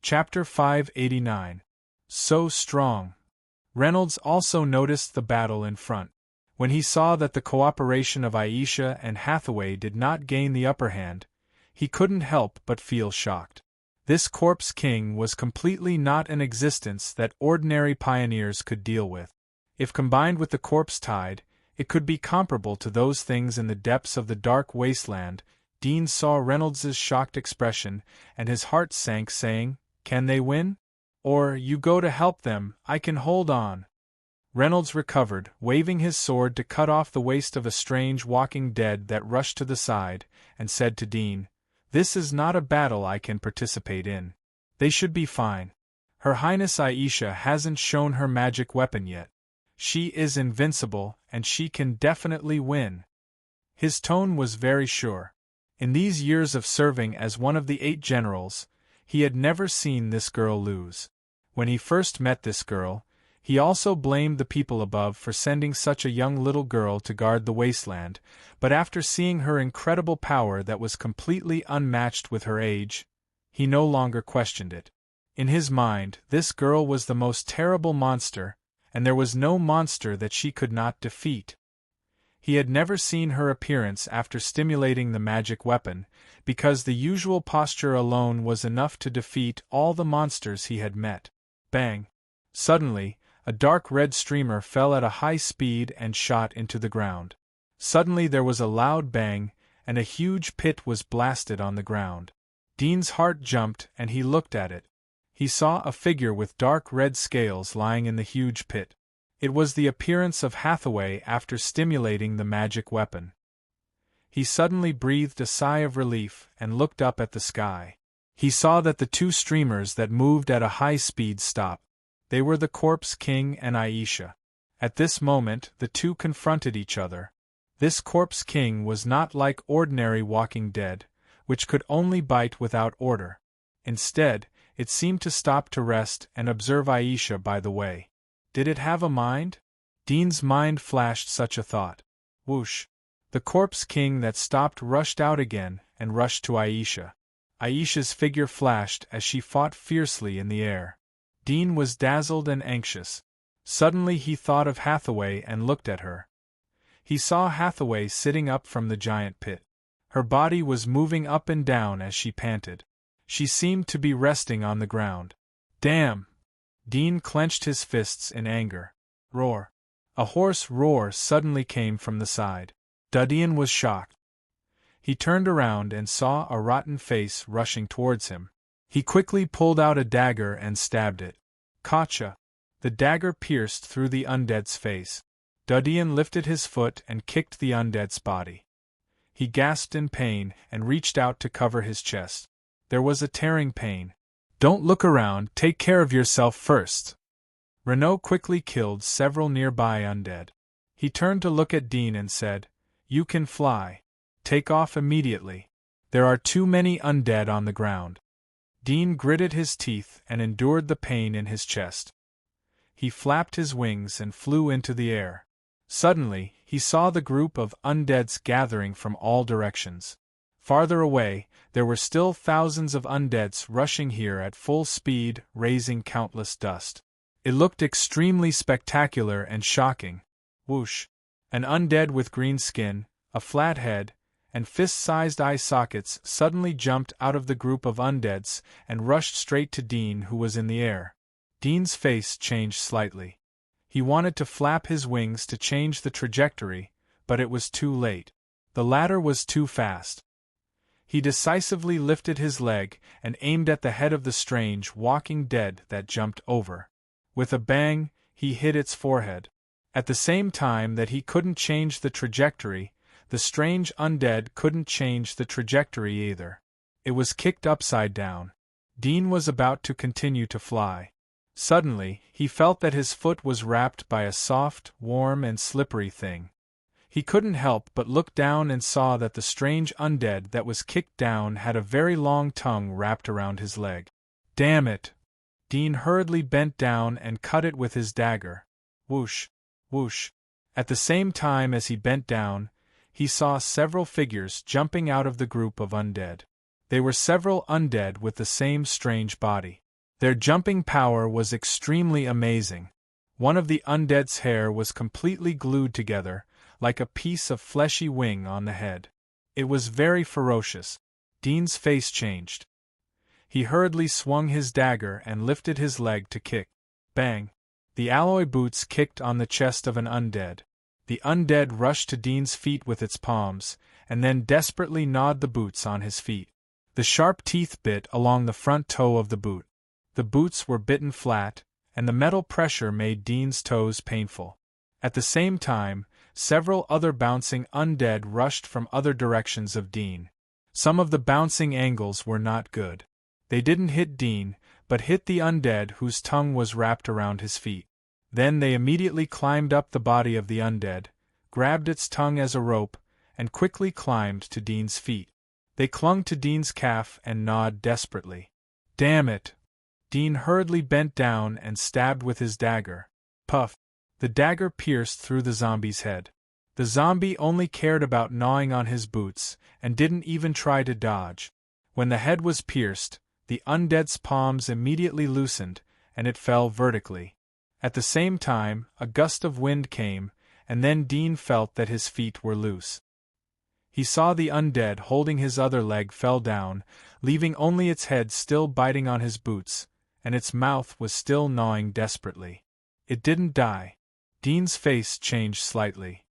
Chapter 589. So strong. Reynolds also noticed the battle in front. When he saw that the cooperation of Aisha and Hathaway did not gain the upper hand, he couldn't help but feel shocked. This corpse king was completely not an existence that ordinary pioneers could deal with. If combined with the corpse tide, it could be comparable to those things in the depths of the dark wasteland. Dean saw Reynolds's shocked expression, and his heart sank, saying, "Can they win? Or, you go to help them, I can hold on." Reynolds recovered, waving his sword to cut off the waist of a strange walking dead that rushed to the side, and said to Dean, "This is not a battle I can participate in. They should be fine. Her Highness Aisha hasn't shown her magic weapon yet. She is invincible, and she can definitely win." His tone was very sure. In these years of serving as one of the 8 generals, he had never seen this girl lose. When he first met this girl, he also blamed the people above for sending such a young little girl to guard the wasteland, but after seeing her incredible power that was completely unmatched with her age, he no longer questioned it. In his mind, this girl was the most terrible monster, and there was no monster that she could not defeat. He had never seen her appearance after stimulating the magic weapon, because the usual posture alone was enough to defeat all the monsters he had met. Bang! Suddenly, a dark red streamer fell at a high speed and shot into the ground. Suddenly there was a loud bang, and a huge pit was blasted on the ground. Dean's heart jumped and he looked at it. He saw a figure with dark red scales lying in the huge pit. It was the appearance of Hathaway after stimulating the magic weapon. He suddenly breathed a sigh of relief and looked up at the sky. He saw that the 2 streamers that moved at a high speed stopped. They were the Corpse King and Aisha. At this moment, the 2 confronted each other. This Corpse King was not like ordinary walking dead, which could only bite without order. Instead, it seemed to stop to rest and observe Aisha by the way. Did it have a mind? Dean's mind flashed such a thought. Whoosh! The Corpse King that stopped rushed out again and rushed to Aisha. Aisha's figure flashed as she fought fiercely in the air. Dean was dazzled and anxious. Suddenly he thought of Hathaway and looked at her. He saw Hathaway sitting up from the giant pit. Her body was moving up and down as she panted. She seemed to be resting on the ground. Damn! Dean clenched his fists in anger. Roar! A hoarse roar suddenly came from the side. Dean was shocked. He turned around and saw a rotten face rushing towards him. He quickly pulled out a dagger and stabbed it. Gotcha! The dagger pierced through the undead's face. Dean lifted his foot and kicked the undead's body. He gasped in pain and reached out to cover his chest. There was a tearing pain. "Don't look around, take care of yourself first." Renaud quickly killed several nearby undead. He turned to look at Dean and said, "You can fly. Take off immediately. There are too many undead on the ground." Dean gritted his teeth and endured the pain in his chest. He flapped his wings and flew into the air. Suddenly, he saw the group of undeads gathering from all directions. Farther away, there were still thousands of undeads rushing here at full speed, raising countless dust. It looked extremely spectacular and shocking. Whoosh! An undead with green skin, a flat head, and fist-sized eye sockets suddenly jumped out of the group of undeads and rushed straight to Dean, who was in the air. Dean's face changed slightly. He wanted to flap his wings to change the trajectory, but it was too late. The ladder was too fast. He decisively lifted his leg and aimed at the head of the strange walking dead that jumped over. With a bang, he hit its forehead. At the same time that he couldn't change the trajectory, the strange undead couldn't change the trajectory either. It was kicked upside down. Dean was about to continue to fly. Suddenly, he felt that his foot was wrapped by a soft, warm and slippery thing. He couldn't help but look down and saw that the strange undead that was kicked down had a very long tongue wrapped around his leg. Damn it! Dean hurriedly bent down and cut it with his dagger. Whoosh! Whoosh! At the same time as he bent down, he saw several figures jumping out of the group of undead. They were several undead with the same strange body. Their jumping power was extremely amazing. One of the undead's hair was completely glued together, like a piece of fleshy wing on the head. It was very ferocious. Dean's face changed. He hurriedly swung his dagger and lifted his leg to kick. Bang! The alloy boots kicked on the chest of an undead. The undead rushed to Dean's feet with its palms, and then desperately gnawed the boots on his feet. The sharp teeth bit along the front toe of the boot. The boots were bitten flat, and the metal pressure made Dean's toes painful. At the same time, several other bouncing undead rushed from other directions of Dean. Some of the bouncing angles were not good. They didn't hit Dean, but hit the undead whose tongue was wrapped around his feet. Then they immediately climbed up the body of the undead, grabbed its tongue as a rope, and quickly climbed to Dean's feet. They clung to Dean's calf and gnawed desperately. Damn it! Dean hurriedly bent down and stabbed with his dagger. Puff! The dagger pierced through the zombie's head. The zombie only cared about gnawing on his boots, and didn't even try to dodge. When the head was pierced, the undead's palms immediately loosened, and it fell vertically. At the same time, a gust of wind came, and then Dean felt that his feet were loose. He saw the undead holding his other leg fell down, leaving only its head still biting on his boots, and its mouth was still gnawing desperately. It didn't die. Dean's face changed slightly.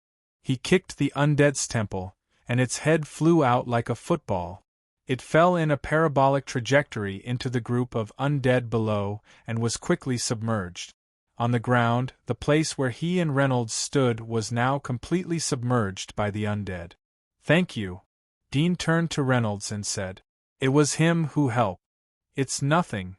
He kicked the undead's temple, and its head flew out like a football. It fell in a parabolic trajectory into the group of undead below and was quickly submerged. On the ground, the place where he and Reynolds stood was now completely submerged by the undead. Thank you. Dean turned to Reynolds and said. It was him who helped. It's nothing,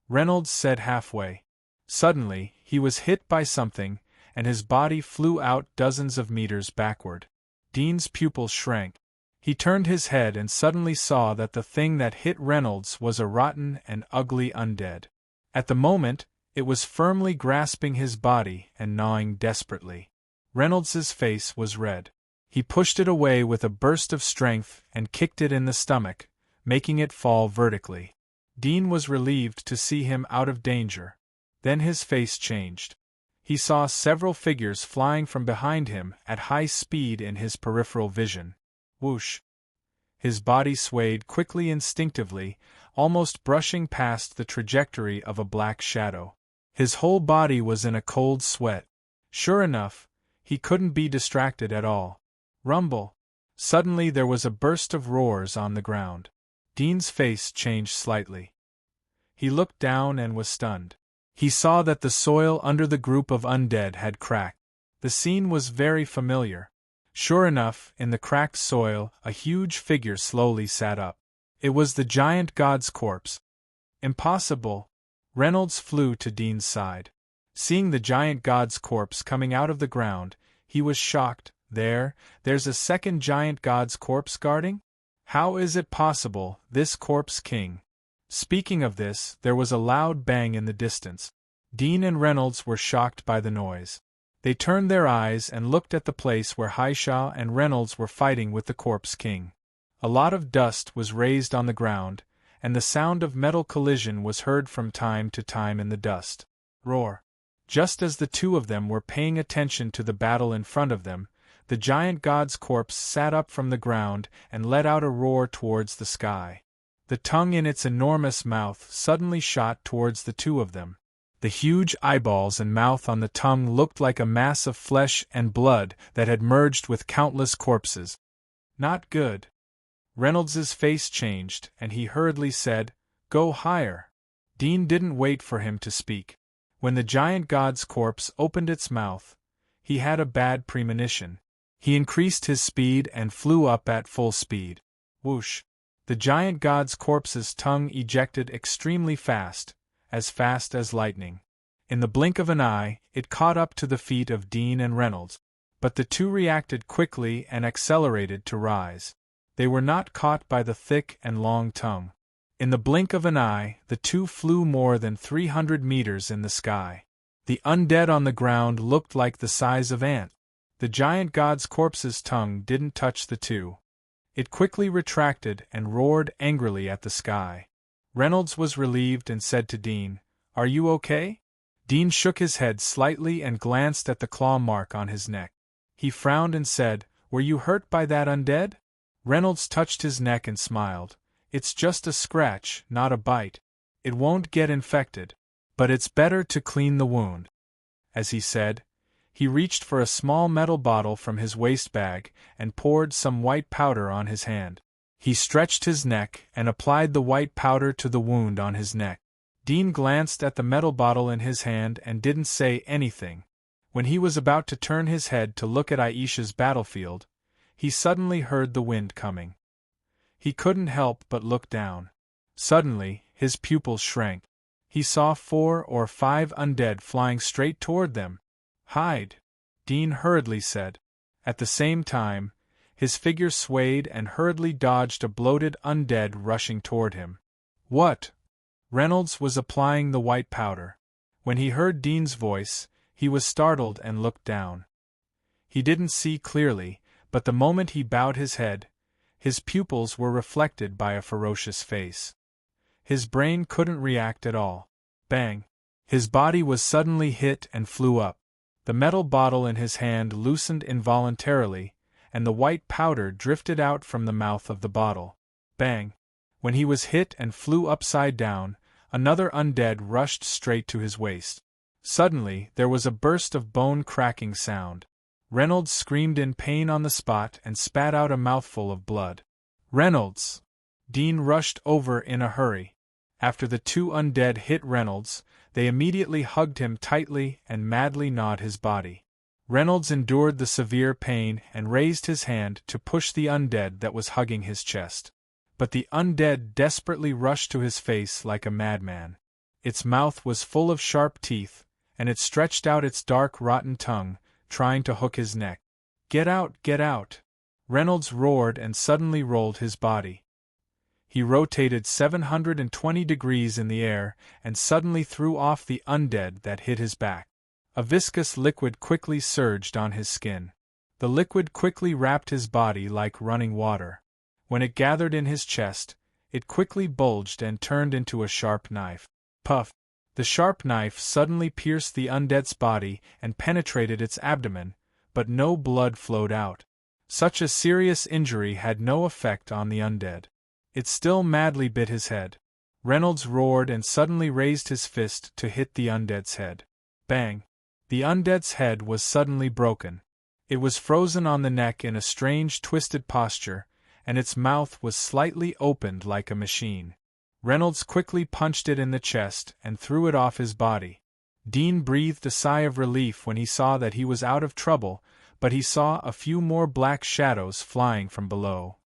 Reynolds said halfway. Suddenly, he was hit by something, and his body flew out dozens of meters backward. Dean's pupils shrank. He turned his head and suddenly saw that the thing that hit Reynolds was a rotten and ugly undead. At the moment, it was firmly grasping his body and gnawing desperately. Reynolds's face was red. He pushed it away with a burst of strength and kicked it in the stomach, making it fall vertically. Dean was relieved to see him out of danger. Then his face changed. He saw several figures flying from behind him at high speed in his peripheral vision. Whoosh! His body swayed quickly instinctively, almost brushing past the trajectory of a black shadow. His whole body was in a cold sweat. Sure enough, he couldn't be distracted at all. Rumble! Suddenly there was a burst of roars on the ground. Dean's face changed slightly. He looked down and was stunned. He saw that the soil under the group of undead had cracked. The scene was very familiar. Sure enough, in the cracked soil, a huge figure slowly sat up. It was the giant god's corpse. Impossible! Reynolds flew to Dean's side. Seeing the giant god's corpse coming out of the ground, he was shocked. There's a second giant god's corpse guarding? How is it possible, this corpse king? Speaking of this, there was a loud bang in the distance. Dean and Reynolds were shocked by the noise. They turned their eyes and looked at the place where Haisha and Reynolds were fighting with the corpse king. A lot of dust was raised on the ground, and the sound of metal collision was heard from time to time in the dust. Roar! Just as the two of them were paying attention to the battle in front of them, the giant god's corpse sat up from the ground and let out a roar towards the sky. The tongue in its enormous mouth suddenly shot towards the two of them. The huge eyeballs and mouth on the tongue looked like a mass of flesh and blood that had merged with countless corpses. Not good. Reynolds's face changed, and he hurriedly said, "Go higher." Dean didn't wait for him to speak. When the giant god's corpse opened its mouth, he had a bad premonition. He increased his speed and flew up at full speed. Whoosh! The giant god's corpse's tongue ejected extremely fast as lightning. In the blink of an eye, it caught up to the feet of Dean and Reynolds, but the two reacted quickly and accelerated to rise. They were not caught by the thick and long tongue. In the blink of an eye, the two flew more than 300 meters in the sky. The undead on the ground looked like the size of ants. The giant god's corpse's tongue didn't touch the two. It quickly retracted and roared angrily at the sky. Reynolds was relieved and said to Dean, "Are you okay?" Dean shook his head slightly and glanced at the claw mark on his neck. He frowned and said, "Were you hurt by that undead?" Reynolds touched his neck and smiled. "It's just a scratch, not a bite. It won't get infected. But it's better to clean the wound." As he said, he reached for a small metal bottle from his waist bag and poured some white powder on his hand. He stretched his neck and applied the white powder to the wound on his neck. Dean glanced at the metal bottle in his hand and didn't say anything. When he was about to turn his head to look at Aisha's battlefield, he suddenly heard the wind coming. He couldn't help but look down. Suddenly, his pupils shrank. He saw 4 or 5 undead flying straight toward them. "Hide," Dean hurriedly said. At the same time, his figure swayed and hurriedly dodged a bloated undead rushing toward him. "What?" Reynolds was applying the white powder. When he heard Dean's voice, he was startled and looked down. He didn't see clearly, but the moment he bowed his head, his pupils were reflected by a ferocious face. His brain couldn't react at all. Bang! His body was suddenly hit and flew up. The metal bottle in his hand loosened involuntarily, and the white powder drifted out from the mouth of the bottle. Bang! When he was hit and flew upside down, another undead rushed straight to his waist. Suddenly, there was a burst of bone-cracking sound. Reynolds screamed in pain on the spot and spat out a mouthful of blood. "Reynolds!" Dean rushed over in a hurry. After the 2 undead hit Reynolds, they immediately hugged him tightly and madly gnawed his body. Reynolds endured the severe pain and raised his hand to push the undead that was hugging his chest. But the undead desperately rushed to his face like a madman. Its mouth was full of sharp teeth, and it stretched out its dark, rotten tongue, trying to hook his neck. "Get out, get out!" Reynolds roared and suddenly rolled his body. He rotated 720 degrees in the air and suddenly threw off the undead that hit his back. A viscous liquid quickly surged on his skin. The liquid quickly wrapped his body like running water. When it gathered in his chest, it quickly bulged and turned into a sharp knife. Puff! The sharp knife suddenly pierced the undead's body and penetrated its abdomen, but no blood flowed out. Such a serious injury had no effect on the undead. It still madly bit his head. Reynolds roared and suddenly raised his fist to hit the undead's head. Bang! The undead's head was suddenly broken. It was frozen on the neck in a strange twisted posture, and its mouth was slightly opened like a machine. Reynolds quickly punched it in the chest and threw it off his body. Dean breathed a sigh of relief when he saw that he was out of trouble, but he saw a few more black shadows flying from below.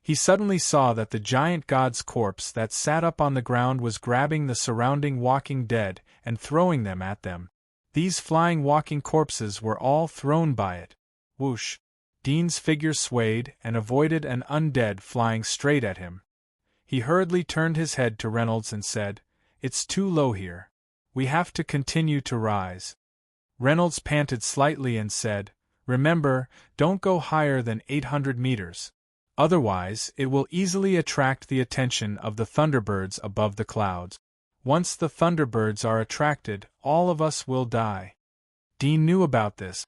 He suddenly saw that the giant god's corpse that sat up on the ground was grabbing the surrounding walking dead and throwing them at them. These flying walking corpses were all thrown by it. Whoosh! Dean's figure swayed and avoided an undead flying straight at him. He hurriedly turned his head to Reynolds and said, "It's too low here. We have to continue to rise." Reynolds panted slightly and said, "Remember, don't go higher than 800 meters. Otherwise, it will easily attract the attention of the thunderbirds above the clouds. Once the thunderbirds are attracted, all of us will die." Dean knew about this.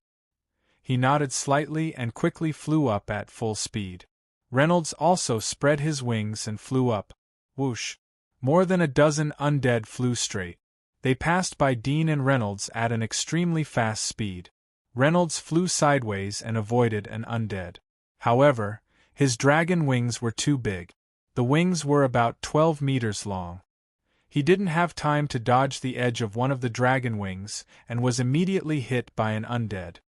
He nodded slightly and quickly flew up at full speed. Reynolds also spread his wings and flew up. Whoosh! More than a dozen undead flew straight. They passed by Dean and Reynolds at an extremely fast speed. Reynolds flew sideways and avoided an undead. However, his dragon wings were too big. The wings were about 12 meters long. He didn't have time to dodge the edge of one of the dragon wings and was immediately hit by an undead.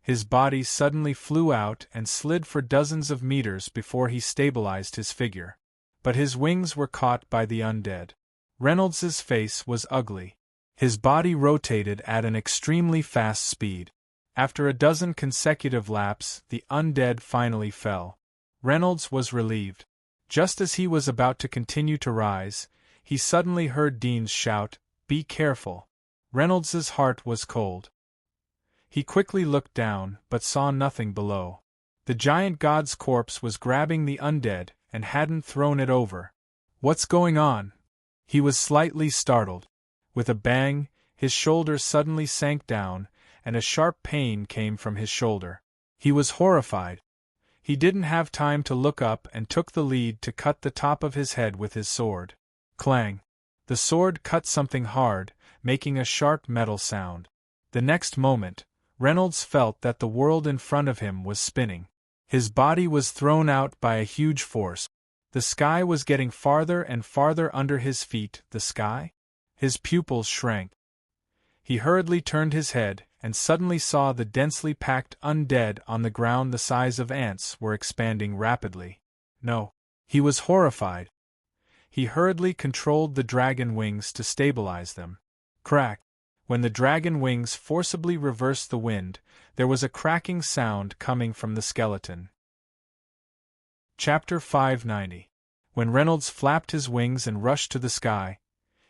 His body suddenly flew out and slid for dozens of meters before he stabilized his figure. But his wings were caught by the undead. Reynolds's face was ugly. His body rotated at an extremely fast speed. After a dozen consecutive laps, the undead finally fell. Reynolds was relieved. Just as he was about to continue to rise, he suddenly heard Dean's shout, "Be careful." Reynolds's heart was cold. He quickly looked down, but saw nothing below. The giant god's corpse was grabbing the undead and hadn't thrown it over. "What's going on?" He was slightly startled. With a bang, his shoulder suddenly sank down, and a sharp pain came from his shoulder. He was horrified. He didn't have time to look up and took the lead to cut the top of his head with his sword. Clang! The sword cut something hard, making a sharp metal sound. The next moment, Reynolds felt that the world in front of him was spinning. His body was thrown out by a huge force. The sky was getting farther and farther under his feet. The sky? His pupils shrank. He hurriedly turned his head, and suddenly saw the densely packed undead on the ground. The size of ants were expanding rapidly. No. He was horrified. He hurriedly controlled the dragon wings to stabilize them. Crack! When the dragon wings forcibly reversed the wind, there was a cracking sound coming from the skeleton. Chapter 590. When Reynolds flapped his wings and rushed to the sky,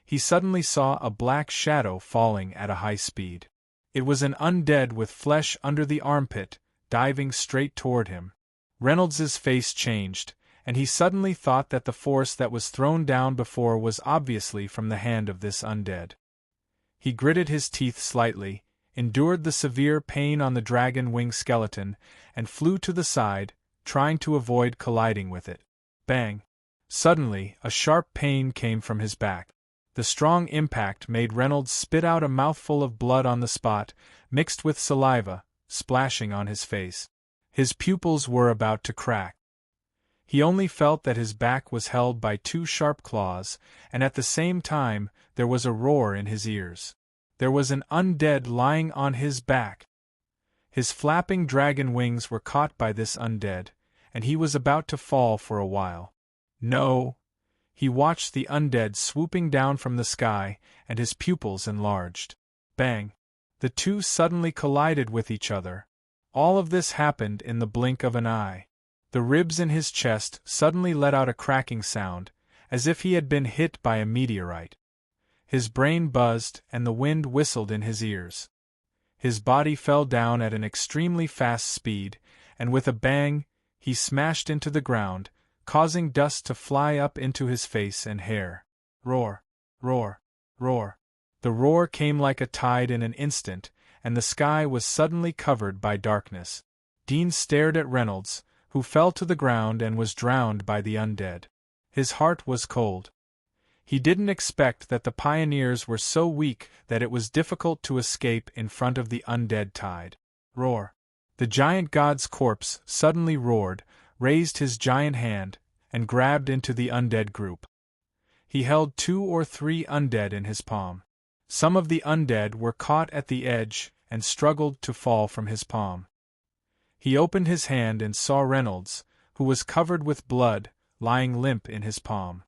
he suddenly saw a black shadow falling at a high speed. It was an undead with flesh under the armpit, diving straight toward him. Reynolds's face changed, and he suddenly thought that the force that was thrown down before was obviously from the hand of this undead. He gritted his teeth slightly, endured the severe pain on the dragon wing skeleton, and flew to the side, trying to avoid colliding with it. Bang! Suddenly, a sharp pain came from his back. The strong impact made Reynolds spit out a mouthful of blood on the spot, mixed with saliva, splashing on his face. His pupils were about to crack. He only felt that his back was held by two sharp claws, and at the same time, there was a roar in his ears. There was an undead lying on his back. His flapping dragon wings were caught by this undead, and he was about to fall for a while. No! He watched the undead swooping down from the sky, and his pupils enlarged. Bang! The two suddenly collided with each other. All of this happened in the blink of an eye. The ribs in his chest suddenly let out a cracking sound, as if he had been hit by a meteorite. His brain buzzed, and the wind whistled in his ears. His body fell down at an extremely fast speed, and with a bang, he smashed into the ground, causing dust to fly up into his face and hair. Roar! Roar! Roar! The roar came like a tide in an instant, and the sky was suddenly covered by darkness. Dean stared at Reynolds, who fell to the ground and was drowned by the undead. His heart was cold. He didn't expect that the pioneers were so weak that it was difficult to escape in front of the undead tide. Roar! The giant god's corpse suddenly roared, raised his giant hand, and grabbed into the undead group. He held 2 or 3 undead in his palm. Some of the undead were caught at the edge and struggled to fall from his palm. He opened his hand and saw Reynolds, who was covered with blood, lying limp in his palm.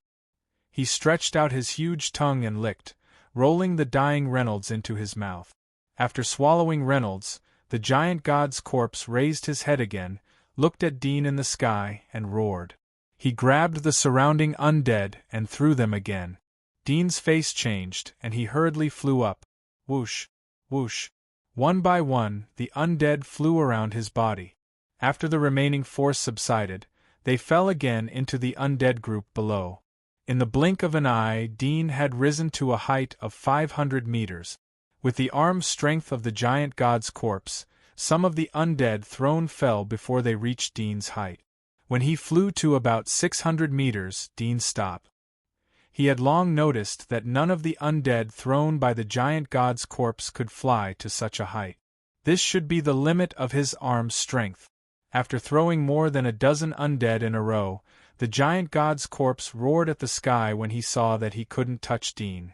He stretched out his huge tongue and licked, rolling the dying Reynolds into his mouth. After swallowing Reynolds, the giant god's corpse raised his head again, looked at Dean in the sky, and roared. He grabbed the surrounding undead and threw them again. Dean's face changed, and he hurriedly flew up. Whoosh! Whoosh! One by one, the undead flew around his body. After the remaining force subsided, they fell again into the undead group below. In the blink of an eye, Dean had risen to a height of 500 meters. With the arm strength of the giant god's corpse, some of the undead thrown fell before they reached Dean's height. When he flew to about 600 meters, Dean stopped. He had long noticed that none of the undead thrown by the giant god's corpse could fly to such a height. This should be the limit of his arm's strength. After throwing more than a dozen undead in a row, the giant god's corpse roared at the sky when he saw that he couldn't touch Dean.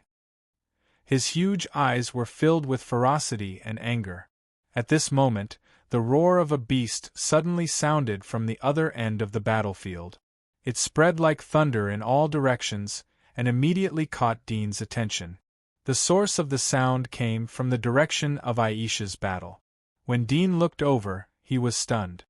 His huge eyes were filled with ferocity and anger. At this moment, the roar of a beast suddenly sounded from the other end of the battlefield. It spread like thunder in all directions, and immediately caught Dean's attention. The source of the sound came from the direction of Aisha's battle. When Dean looked over, he was stunned.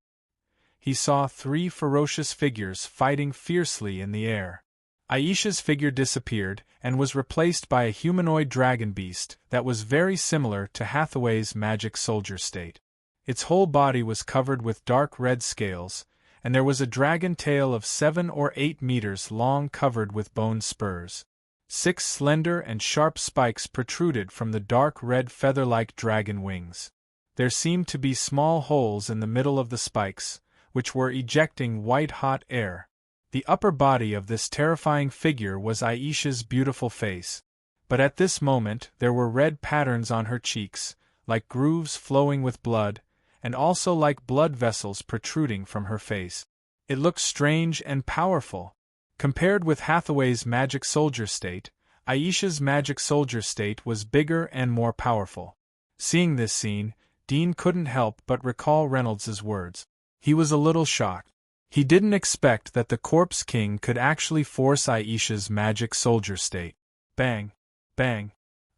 He saw 3 ferocious figures fighting fiercely in the air. Aisha's figure disappeared and was replaced by a humanoid dragon beast that was very similar to Hathaway's magic soldier state. Its whole body was covered with dark red scales, and there was a dragon tail of 7 or 8 meters long covered with bone spurs. 6 slender and sharp spikes protruded from the dark red feather-like dragon wings. There seemed to be small holes in the middle of the spikes, which were ejecting white-hot air. The upper body of this terrifying figure was Aisha's beautiful face. But at this moment there were red patterns on her cheeks, like grooves flowing with blood, and also like blood vessels protruding from her face. It looked strange and powerful. Compared with Hathaway's magic soldier state, Aisha's magic soldier state was bigger and more powerful. Seeing this scene, Dean couldn't help but recall Reynolds's words. He was a little shocked. He didn't expect that the Corpse King could actually force Aisha's magic soldier state. Bang! Bang!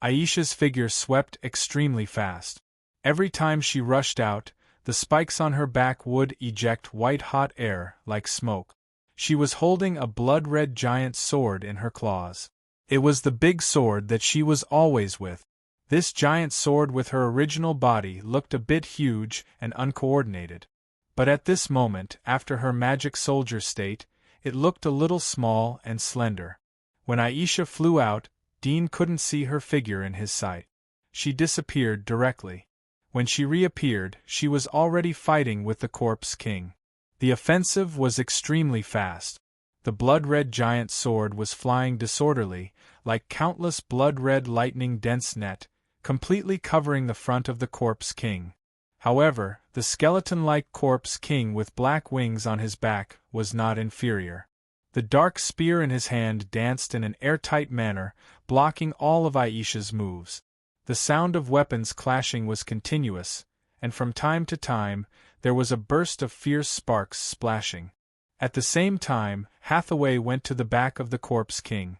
Aisha's figure swept extremely fast. Every time she rushed out, the spikes on her back would eject white-hot air like smoke. She was holding a blood-red giant sword in her claws. It was the big sword that she was always with. This giant sword with her original body looked a bit huge and uncoordinated. But at this moment, after her magic soldier state, it looked a little small and slender. When Aisha flew out, Dean couldn't see her figure in his sight. She disappeared directly. When she reappeared, she was already fighting with the Corpse King. The offensive was extremely fast. The blood-red giant sword was flying disorderly, like countless blood-red lightning dense net, completely covering the front of the Corpse King. However, the skeleton-like Corpse King with black wings on his back was not inferior. The dark spear in his hand danced in an airtight manner, blocking all of Aisha's moves. The sound of weapons clashing was continuous, and from time to time, there was a burst of fierce sparks splashing. At the same time, Hathaway went to the back of the Corpse King.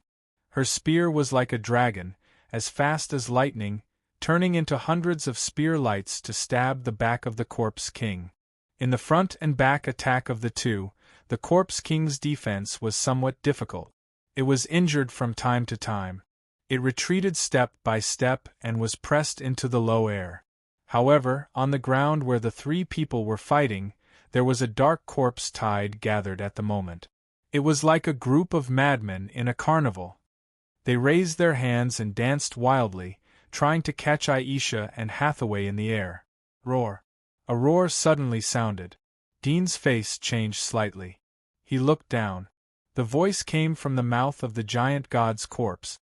Her spear was like a dragon, as fast as lightning, turning into hundreds of spear lights to stab the back of the Corpse King. In the front and back attack of the two, the Corpse King's defense was somewhat difficult. It was injured from time to time. It retreated step by step and was pressed into the low air. However, on the ground where the three people were fighting, there was a dark corpse tide gathered at the moment. It was like a group of madmen in a carnival. They raised their hands and danced wildly, trying to catch Aisha and Hathaway in the air. Roar! A roar suddenly sounded. Dean's face changed slightly. He looked down. The voice came from the mouth of the giant god's corpse.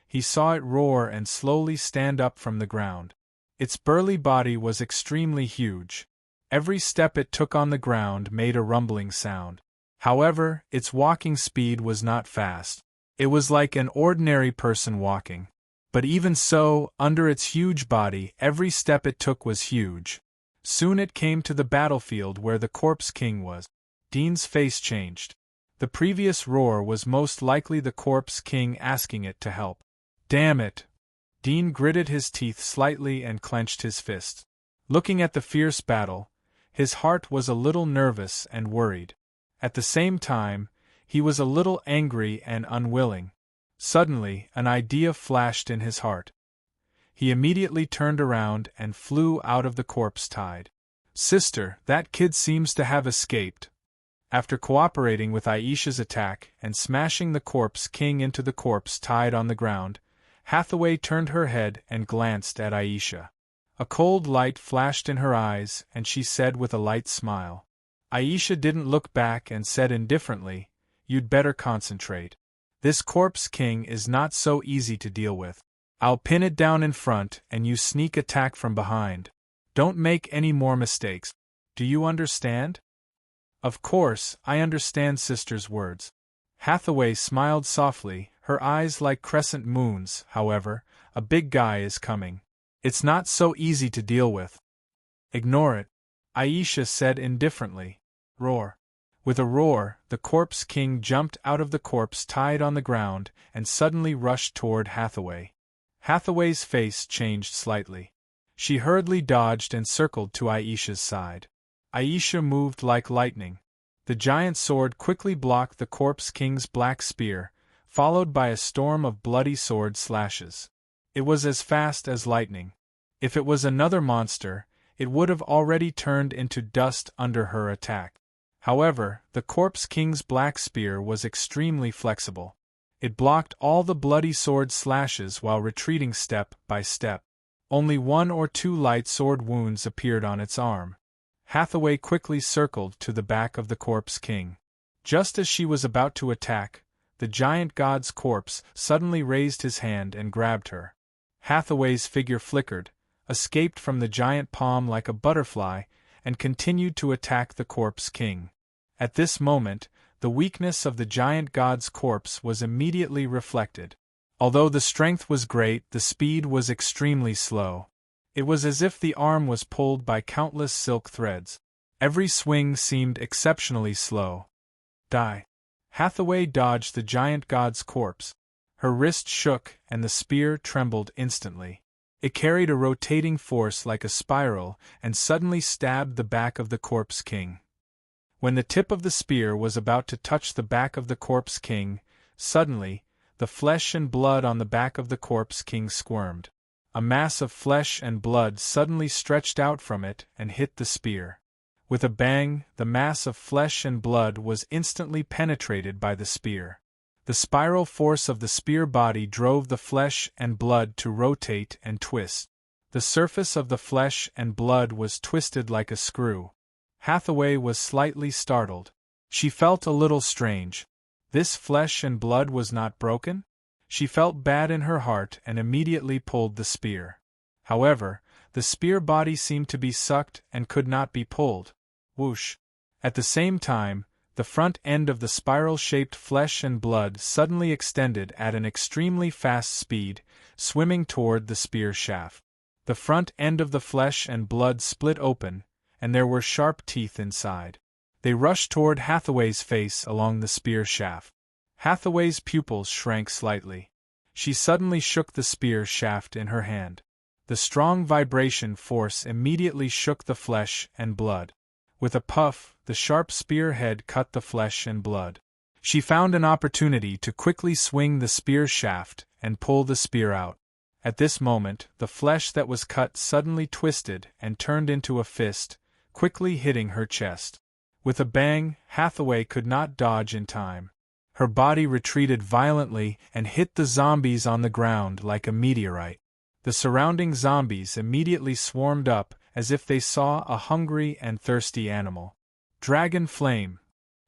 He saw it roar and slowly stand up from the ground. Its burly body was extremely huge. Every step it took on the ground made a rumbling sound. However, its walking speed was not fast. It was like an ordinary person walking. But even so, under its huge body, every step it took was huge. Soon it came to the battlefield where the Corpse King was. Dean's face changed. The previous roar was most likely the Corpse King asking it to help. Damn it! Dean gritted his teeth slightly and clenched his fists. Looking at the fierce battle, his heart was a little nervous and worried. At the same time, he was a little angry and unwilling. Suddenly, an idea flashed in his heart. He immediately turned around and flew out of the corpse tide. Sister, that kid seems to have escaped. After cooperating with Aisha's attack and smashing the Corpse King into the corpse tide on the ground, Hathaway turned her head and glanced at Aisha. A cold light flashed in her eyes, and she said with a light smile. Aisha didn't look back and said indifferently, "You'd better concentrate. This Corpse King is not so easy to deal with. I'll pin it down in front and you sneak attack from behind. Don't make any more mistakes. Do you understand?" "Of course, I understand," sister's words. Hathaway smiled softly, her eyes like crescent moons. However, a big guy is coming. It's not so easy to deal with. Ignore it, Aisha said indifferently. Roar. With a roar, the Corpse King jumped out of the corpse tide on the ground and suddenly rushed toward Hathaway. Hathaway's face changed slightly. She hurriedly dodged and circled to Aisha's side. Aisha moved like lightning. The giant sword quickly blocked the Corpse King's black spear, followed by a storm of bloody sword slashes. It was as fast as lightning. If it was another monster, it would have already turned into dust under her attack. However, the Corpse King's black spear was extremely flexible. It blocked all the bloody sword slashes while retreating step by step. Only 1 or 2 light sword wounds appeared on its arm. Hathaway quickly circled to the back of the corpse king. Just as she was about to attack, the giant god's corpse suddenly raised his hand and grabbed her. Hathaway's figure flickered, escaped from the giant palm like a butterfly, and continued to attack the corpse king. At this moment, the weakness of the giant god's corpse was immediately reflected. Although the strength was great, the speed was extremely slow. It was as if the arm was pulled by countless silk threads. Every swing seemed exceptionally slow. Die. Hathaway dodged the giant god's corpse. Her wrist shook and the spear trembled instantly. It carried a rotating force like a spiral and suddenly stabbed the back of the corpse king. When the tip of the spear was about to touch the back of the corpse king, suddenly, the flesh and blood on the back of the corpse king squirmed. A mass of flesh and blood suddenly stretched out from it and hit the spear. With a bang, the mass of flesh and blood was instantly penetrated by the spear. The spiral force of the spear body drove the flesh and blood to rotate and twist. The surface of the flesh and blood was twisted like a screw. Hathaway was slightly startled. She felt a little strange. This flesh and blood was not broken? She felt bad in her heart and immediately pulled the spear. However, the spear body seemed to be sucked and could not be pulled. Whoosh! At the same time, the front end of the spiral-shaped flesh and blood suddenly extended at an extremely fast speed, swimming toward the spear shaft. The front end of the flesh and blood split open, and there were sharp teeth inside. They rushed toward Hathaway's face along the spear shaft. Hathaway's pupils shrank slightly. She suddenly shook the spear shaft in her hand. The strong vibration force immediately shook the flesh and blood. With a puff, the sharp spear head cut the flesh and blood. She found an opportunity to quickly swing the spear shaft and pull the spear out. At this moment, the flesh that was cut suddenly twisted and turned into a fist, quickly hitting her chest. With a bang, Hathaway could not dodge in time. Her body retreated violently and hit the zombies on the ground like a meteorite. The surrounding zombies immediately swarmed up as if they saw a hungry and thirsty animal. Dragon flame!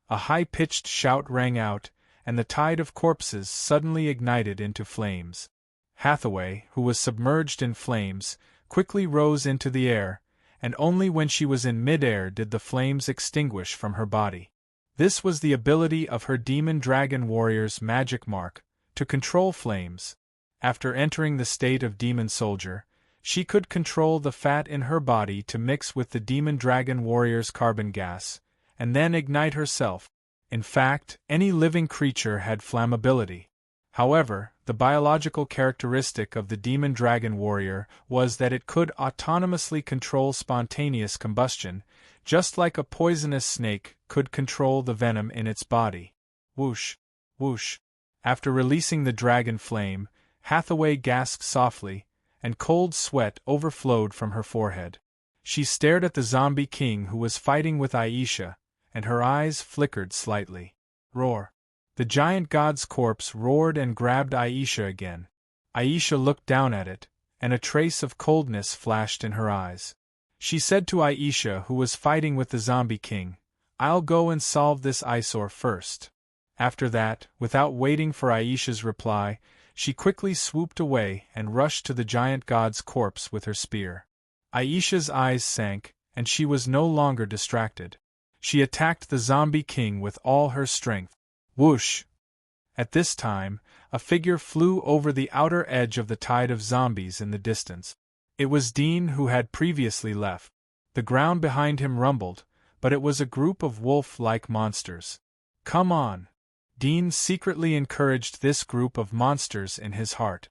A high-pitched shout rang out, and the tide of corpses suddenly ignited into flames. Hathaway, who was submerged in flames, quickly rose into the air, and only when she was in mid-air did the flames extinguish from her body. This was the ability of her demon dragon warrior's magic mark, to control flames. After entering the state of demon soldier, she could control the fat in her body to mix with the demon dragon warrior's carbon gas, and then ignite herself. In fact, any living creature had flammability. However, the biological characteristic of the demon dragon warrior was that it could autonomously control spontaneous combustion, just like a poisonous snake could control the venom in its body. Whoosh! Whoosh! After releasing the dragon flame, Hathaway gasped softly, and cold sweat overflowed from her forehead. She stared at the zombie king who was fighting with Aisha, and her eyes flickered slightly. Roar! The giant god's corpse roared and grabbed Aisha again. Aisha looked down at it, and a trace of coldness flashed in her eyes. She said to Aisha, who was fighting with the zombie king, "I'll go and solve this eyesore first." After that, without waiting for Aisha's reply, she quickly swooped away and rushed to the giant god's corpse with her spear. Aisha's eyes sank, and she was no longer distracted. She attacked the zombie king with all her strength. Whoosh! At this time, a figure flew over the outer edge of the tide of zombies in the distance. It was Dean, who had previously left. The ground behind him rumbled, but it was a group of wolf-like monsters. "Come on!" Dean secretly encouraged this group of monsters in his heart.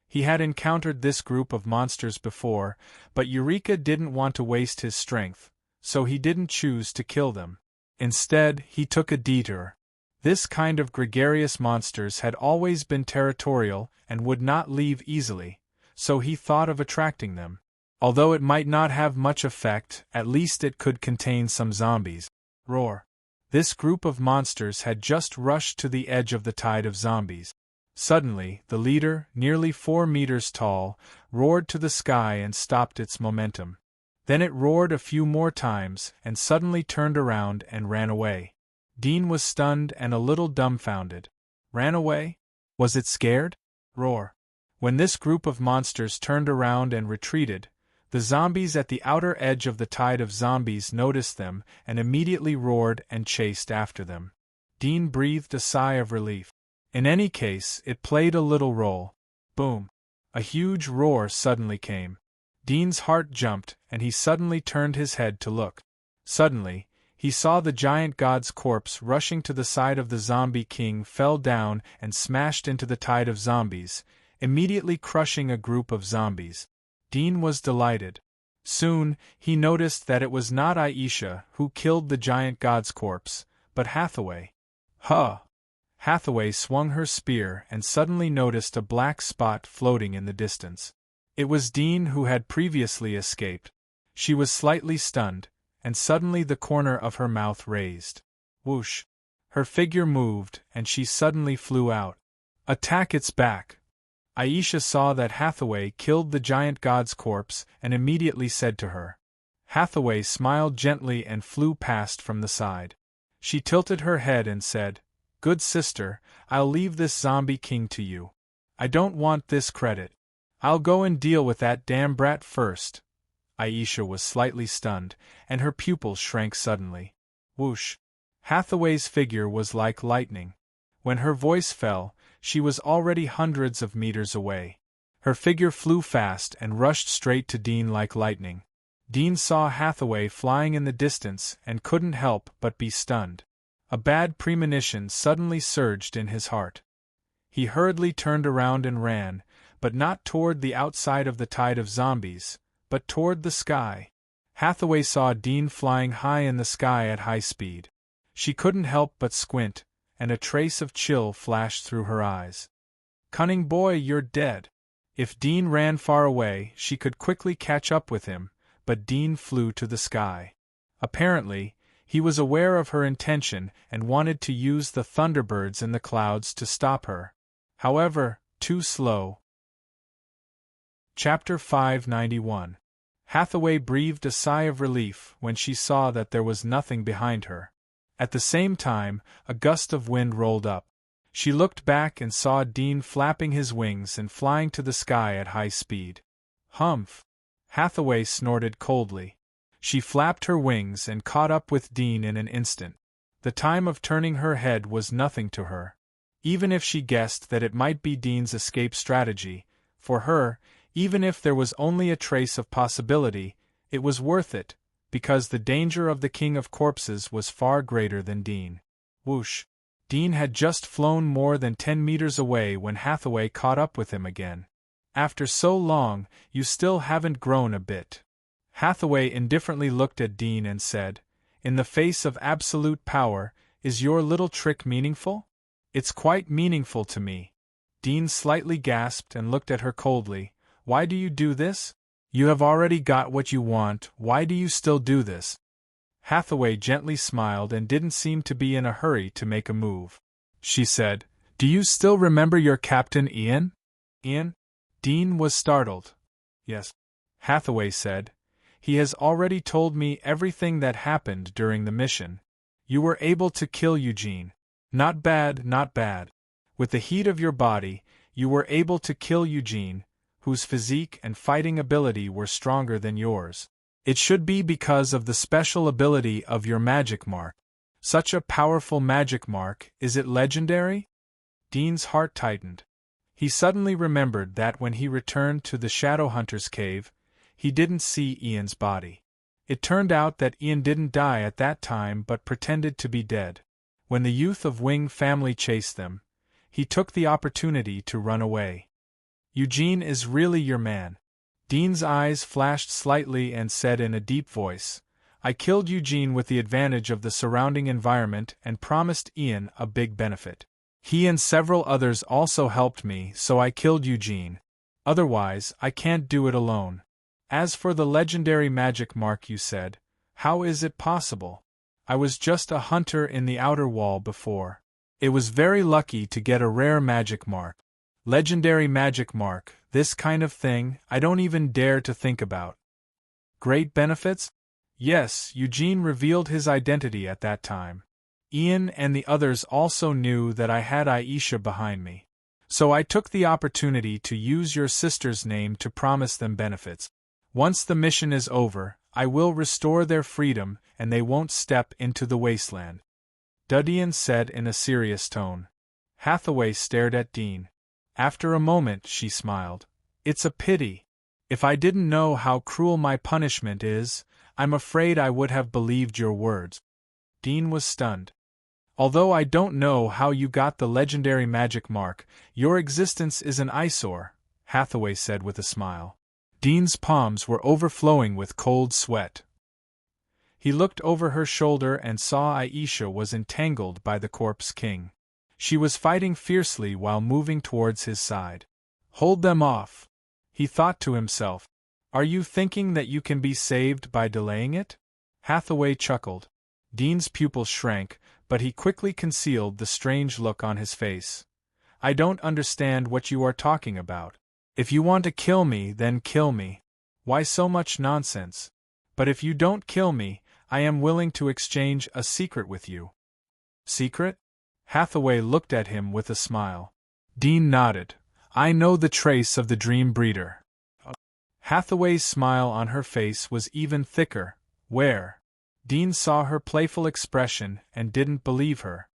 He had encountered this group of monsters before, but Eureka didn't want to waste his strength, so he didn't choose to kill them. Instead, he took a detour. This kind of gregarious monsters had always been territorial and would not leave easily, so he thought of attracting them. Although it might not have much effect, at least it could contain some zombies. Roar! This group of monsters had just rushed to the edge of the tide of zombies. Suddenly, the leader, nearly 4 meters tall, roared to the sky and stopped its momentum. Then it roared a few more times and suddenly turned around and ran away. Dean was stunned and a little dumbfounded. Ran away? Was it scared? Roar. When this group of monsters turned around and retreated, the zombies at the outer edge of the tide of zombies noticed them and immediately roared and chased after them. Dean breathed a sigh of relief. In any case, it played a little role. Boom! A huge roar suddenly came. Dean's heart jumped, and he suddenly turned his head to look. Suddenly, he saw the giant god's corpse rushing to the side of the zombie king fell down and smashed into the tide of zombies, immediately crushing a group of zombies. Dean was delighted. Soon, he noticed that it was not Aisha who killed the giant god's corpse, but Hathaway. Huh! Hathaway swung her spear and suddenly noticed a black spot floating in the distance. It was Dean who had previously escaped. She was slightly stunned, and suddenly the corner of her mouth raised. Whoosh! Her figure moved, and she suddenly flew out. Attack its back! Aisha saw that Hathaway killed the giant god's corpse and immediately said to her. Hathaway smiled gently and flew past from the side. She tilted her head and said, Good sister, I'll leave this zombie king to you. I don't want this credit. I'll go and deal with that damn brat first. Aisha was slightly stunned, and her pupils shrank suddenly. Whoosh! Hathaway's figure was like lightning. When her voice fell, she was already hundreds of meters away. Her figure flew fast and rushed straight to Dean like lightning. Dean saw Hathaway flying in the distance and couldn't help but be stunned. A bad premonition suddenly surged in his heart. He hurriedly turned around and ran, but not toward the outside of the tide of zombies, but toward the sky. Hathaway saw Dean flying high in the sky at high speed. She couldn't help but squint, and a trace of chill flashed through her eyes. Cunning boy, you're dead. If Dean ran far away, she could quickly catch up with him, but Dean flew to the sky. Apparently, he was aware of her intention and wanted to use the thunderbirds in the clouds to stop her. However, too slow. Chapter 591. Hathaway breathed a sigh of relief when she saw that there was nothing behind her. At the same time, a gust of wind rolled up. She looked back and saw Dean flapping his wings and flying to the sky at high speed. Humph! Hathaway snorted coldly. She flapped her wings and caught up with Dean in an instant. The time of turning her head was nothing to her. Even if she guessed that it might be Dean's escape strategy, for her, even if there was only a trace of possibility, it was worth it, because the danger of the King of Corpses was far greater than Dean. Whoosh! Dean had just flown more than 10 meters away when Hathaway caught up with him again. After so long, you still haven't grown a bit. Hathaway indifferently looked at Dean and said, In the face of absolute power, is your little trick meaningful? It's quite meaningful to me. Dean slightly gasped and looked at her coldly. Why do you do this? You have already got what you want, why do you still do this? Hathaway gently smiled and didn't seem to be in a hurry to make a move. She said, Do you still remember your captain Ian? Ian? Dean was startled. Yes. Hathaway said, He has already told me everything that happened during the mission. You were able to kill Eugene. Not bad, not bad. With the heat of your body, you were able to kill Eugene, whose physique and fighting ability were stronger than yours. It should be because of the special ability of your magic mark. Such a powerful magic mark, is it legendary? Dean's heart tightened. He suddenly remembered that when he returned to the Shadowhunter's cave, he didn't see Ian's body. It turned out that Ian didn't die at that time but pretended to be dead. When the youth of Wing family chased them, he took the opportunity to run away. Eugene is really your man. Dean's eyes flashed slightly and said in a deep voice, I killed Eugene with the advantage of the surrounding environment and promised Ian a big benefit. He and several others also helped me, so I killed Eugene. Otherwise, I can't do it alone. As for the legendary magic mark you said, how is it possible? I was just a hunter in the outer wall before. It was very lucky to get a rare magic mark. Legendary magic mark, this kind of thing, I don't even dare to think about. Great benefits? Yes, Eugene revealed his identity at that time. Ian and the others also knew that I had Aisha behind me. So I took the opportunity to use your sister's name to promise them benefits. Once the mission is over, I will restore their freedom and they won't step into the wasteland. Dudian said in a serious tone. Hathaway stared at Dean. After a moment she smiled. It's a pity. If I didn't know how cruel my punishment is, I'm afraid I would have believed your words. Dean was stunned. Although I don't know how you got the legendary magic mark, your existence is an eyesore, Hathaway said with a smile. Dean's palms were overflowing with cold sweat. He looked over her shoulder and saw Aisha was entangled by the corpse king. She was fighting fiercely while moving towards his side. Hold them off, he thought to himself. Are you thinking that you can be saved by delaying it? Hathaway chuckled. Dean's pupils shrank, but he quickly concealed the strange look on his face. I don't understand what you are talking about. If you want to kill me, then kill me. Why so much nonsense? But if you don't kill me, I am willing to exchange a secret with you. Secret? Hathaway looked at him with a smile. Dean nodded. I know the trace of the dream breeder. Hathaway's smile on her face was even thicker. Where? Dean saw her playful expression and didn't believe her.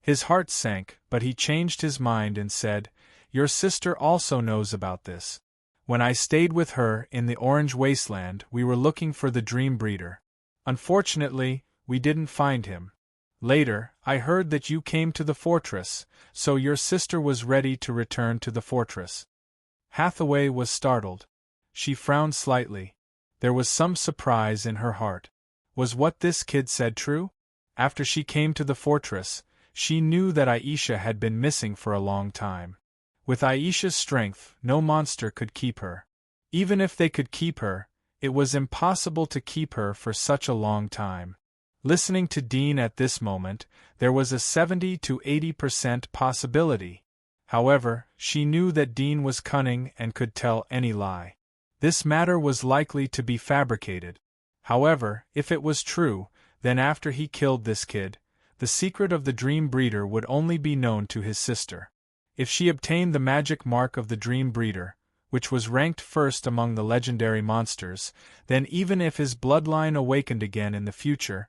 His heart sank, but he changed his mind and said, Your sister also knows about this. When I stayed with her in the Orange Wasteland, we were looking for the dream breeder. Unfortunately, we didn't find him. Later, I heard that you came to the fortress, so your sister was ready to return to the fortress. Hathaway was startled. She frowned slightly. There was some surprise in her heart. Was what this kid said true? After she came to the fortress, she knew that Aisha had been missing for a long time. With Aisha's strength, no monster could keep her. Even if they could keep her, it was impossible to keep her for such a long time. Listening to Dean at this moment, there was a 70 to 80% possibility. However, she knew that Dean was cunning and could tell any lie. This matter was likely to be fabricated. However, if it was true, then after he killed this kid, the secret of the dream breeder would only be known to his sister. If she obtained the magic mark of the dream breeder, which was ranked first among the legendary monsters, then even if his bloodline awakened again in the future,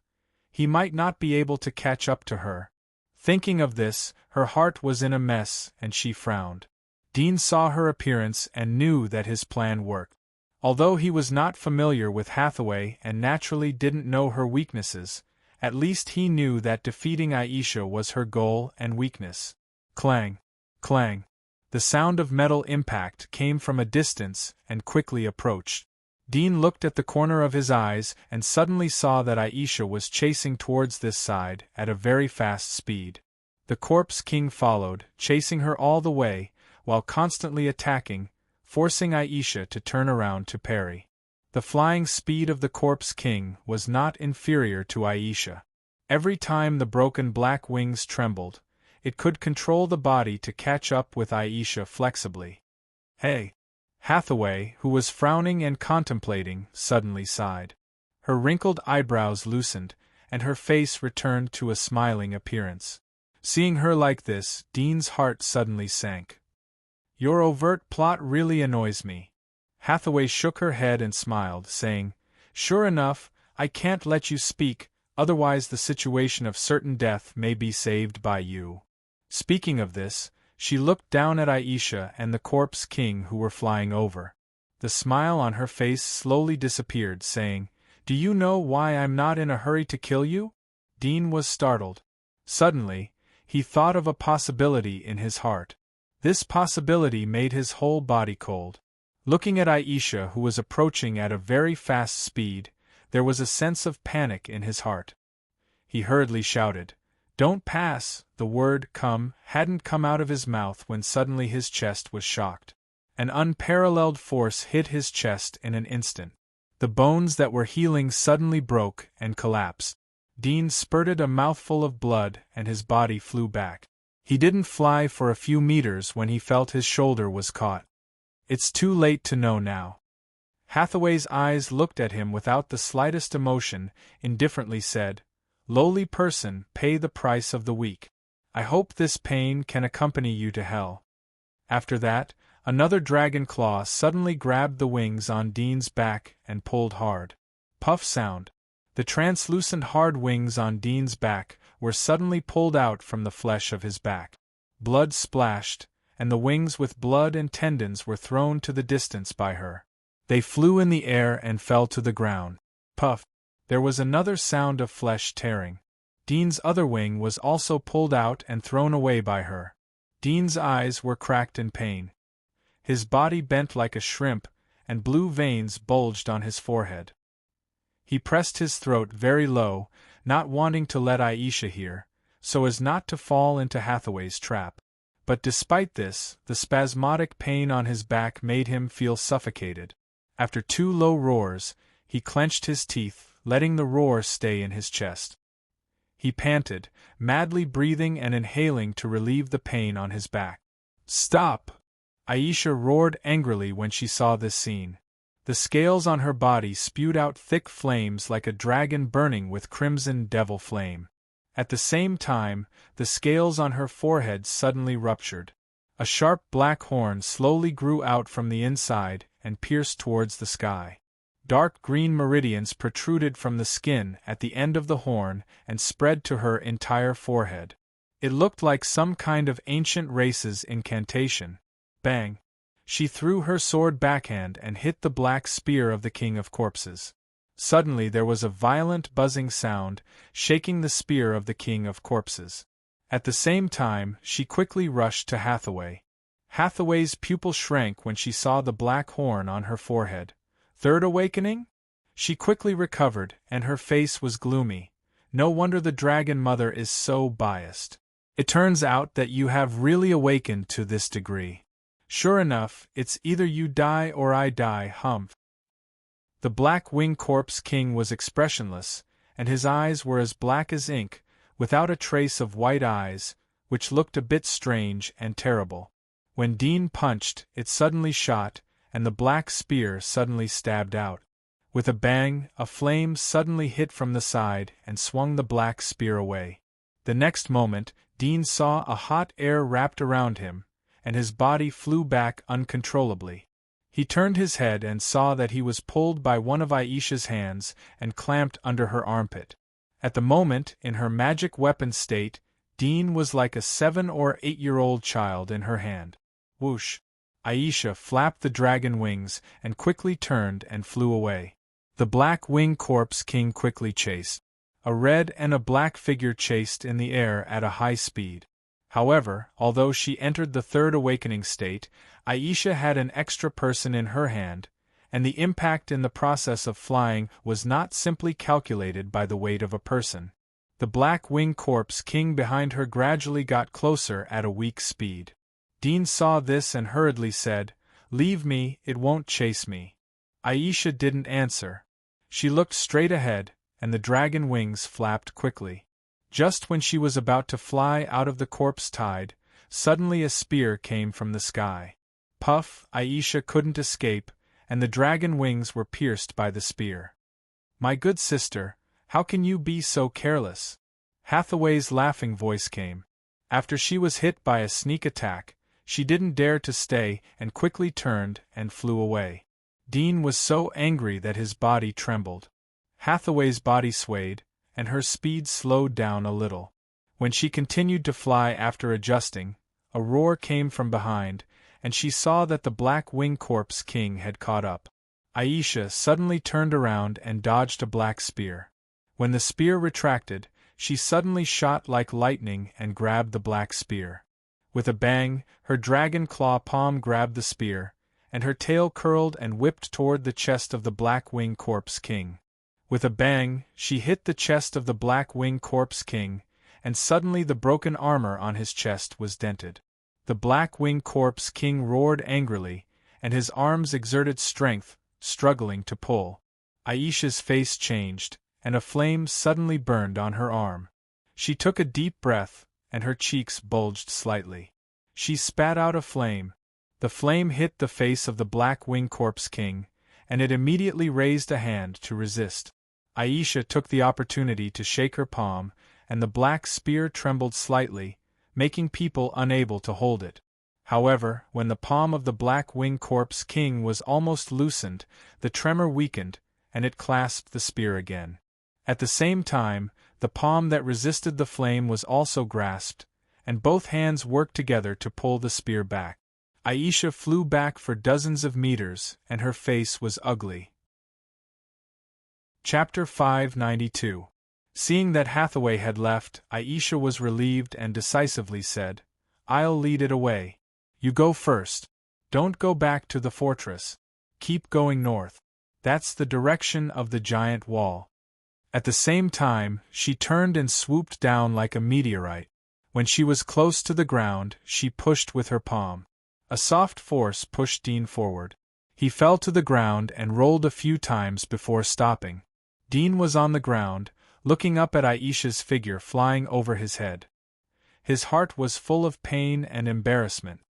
he might not be able to catch up to her. Thinking of this, her heart was in a mess and she frowned. Dean saw her appearance and knew that his plan worked. Although he was not familiar with Hathaway and naturally didn't know her weaknesses, at least he knew that defeating Aisha was her goal and weakness. Clang! Clang! The sound of metal impact came from a distance and quickly approached. Dean looked at the corner of his eyes and suddenly saw that Aisha was chasing towards this side at a very fast speed. The corpse king followed, chasing her all the way, while constantly attacking, forcing Aisha to turn around to parry. The flying speed of the corpse king was not inferior to Aisha. Every time the broken black wings trembled, it could control the body to catch up with Aisha flexibly. Hey! Hathaway, who was frowning and contemplating, suddenly sighed. Her wrinkled eyebrows loosened, and her face returned to a smiling appearance. Seeing her like this, Dean's heart suddenly sank. Your overt plot really annoys me. Hathaway shook her head and smiled, saying, Sure enough, I can't let you speak, otherwise the situation of certain death may be saved by you. Speaking of this, she looked down at Aisha and the corpse king who were flying over. The smile on her face slowly disappeared, saying, Do you know why I'm not in a hurry to kill you? Dean was startled. Suddenly, he thought of a possibility in his heart. This possibility made his whole body cold. Looking at Aisha, who was approaching at a very fast speed, there was a sense of panic in his heart. He hurriedly shouted, Don't pass! The word come hadn't come out of his mouth when suddenly his chest was shocked. An unparalleled force hit his chest in an instant. The bones that were healing suddenly broke and collapsed. Dean spurted a mouthful of blood and his body flew back. He didn't fly for a few meters when he felt his shoulder was caught. It's too late to know now. Hathaway's eyes looked at him without the slightest emotion, indifferently said, "Lowly person, pay the price of the weak. I hope this pain can accompany you to hell." After that, another dragon claw suddenly grabbed the wings on Dean's back and pulled hard. Puff sound. The translucent hard wings on Dean's back were suddenly pulled out from the flesh of his back. Blood splashed, and the wings with blood and tendons were thrown to the distance by her. They flew in the air and fell to the ground. Puff. There was another sound of flesh tearing. Dean's other wing was also pulled out and thrown away by her. Dean's eyes were cracked in pain. His body bent like a shrimp, and blue veins bulged on his forehead. He pressed his throat very low, not wanting to let Aisha hear, so as not to fall into Hathaway's trap. But despite this, the spasmodic pain on his back made him feel suffocated. After 2 low roars, he clenched his teeth, letting the roar stay in his chest. He panted, madly breathing and inhaling to relieve the pain on his back. "Stop!" Aisha roared angrily when she saw this scene. The scales on her body spewed out thick flames like a dragon burning with crimson devil flame. At the same time, the scales on her forehead suddenly ruptured. A sharp black horn slowly grew out from the inside and pierced towards the sky. Dark green meridians protruded from the skin at the end of the horn and spread to her entire forehead. It looked like some kind of ancient race's incantation. Bang! She threw her sword backhand and hit the black spear of the King of Corpses. Suddenly there was a violent buzzing sound, shaking the spear of the King of Corpses. At the same time, she quickly rushed to Hathaway. Hathaway's pupil shrank when she saw the black horn on her forehead. Third awakening? She quickly recovered, and her face was gloomy. No wonder the Dragon Mother is so biased. It turns out that you have really awakened to this degree. Sure enough, it's either you die or I die, humph. The Black Wing Corpse King was expressionless, and his eyes were as black as ink, without a trace of white eyes, which looked a bit strange and terrible. When Dean punched, it suddenly shot, and the black spear suddenly stabbed out. With a bang, a flame suddenly hit from the side and swung the black spear away. The next moment, Dean saw a hot air wrapped around him, and his body flew back uncontrollably. He turned his head and saw that he was pulled by one of Aisha's hands and clamped under her armpit. At the moment, in her magic weapon state, Dean was like a 7- or 8-year-old child in her hand. Whoosh! Aisha flapped the dragon wings and quickly turned and flew away. The Black Wing Corpse King quickly chased. A red and a black figure chased in the air at a high speed. However, although she entered the third awakening state, Aisha had an extra person in her hand, and the impact in the process of flying was not simply calculated by the weight of a person. The Black Wing Corpse King behind her gradually got closer at a weak speed. Dean saw this and hurriedly said, "Leave me, it won't chase me." Aisha didn't answer. She looked straight ahead, and the dragon wings flapped quickly. Just when she was about to fly out of the corpse tide, suddenly a spear came from the sky. Puff! Aisha couldn't escape, and the dragon wings were pierced by the spear. "My good sister, how can you be so careless?" Hathaway's laughing voice came. After she was hit by a sneak attack, she didn't dare to stay and quickly turned and flew away. Dean was so angry that his body trembled. Hathaway's body swayed, and her speed slowed down a little. When she continued to fly after adjusting, a roar came from behind, and she saw that the Black Wing Corpse King had caught up. Aisha suddenly turned around and dodged a black spear. When the spear retracted, she suddenly shot like lightning and grabbed the black spear. With a bang, her dragon claw palm grabbed the spear, and her tail curled and whipped toward the chest of the Black Wing Corpse King. With a bang, she hit the chest of the Black Wing Corpse King, and suddenly the broken armor on his chest was dented. The Black Wing Corpse King roared angrily, and his arms exerted strength, struggling to pull. Aisha's face changed, and a flame suddenly burned on her arm. She took a deep breath, and her cheeks bulged slightly. She spat out a flame. The flame hit the face of the Black-Winged Corpse King, and it immediately raised a hand to resist. Aisha took the opportunity to shake her palm, and the black spear trembled slightly, making people unable to hold it. However, when the palm of the Black-Winged Corpse King was almost loosened, the tremor weakened, and it clasped the spear again. At the same time, the palm that resisted the flame was also grasped, and both hands worked together to pull the spear back. Aisha flew back for dozens of meters, and her face was ugly. Chapter 592. Seeing that Hathaway had left, Aisha was relieved and decisively said, "I'll lead it away. You go first. Don't go back to the fortress. Keep going north. That's the direction of the giant wall." At the same time, she turned and swooped down like a meteorite. When she was close to the ground, she pushed with her palm. A soft force pushed Dean forward. He fell to the ground and rolled a few times before stopping. Dean was on the ground, looking up at Aisha's figure flying over his head. His heart was full of pain and embarrassment.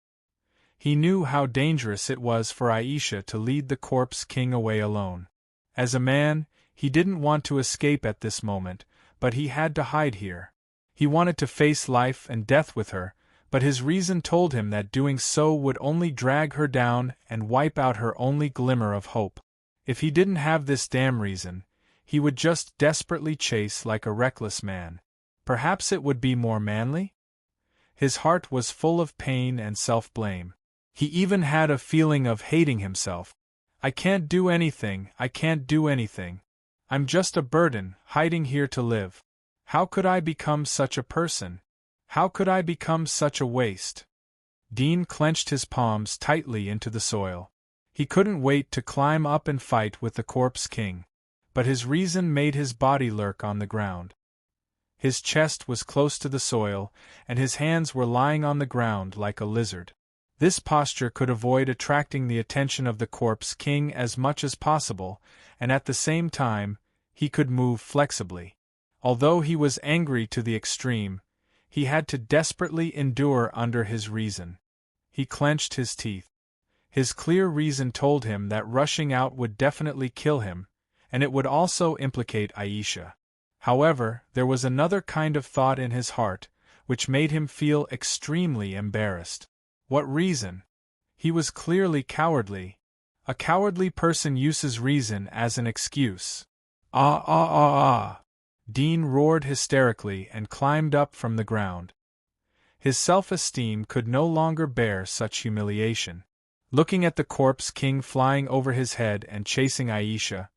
He knew how dangerous it was for Aisha to lead the Corpse King away alone. As a man, he didn't want to escape at this moment, but he had to hide here. He wanted to face life and death with her, but his reason told him that doing so would only drag her down and wipe out her only glimmer of hope. If he didn't have this damn reason, he would just desperately chase like a reckless man. Perhaps it would be more manly? His heart was full of pain and self-blame. He even had a feeling of hating himself. I can't do anything. I'm just a burden, hiding here to live. How could I become such a person? How could I become such a waste? Dean clenched his palms tightly into the soil. He couldn't wait to climb up and fight with the Corpse King. But his reason made his body lurk on the ground. His chest was close to the soil, and his hands were lying on the ground like a lizard. This posture could avoid attracting the attention of the Corpse King as much as possible, and at the same time, he could move flexibly. Although he was angry to the extreme, he had to desperately endure under his reason. He clenched his teeth. His clear reason told him that rushing out would definitely kill him, and it would also implicate Aisha. However, there was another kind of thought in his heart, which made him feel extremely embarrassed. What reason? He was clearly cowardly. A cowardly person uses reason as an excuse. Dean roared hysterically and climbed up from the ground. His self-esteem could no longer bear such humiliation. Looking at the Corpse King flying over his head and chasing Aisha,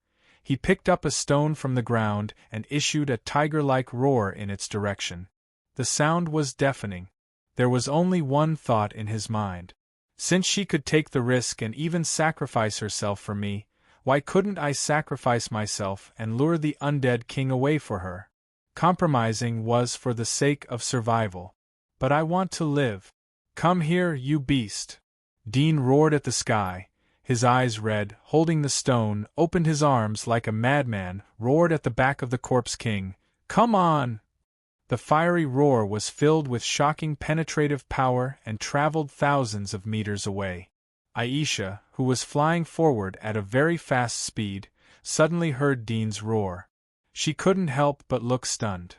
he picked up a stone from the ground and issued a tiger-like roar in its direction. The sound was deafening. There was only one thought in his mind. Since she could take the risk and even sacrifice herself for me, why couldn't I sacrifice myself and lure the undead king away for her? Compromising was for the sake of survival. But I want to live. Come here, you beast! Dean roared at the sky. His eyes red, holding the stone, opened his arms like a madman, roared at the back of the Corpse King. Come on! The fiery roar was filled with shocking penetrative power and traveled thousands of meters away. Aisha, who was flying forward at a very fast speed, suddenly heard Dean's roar. She couldn't help but look stunned.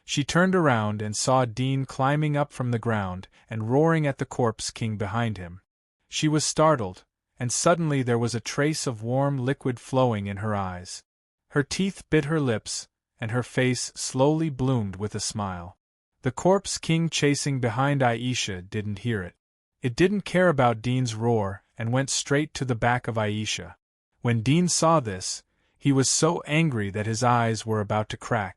She turned around and saw Dean climbing up from the ground and roaring at the Corpse King behind him. She was startled, and suddenly there was a trace of warm liquid flowing in her eyes. Her teeth bit her lips, and her face slowly bloomed with a smile. The Corpse King chasing behind Aisha didn't hear it. It didn't care about Dean's roar and went straight to the back of Aisha. When Dean saw this, he was so angry that his eyes were about to crack.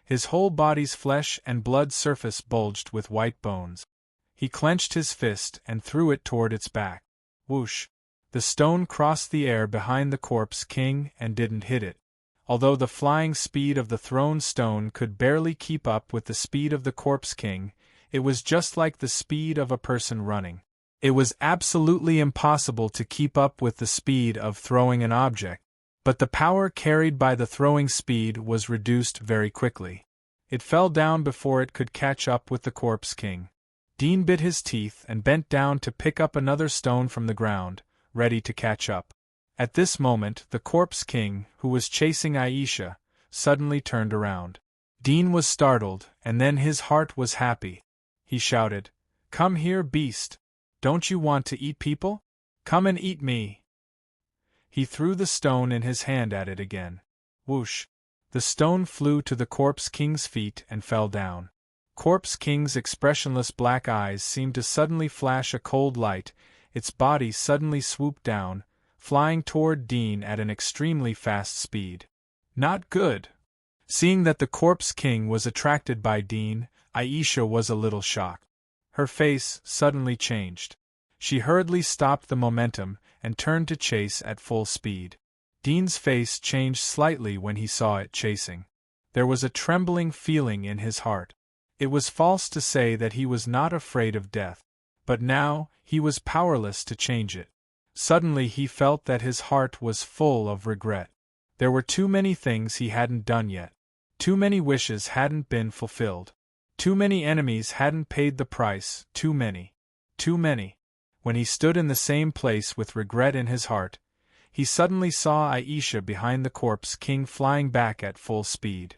His whole body's flesh and blood surface bulged with white bones. He clenched his fist and threw it toward its back. Whoosh! The stone crossed the air behind the Corpse King and didn't hit it. Although the flying speed of the thrown stone could barely keep up with the speed of the Corpse King, it was just like the speed of a person running. It was absolutely impossible to keep up with the speed of throwing an object. But the power carried by the throwing speed was reduced very quickly. It fell down before it could catch up with the Corpse King. Dean bit his teeth and bent down to pick up another stone from the ground, ready to catch up. At this moment, the Corpse King, who was chasing Aisha, suddenly turned around. Dean was startled, and then his heart was happy. He shouted, "Come here, beast! Don't you want to eat people? Come and eat me!" He threw the stone in his hand at it again. Whoosh! The stone flew to the Corpse King's feet and fell down. Corpse King's expressionless black eyes seemed to suddenly flash a cold light, its body suddenly swooped down, flying toward Dean at an extremely fast speed. Not good! Seeing that the Corpse King was attracted by Dean, Aisha was a little shocked. Her face suddenly changed. She hurriedly stopped the momentum and turned to chase at full speed. Dean's face changed slightly when he saw it chasing. There was a trembling feeling in his heart. It was false to say that he was not afraid of death, but now he was powerless to change it. Suddenly he felt that his heart was full of regret. There were too many things he hadn't done yet. Too many wishes hadn't been fulfilled. Too many enemies hadn't paid the price, too many. Too many. When he stood in the same place with regret in his heart, he suddenly saw Aisha behind the Corpse King flying back at full speed.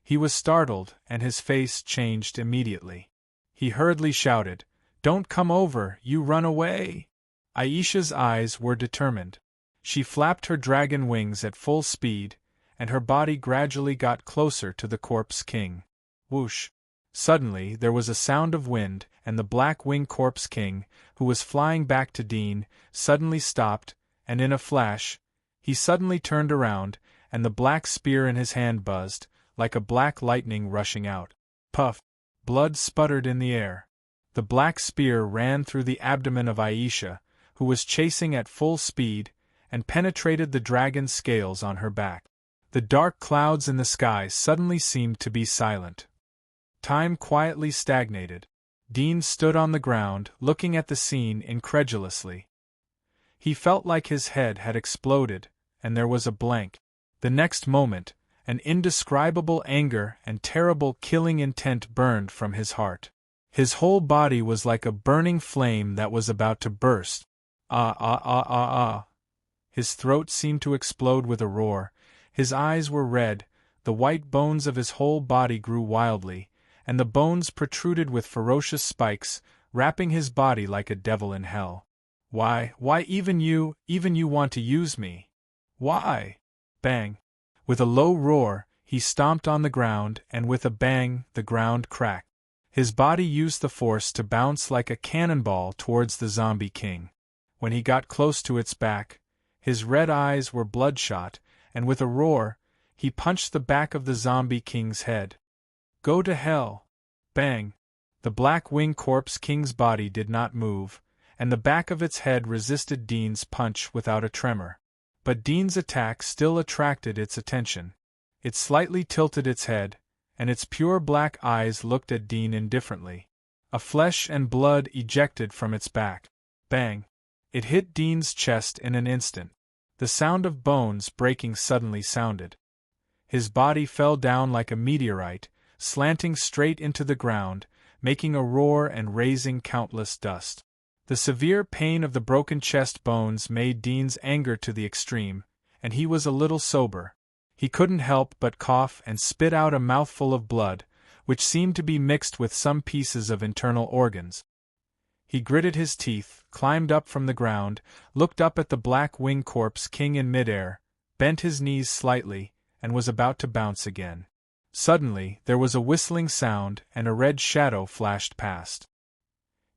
He was startled, and his face changed immediately. He hurriedly shouted, "Don't come over, you run away!" Aisha's eyes were determined. She flapped her dragon wings at full speed, and her body gradually got closer to the Corpse King. Whoosh! Suddenly there was a sound of wind, and the black-winged Corpse King, who was flying back to Dean, suddenly stopped, and in a flash, he suddenly turned around, and the black spear in his hand buzzed, like a black lightning rushing out. Puff! Blood sputtered in the air. The black spear ran through the abdomen of Aisha, who was chasing at full speed, and penetrated the dragon's scales on her back. The dark clouds in the sky suddenly seemed to be silent. Time quietly stagnated. Dean stood on the ground, looking at the scene incredulously. He felt like his head had exploded, and there was a blank. The next moment, an indescribable anger and terrible killing intent burned from his heart. His whole body was like a burning flame that was about to burst. Ah ah ah ah ah! His throat seemed to explode with a roar, his eyes were red, the white bones of his whole body grew wildly, and the bones protruded with ferocious spikes, wrapping his body like a devil in hell. Why even you want to use me? Why? Bang! With a low roar, he stomped on the ground, and with a bang, the ground cracked. His body used the force to bounce like a cannonball towards the zombie king. When he got close to its back, his red eyes were bloodshot, and with a roar, he punched the back of the zombie king's head. Go to hell! Bang! The black-winged Corpse King's body did not move, and the back of its head resisted Dean's punch without a tremor. But Dean's attack still attracted its attention. It slightly tilted its head, and its pure black eyes looked at Dean indifferently. A flesh and blood ejected from its back. Bang! It hit Dean's chest in an instant. The sound of bones breaking suddenly sounded. His body fell down like a meteorite, slanting straight into the ground, making a roar and raising countless dust. The severe pain of the broken chest bones made Dean's anger to the extreme, and he was a little sober. He couldn't help but cough and spit out a mouthful of blood, which seemed to be mixed with some pieces of internal organs. He gritted his teeth, climbed up from the ground, looked up at the black-winged Corpse King in midair, bent his knees slightly, and was about to bounce again. Suddenly, there was a whistling sound, and a red shadow flashed past.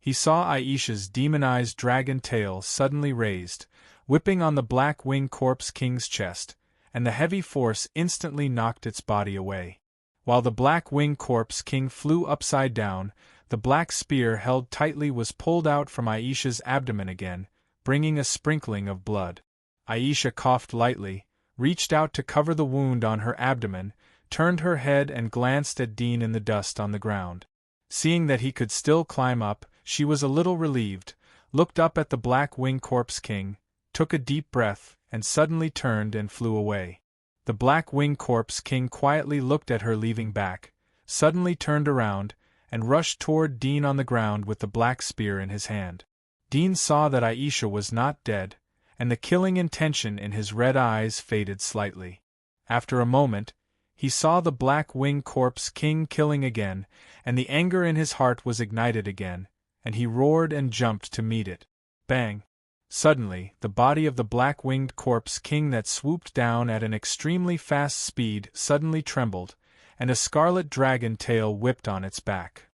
He saw Aisha's demonized dragon tail suddenly raised, whipping on the black-winged Corpse King's chest, and the heavy force instantly knocked its body away. While the black-winged Corpse King flew upside down, the black spear held tightly was pulled out from Aisha's abdomen again, bringing a sprinkling of blood. Aisha coughed lightly, reached out to cover the wound on her abdomen, turned her head and glanced at Dean in the dust on the ground. Seeing that he could still climb up, she was a little relieved, looked up at the black-winged Corpse King, took a deep breath, and suddenly turned and flew away. The Black-Winged Corpse King quietly looked at her leaving back, suddenly turned around, and rushed toward Dean on the ground with the black spear in his hand. Dean saw that Aisha was not dead, and the killing intention in his red eyes faded slightly. After a moment, he saw the Black-Winged Corpse King killing again, and the anger in his heart was ignited again, and he roared and jumped to meet it. Bang! Suddenly, the body of the Black-Winged Corpse King that swooped down at an extremely fast speed suddenly trembled, and a scarlet dragon tail whipped on its back.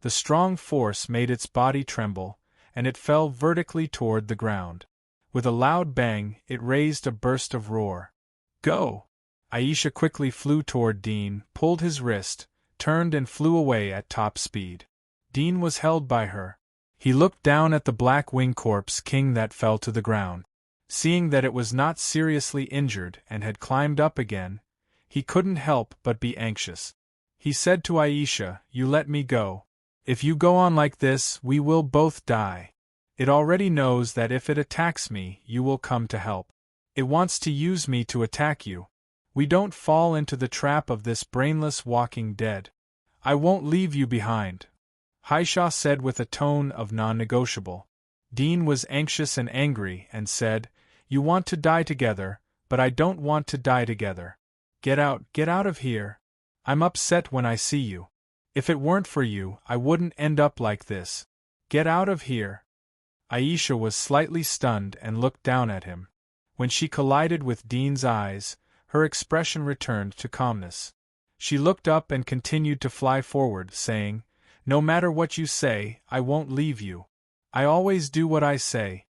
The strong force made its body tremble, and it fell vertically toward the ground. With a loud bang, it raised a burst of roar. Go! Aisha quickly flew toward Dean, pulled his wrist, turned and flew away at top speed. Dean was held by her. He looked down at the Black-Winged Corpse King that fell to the ground. Seeing that it was not seriously injured and had climbed up again, he couldn't help but be anxious. He said to Aisha, "You let me go. If you go on like this, we will both die. It already knows that if it attacks me, you will come to help. It wants to use me to attack you. We don't fall into the trap of this brainless walking dead. I won't leave you behind," Aisha said with a tone of non-negotiable. Dean was anxious and angry and said, "You want to die together, but I don't want to die together. Get out of here. I'm upset when I see you. If it weren't for you, I wouldn't end up like this. Get out of here." Aisha was slightly stunned and looked down at him. When she collided with Dean's eyes, her expression returned to calmness. She looked up and continued to fly forward, saying, "No matter what you say, I won't leave you. I always do what I say."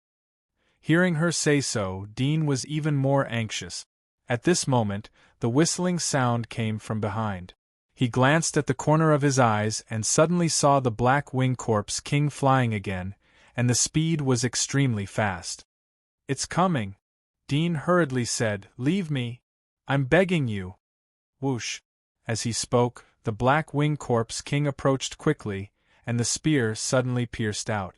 Hearing her say so, Dean was even more anxious. At this moment, the whistling sound came from behind. He glanced at the corner of his eyes and suddenly saw the Black-Winged Corpse King flying again, and the speed was extremely fast. "It's coming," Dean hurriedly said. "Leave me. I'm begging you." Whoosh! As he spoke, the Black-Winged Corpse King approached quickly, and the spear suddenly pierced out.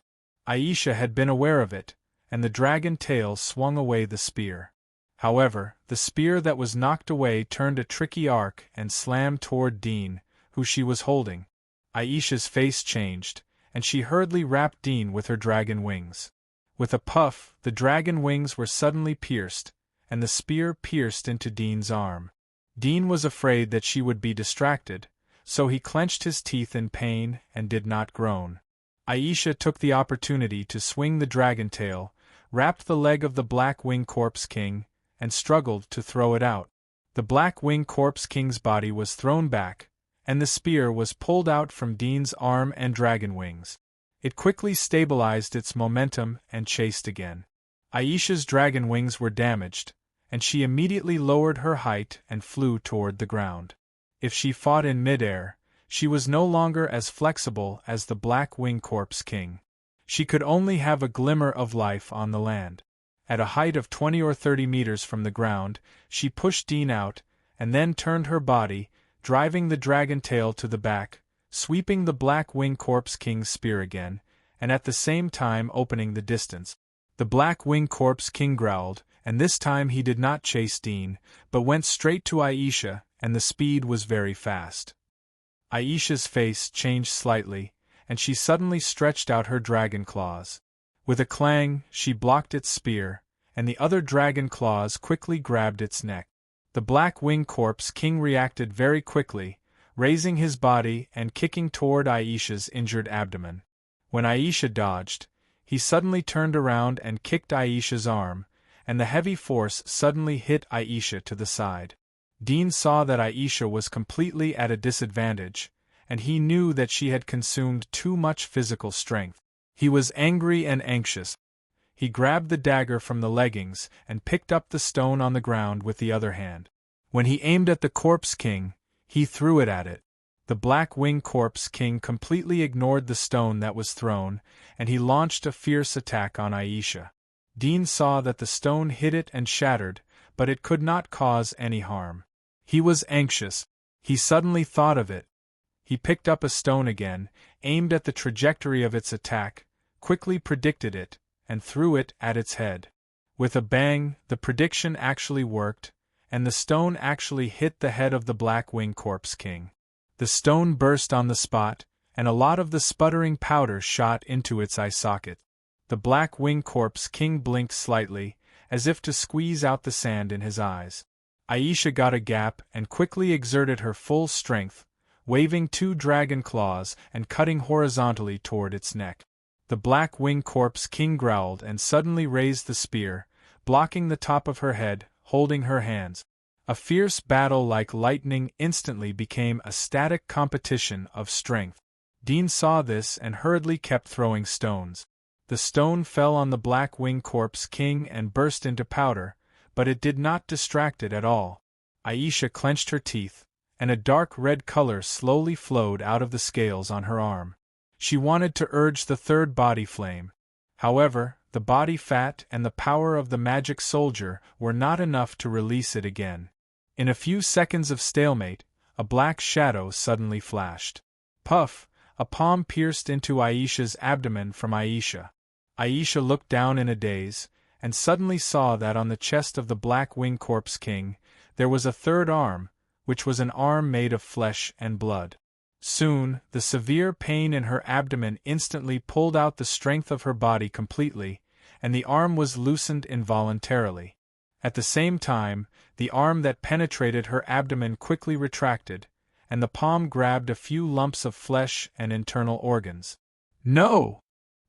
Aisha had been aware of it, and the dragon tail swung away the spear. However, the spear that was knocked away turned a tricky arc and slammed toward Dean, who she was holding. Aisha's face changed, and she hurriedly wrapped Dean with her dragon wings. With a puff, the dragon wings were suddenly pierced, and the spear pierced into Dean's arm. Dean was afraid that she would be distracted, so he clenched his teeth in pain and did not groan. Aisha took the opportunity to swing the dragon tail, wrapped the leg of the Black-Winged Corpse King, and struggled to throw it out. The Black-Winged Corpse King's body was thrown back, and the spear was pulled out from Dean's arm and dragon wings. It quickly stabilized its momentum and chased again. Aisha's dragon wings were damaged, and she immediately lowered her height and flew toward the ground. If she fought in midair, she was no longer as flexible as the Black-Winged Corpse King. She could only have a glimmer of life on the land. At a height of 20 or 30 meters from the ground, she pushed Dean out, and then turned her body, driving the dragon tail to the back, sweeping the Black-Winged Corpse King's spear again, and at the same time opening the distance. The Black-Winged Corpse King growled, and this time he did not chase Dean, but went straight to Aisha, and the speed was very fast. Aisha's face changed slightly, and she suddenly stretched out her dragon claws. With a clang, she blocked its spear, and the other dragon claws quickly grabbed its neck. The Black-Winged Corpse King reacted very quickly, raising his body and kicking toward Aisha's injured abdomen. When Aisha dodged, he suddenly turned around and kicked Aisha's arm, and the heavy force suddenly hit Aisha to the side. Dean saw that Aisha was completely at a disadvantage, and he knew that she had consumed too much physical strength. He was angry and anxious. He grabbed the dagger from the leggings and picked up the stone on the ground with the other hand. When he aimed at the Corpse King, he threw it at it. The Black-Winged Corpse King completely ignored the stone that was thrown, and he launched a fierce attack on Aisha. Dean saw that the stone hit it and shattered, but it could not cause any harm. He was anxious. He suddenly thought of it. He picked up a stone again, aimed at the trajectory of its attack, quickly predicted it, and threw it at its head. With a bang, the prediction actually worked, and the stone actually hit the head of the Black-Winged Corpse King. The stone burst on the spot, and a lot of the sputtering powder shot into its eye socket. The Black-Winged Corpse King blinked slightly, as if to squeeze out the sand in his eyes. Aisha got a gap and quickly exerted her full strength, waving 2 dragon claws and cutting horizontally toward its neck. The Black-Winged Corpse King growled and suddenly raised the spear, blocking the top of her head, holding her hands. A fierce battle like lightning instantly became a static competition of strength. Dean saw this and hurriedly kept throwing stones. The stone fell on the Black-Winged Corpse King and burst into powder, but it did not distract it at all. Aisha clenched her teeth, and a dark red color slowly flowed out of the scales on her arm. She wanted to urge the third body flame. However, the body fat and the power of the magic soldier were not enough to release it again. In a few seconds of stalemate, a black shadow suddenly flashed. Puff! A palm pierced into Aisha's abdomen from Aisha. Aisha looked down in a daze, and suddenly saw that on the chest of the Black-Winged Corpse King, there was a third arm, which was an arm made of flesh and blood. Soon, the severe pain in her abdomen instantly pulled out the strength of her body completely, and the arm was loosened involuntarily. At the same time, the arm that penetrated her abdomen quickly retracted, and the palm grabbed a few lumps of flesh and internal organs. No!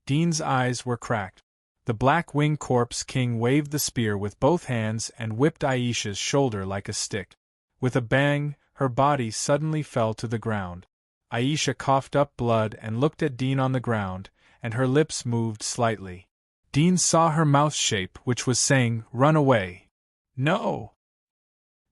Dean's eyes were cracked. The Black-Winged Corpse King waved the spear with both hands and whipped Aisha's shoulder like a stick. With a bang, her body suddenly fell to the ground. Aisha coughed up blood and looked at Dean on the ground, and her lips moved slightly. Dean saw her mouth shape, which was saying, "Run away." No!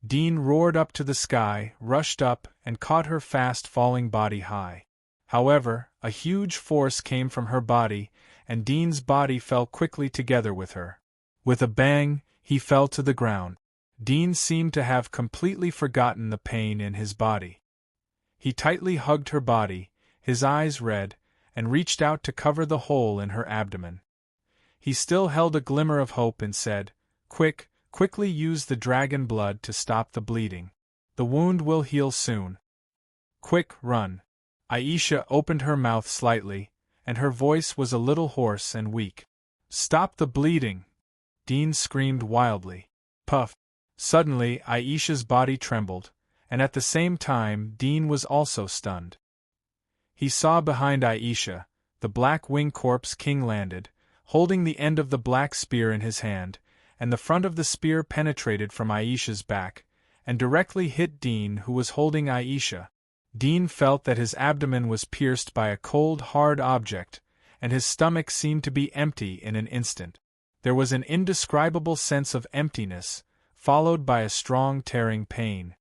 Dean roared up to the sky, rushed up, and caught her fast-falling body high. However, a huge force came from her body, and Dean's body fell quickly together with her. With a bang, he fell to the ground. Dean seemed to have completely forgotten the pain in his body. He tightly hugged her body, his eyes red, and reached out to cover the hole in her abdomen. He still held a glimmer of hope and said, Quickly use the dragon blood to stop the bleeding. The wound will heal soon. Quick, run." Aisha opened her mouth slightly, and her voice was a little hoarse and weak. "Stop the bleeding!" Dean screamed wildly. Puff! Suddenly, Aisha's body trembled, and at the same time Dean was also stunned. He saw behind Aisha, the Black-Winged Corpse King landed, holding the end of the black spear in his hand, and the front of the spear penetrated from Aisha's back, and directly hit Dean, who was holding Aisha. Dean felt that his abdomen was pierced by a cold, hard object, and his stomach seemed to be empty in an instant. There was an indescribable sense of emptiness, followed by a strong tearing pain.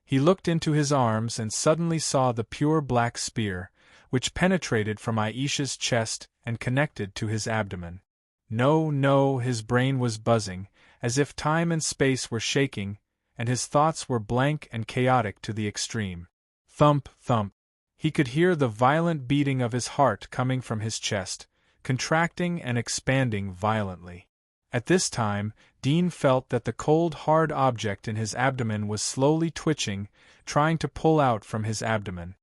He looked into his arms and suddenly saw the pure black spear, which penetrated from Aisha's chest and connected to his abdomen. No, his brain was buzzing, as if time and space were shaking, and his thoughts were blank and chaotic to the extreme. Thump, thump. He could hear the violent beating of his heart coming from his chest, contracting and expanding violently. At this time, Dean felt that the cold, hard object in his abdomen was slowly twitching, trying to pull out from his abdomen.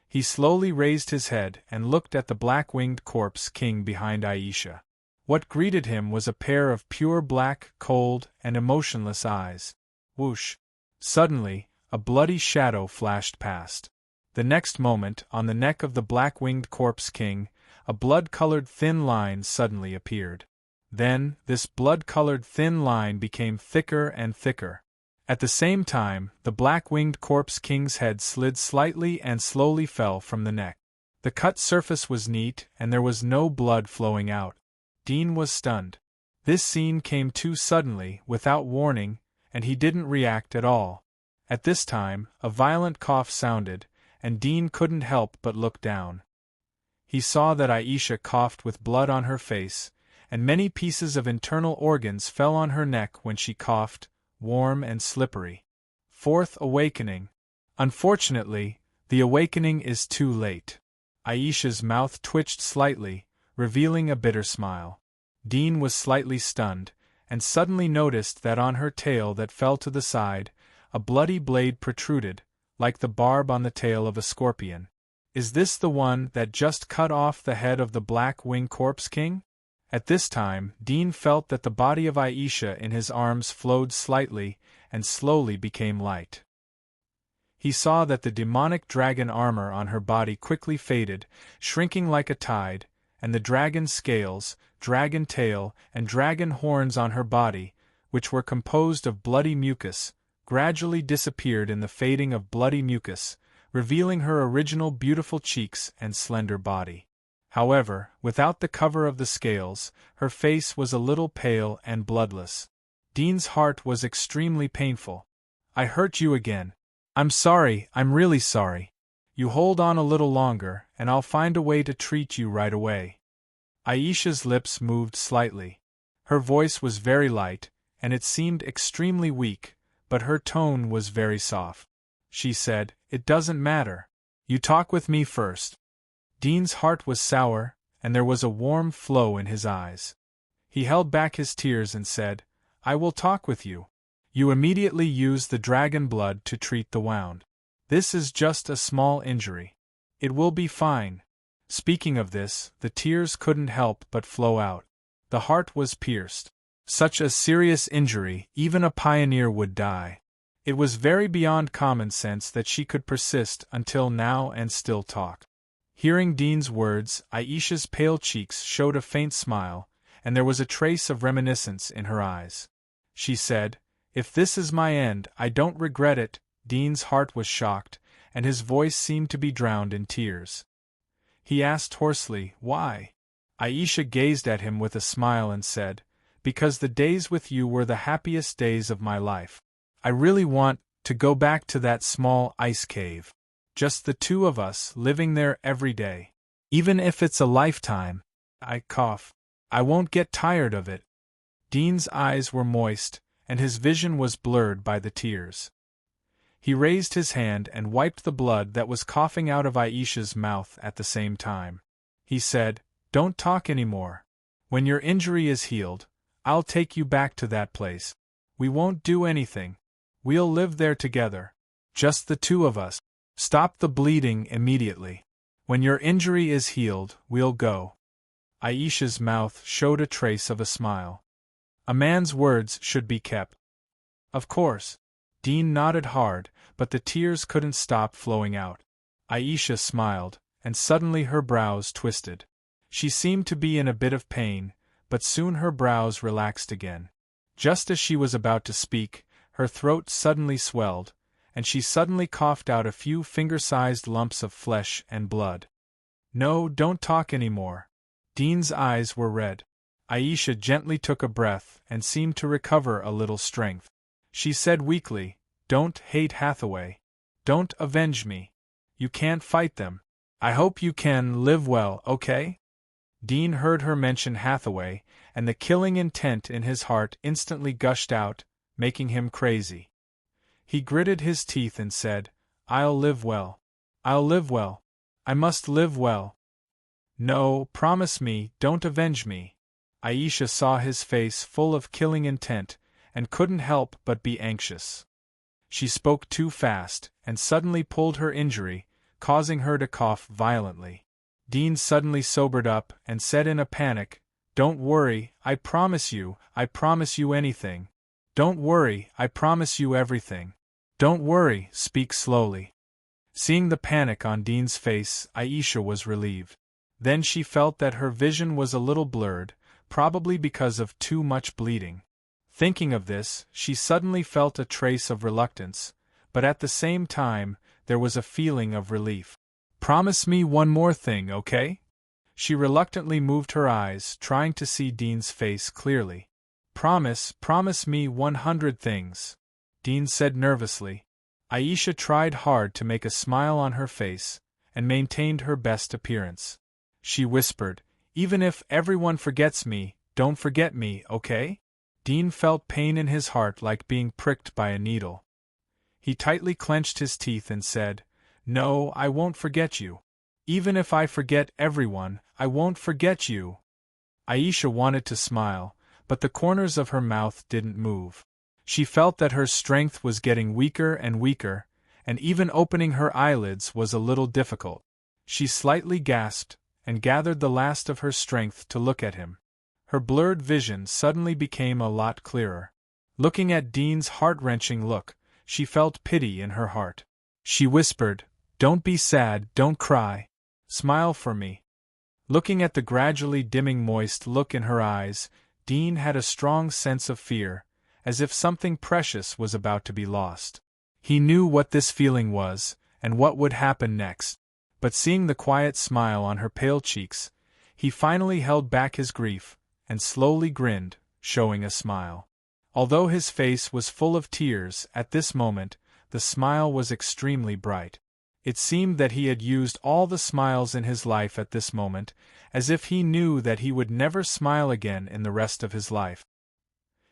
He slowly raised his head and looked at the Black-Winged Corpse King behind Aisha. What greeted him was a pair of pure black, cold, and emotionless eyes. Whoosh! Suddenly, a bloody shadow flashed past. The next moment, on the neck of the Black-Winged Corpse King, a blood-colored thin line suddenly appeared. Then, this blood-colored thin line became thicker and thicker. At the same time, the Black-Winged Corpse King's head slid slightly and slowly fell from the neck. The cut surface was neat, and there was no blood flowing out. Dean was stunned. This scene came too suddenly, without warning, and he didn't react at all. At this time, a violent cough sounded, and Dean couldn't help but look down. He saw that Aisha coughed with blood on her face, and many pieces of internal organs fell on her neck when she coughed, warm and slippery. Fourth awakening. Unfortunately, the awakening is too late. Aisha's mouth twitched slightly, revealing a bitter smile. Dean was slightly stunned, and suddenly noticed that on her tail that fell to the side, a bloody blade protruded, like the barb on the tail of a scorpion. Is this the one that just cut off the head of the Black Wing Corpse King? At this time, Dean felt that the body of Aisha in his arms flowed slightly, and slowly became light. He saw that the demonic dragon armor on her body quickly faded, shrinking like a tide, and the dragon scales, dragon tail, and dragon horns on her body, which were composed of bloody mucus, gradually disappeared in the fading of bloody mucus, revealing her original beautiful cheeks and slender body. However, without the cover of the scales, her face was a little pale and bloodless. Dean's heart was extremely painful. "I hurt you again. I'm sorry, I'm really sorry. You hold on a little longer, and I'll find a way to treat you right away." Aisha's lips moved slightly. Her voice was very light, and it seemed extremely weak, but her tone was very soft. She said, "It doesn't matter. You talk with me first." Dean's heart was sour, and there was a warm flow in his eyes. He held back his tears and said, "I will talk with you. You immediately use the dragon blood to treat the wound. This is just a small injury. It will be fine." Speaking of this, the tears couldn't help but flow out. The heart was pierced. Such a serious injury, even a pioneer would die. It was very beyond common sense that she could persist until now and still talk. Hearing Dean's words, Aisha's pale cheeks showed a faint smile, and there was a trace of reminiscence in her eyes. She said, "If this is my end, I don't regret it." Dean's heart was shocked, and his voice seemed to be drowned in tears. He asked hoarsely, "Why?" Aisha gazed at him with a smile and said, "Because the days with you were the happiest days of my life. I really want to go back to that small ice cave. Just the two of us, living there every day. Even if it's a lifetime." I cough. "I won't get tired of it." Dean's eyes were moist, and his vision was blurred by the tears. He raised his hand and wiped the blood that was coughing out of Aisha's mouth at the same time. He said, "Don't talk anymore. When your injury is healed, I'll take you back to that place. We won't do anything. We'll live there together. Just the two of us. Stop the bleeding immediately. When your injury is healed, we'll go." Aisha's mouth showed a trace of a smile. A man's words should be kept. Of course. Dean nodded hard, but the tears couldn't stop flowing out. Aisha smiled, and suddenly her brows twisted. She seemed to be in a bit of pain, but soon her brows relaxed again. Just as she was about to speak, her throat suddenly swelled, and she suddenly coughed out a few finger-sized lumps of flesh and blood. "No, don't talk anymore." Dean's eyes were red. Aisha gently took a breath and seemed to recover a little strength. She said weakly, "Don't hate Hathaway. Don't avenge me. You can't fight them. I hope you can live well, okay?" Dean heard her mention Hathaway, and the killing intent in his heart instantly gushed out, making him crazy. He gritted his teeth and said, "I'll live well. I'll live well. I must live well." "No, promise me, don't avenge me." Aisha saw his face full of killing intent, and couldn't help but be anxious. She spoke too fast, and suddenly pulled her injury, causing her to cough violently. Dean suddenly sobered up and said in a panic, "Don't worry, I promise you anything. Don't worry, I promise you everything. Don't worry, speak slowly." Seeing the panic on Dean's face, Aisha was relieved. Then she felt that her vision was a little blurred, probably because of too much bleeding. Thinking of this, she suddenly felt a trace of reluctance, but at the same time, there was a feeling of relief. "Promise me one more thing, okay?" She reluctantly moved her eyes, trying to see Dean's face clearly. Promise me 100 things," Dean said nervously. Aisha tried hard to make a smile on her face, and maintained her best appearance. She whispered, "Even if everyone forgets me, don't forget me, okay?" Dean felt pain in his heart like being pricked by a needle. He tightly clenched his teeth and said, "No, I won't forget you. Even if I forget everyone, I won't forget you." Aisha wanted to smile, but the corners of her mouth didn't move. She felt that her strength was getting weaker and weaker, and even opening her eyelids was a little difficult. She slightly gasped, and gathered the last of her strength to look at him. Her blurred vision suddenly became a lot clearer. Looking at Dean's heart-wrenching look, she felt pity in her heart. She whispered, "Don't be sad, don't cry. Smile for me." Looking at the gradually dimming moist look in her eyes, Dean had a strong sense of fear, as if something precious was about to be lost. He knew what this feeling was, and what would happen next. But seeing the quiet smile on her pale cheeks, he finally held back his grief, and slowly grinned, showing a smile. Although his face was full of tears at this moment, the smile was extremely bright. It seemed that he had used all the smiles in his life at this moment, as if he knew that he would never smile again in the rest of his life.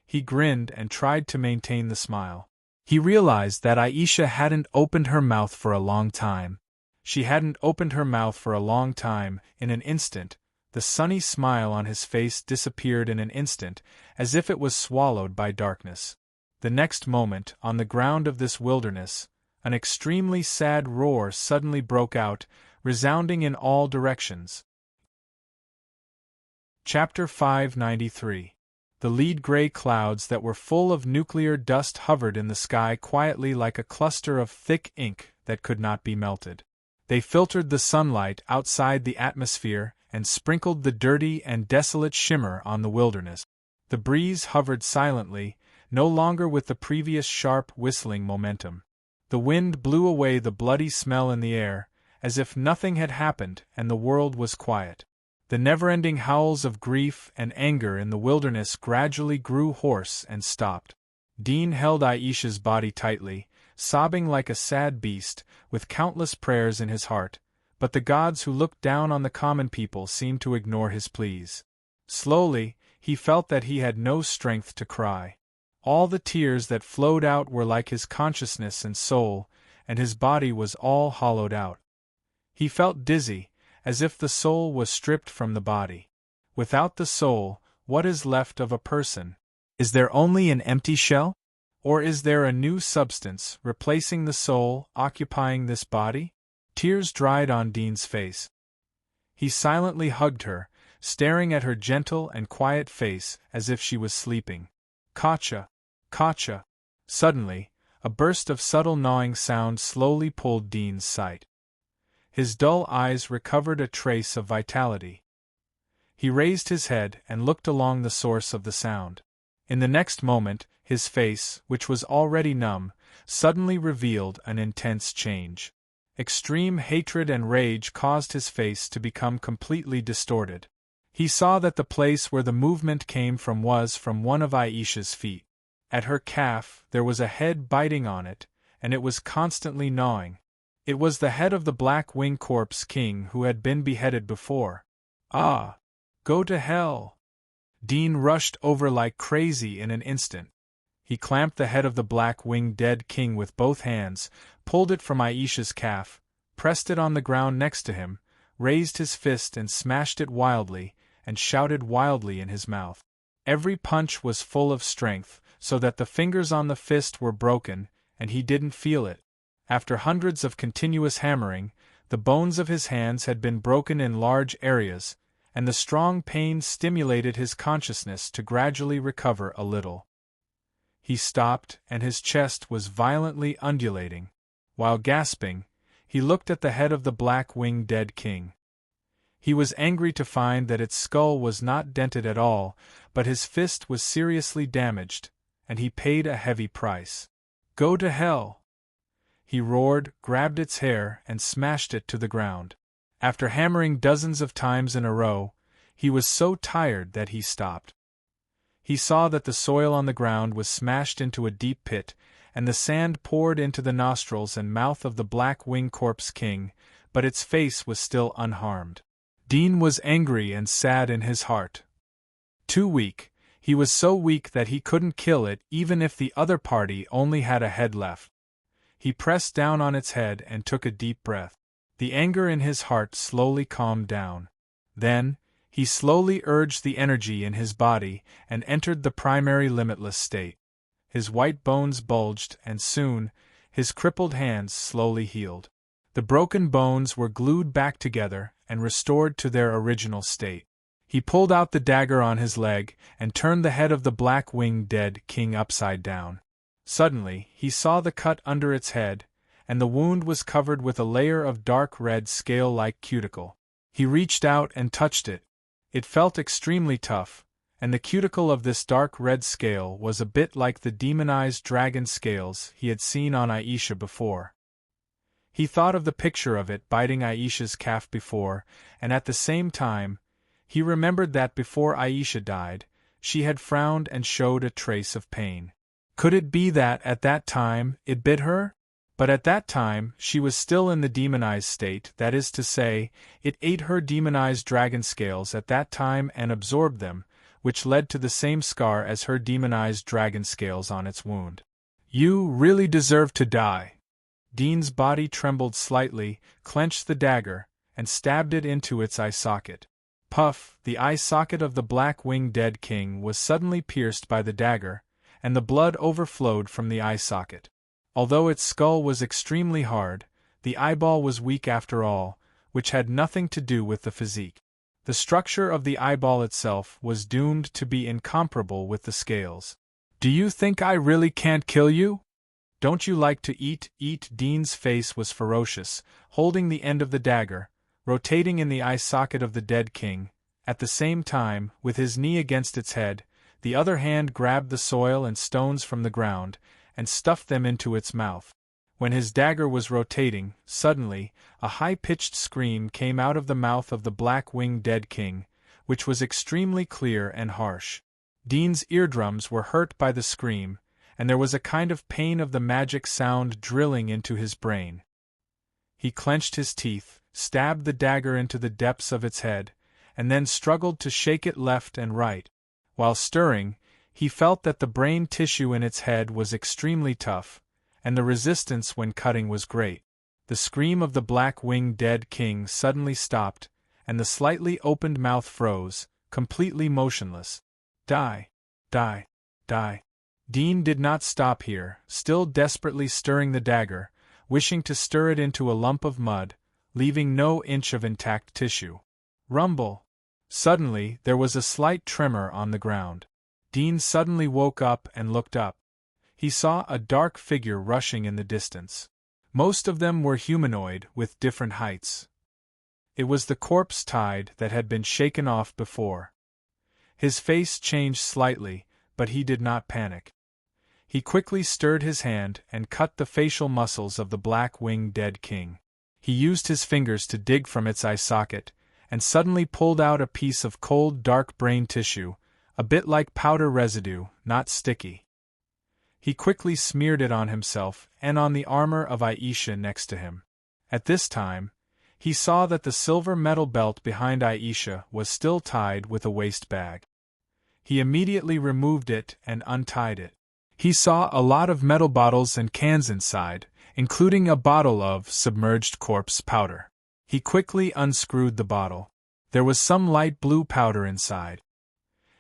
He grinned and tried to maintain the smile. He realized that Aisha hadn't opened her mouth for a long time. She hadn't opened her mouth for a long time. In an instant, the sunny smile on his face disappeared in an instant, as if it was swallowed by darkness. The next moment, on the ground of this wilderness, an extremely sad roar suddenly broke out, resounding in all directions. Chapter 593. The lead-gray clouds that were full of nuclear dust hovered in the sky quietly like a cluster of thick ink that could not be melted. They filtered the sunlight outside the atmosphere and sprinkled the dirty and desolate shimmer on the wilderness. The breeze hovered silently, no longer with the previous sharp whistling momentum. The wind blew away the bloody smell in the air, as if nothing had happened and the world was quiet. The never-ending howls of grief and anger in the wilderness gradually grew hoarse and stopped. Dean held Aisha's body tightly, sobbing like a sad beast, with countless prayers in his heart, but the gods who looked down on the common people seemed to ignore his pleas. Slowly, he felt that he had no strength to cry. All the tears that flowed out were like his consciousness and soul, and his body was all hollowed out. He felt dizzy, as if the soul was stripped from the body. Without the soul, what is left of a person? Is there only an empty shell? Or is there a new substance, replacing the soul, occupying this body? Tears dried on Dean's face. He silently hugged her, staring at her gentle and quiet face as if she was sleeping. Katja! Katja! Suddenly, a burst of subtle gnawing sound slowly pulled Dean's sight. His dull eyes recovered a trace of vitality. He raised his head and looked along the source of the sound. In the next moment, his face, which was already numb, suddenly revealed an intense change. Extreme hatred and rage caused his face to become completely distorted. He saw that the place where the movement came from was from one of Aisha's feet. At her calf, there was a head biting on it, and it was constantly gnawing. It was the head of the Black Wing Corpse King who had been beheaded before. Ah! Go to hell! Dean rushed over like crazy in an instant. He clamped the head of the Black-Winged Dead King with both hands, pulled it from Aisha's calf, pressed it on the ground next to him, raised his fist and smashed it wildly, and shouted wildly in his mouth. Every punch was full of strength, so that the fingers on the fist were broken, and he didn't feel it. After hundreds of continuous hammering, the bones of his hands had been broken in large areas, and the strong pain stimulated his consciousness to gradually recover a little. He stopped, and his chest was violently undulating. While gasping, he looked at the head of the Black-Winged Dead King. He was angry to find that its skull was not dented at all, but his fist was seriously damaged, and he paid a heavy price. "Go to hell!" He roared, grabbed its hair, and smashed it to the ground. After hammering dozens of times in a row, he was so tired that he stopped. He saw that the soil on the ground was smashed into a deep pit, and the sand poured into the nostrils and mouth of the Black-Winged Corpse King, but its face was still unharmed. Dean was angry and sad in his heart. Too weak, he was so weak that he couldn't kill it even if the other party only had a head left. He pressed down on its head and took a deep breath. The anger in his heart slowly calmed down. Then, He slowly urged the energy in his body and entered the primary limitless state. His white bones bulged, and soon, his crippled hands slowly healed. The broken bones were glued back together and restored to their original state. He pulled out the dagger on his leg and turned the head of the black-winged dead king upside down. Suddenly, he saw the cut under its head, and the wound was covered with a layer of dark red scale-like cuticle. He reached out and touched it. It felt extremely tough, and the cuticle of this dark red scale was a bit like the demonized dragon scales he had seen on Aisha before. He thought of the picture of it biting Aisha's calf before, and at the same time, he remembered that before Aisha died, she had frowned and showed a trace of pain. Could it be that at that time it bit her? But at that time she was still in the demonized state, that is to say, it ate her demonized dragon scales at that time and absorbed them, which led to the same scar as her demonized dragon scales on its wound. You really deserve to die. Dean's body trembled slightly, clenched the dagger, and stabbed it into its eye socket. Puff, the eye socket of the black-winged dead king was suddenly pierced by the dagger, and the blood overflowed from the eye socket. Although its skull was extremely hard, the eyeball was weak after all, which had nothing to do with the physique. The structure of the eyeball itself was doomed to be incomparable with the scales. Do you think I really can't kill you? Don't you like to eat? Dean's face was ferocious, holding the end of the dagger, rotating in the eye socket of the dead king. At the same time, with his knee against its head, the other hand grabbed the soil and stones from the ground, and stuffed them into its mouth. When his dagger was rotating, suddenly, a high-pitched scream came out of the mouth of the black-winged dead king, which was extremely clear and harsh. Dean's eardrums were hurt by the scream, and there was a kind of pain of the magic sound drilling into his brain. He clenched his teeth, stabbed the dagger into the depths of its head, and then struggled to shake it left and right. While stirring, he felt that the brain tissue in its head was extremely tough, and the resistance when cutting was great. The scream of the black-winged dead king suddenly stopped, and the slightly opened mouth froze, completely motionless. Die! Die! Die! Dean did not stop here, still desperately stirring the dagger, wishing to stir it into a lump of mud, leaving no inch of intact tissue. Rumble! Suddenly, there was a slight tremor on the ground. Dean suddenly woke up and looked up. He saw a dark figure rushing in the distance. Most of them were humanoid, with different heights. It was the corpse tide that had been shaken off before. His face changed slightly, but he did not panic. He quickly stirred his hand and cut the facial muscles of the black-winged dead king. He used his fingers to dig from its eye socket, and suddenly pulled out a piece of cold dark brain tissue, a bit like powder residue, not sticky. He quickly smeared it on himself and on the armor of Aisha next to him. At this time, he saw that the silver metal belt behind Aisha was still tied with a waist bag. He immediately removed it and untied it. He saw a lot of metal bottles and cans inside, including a bottle of submerged corpse powder. He quickly unscrewed the bottle. There was some light blue powder inside.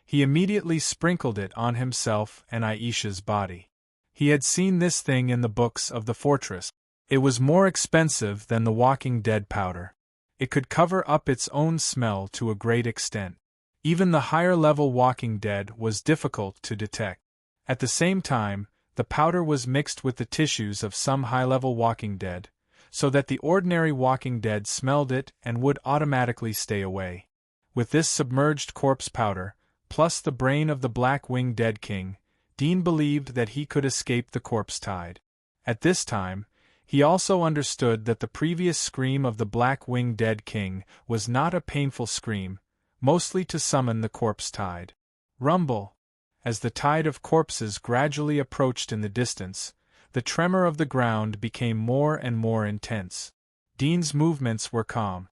He immediately sprinkled it on himself and Aisha's body. He had seen this thing in the books of the fortress. It was more expensive than the Walking Dead powder. It could cover up its own smell to a great extent. Even the higher-level Walking Dead was difficult to detect. At the same time, the powder was mixed with the tissues of some high-level Walking Dead, so that the ordinary Walking Dead smelled it and would automatically stay away. With this submerged corpse powder, plus the brain of the black-winged dead king, Dean believed that he could escape the corpse tide. At this time, he also understood that the previous scream of the black-winged dead king was not a painful scream, mostly to summon the corpse tide. Rumble! As the tide of corpses gradually approached in the distance, the tremor of the ground became more and more intense. Dean's movements were calm.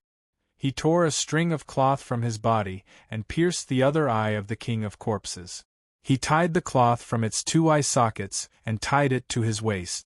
He tore a string of cloth from his body and pierced the other eye of the king of corpses. He tied the cloth from its two eye sockets and tied it to his waist.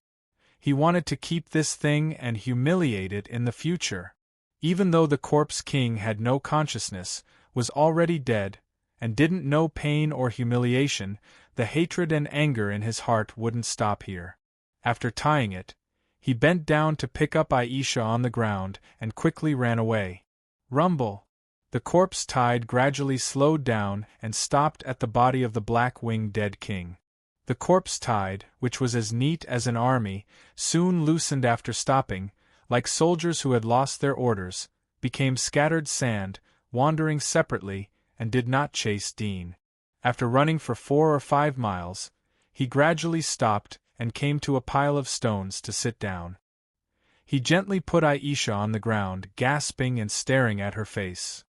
He wanted to keep this thing and humiliate it in the future. Even though the corpse king had no consciousness, was already dead, and didn't know pain or humiliation. The hatred and anger in his heart wouldn't stop here. After tying it, he bent down to pick up Aisha on the ground and quickly ran away. Rumble! The corpse tied gradually slowed down and stopped at the body of the black-winged dead king. The corpse tied, which was as neat as an army, soon loosened after stopping, like soldiers who had lost their orders, became scattered sand, wandering separately, and did not chase Dean. After running for 4 or 5 miles, he gradually stopped and came to a pile of stones to sit down. He gently put Aisha on the ground, gasping and staring at her face.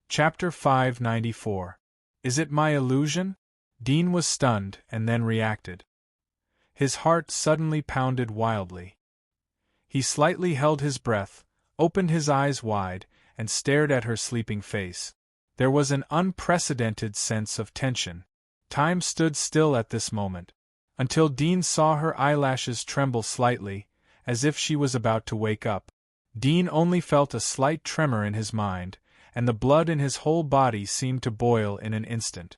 Chapter 594. Is it my illusion? Dean was stunned and then reacted. His heart suddenly pounded wildly. He slightly held his breath, opened his eyes wide, and stared at her sleeping face. There was an unprecedented sense of tension. Time stood still at this moment, until Dean saw her eyelashes tremble slightly, as if she was about to wake up. Dean only felt a slight tremor in his mind, and the blood in his whole body seemed to boil in an instant.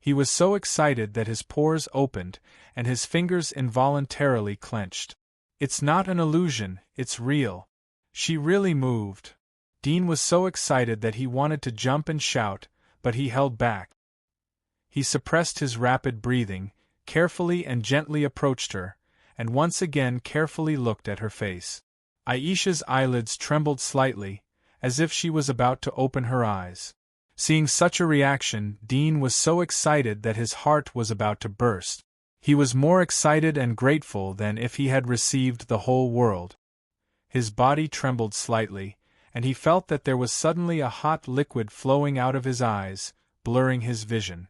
He was so excited that his pores opened, and his fingers involuntarily clenched. It's not an illusion, it's real. She really moved. Dean was so excited that he wanted to jump and shout, but he held back. He suppressed his rapid breathing, carefully and gently approached her, and once again carefully looked at her face. Aisha's eyelids trembled slightly, as if she was about to open her eyes. Seeing such a reaction, Dean was so excited that his heart was about to burst. He was more excited and grateful than if he had received the whole world. His body trembled slightly, and he felt that there was suddenly a hot liquid flowing out of his eyes, blurring his vision.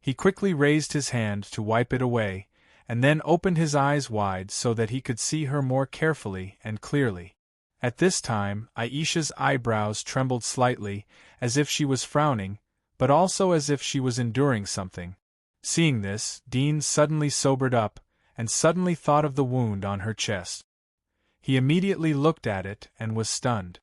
He quickly raised his hand to wipe it away, and then opened his eyes wide so that he could see her more carefully and clearly. At this time, Aisha's eyebrows trembled slightly, as if she was frowning, but also as if she was enduring something. Seeing this, Dean suddenly sobered up, and suddenly thought of the wound on her chest. He immediately looked at it and was stunned.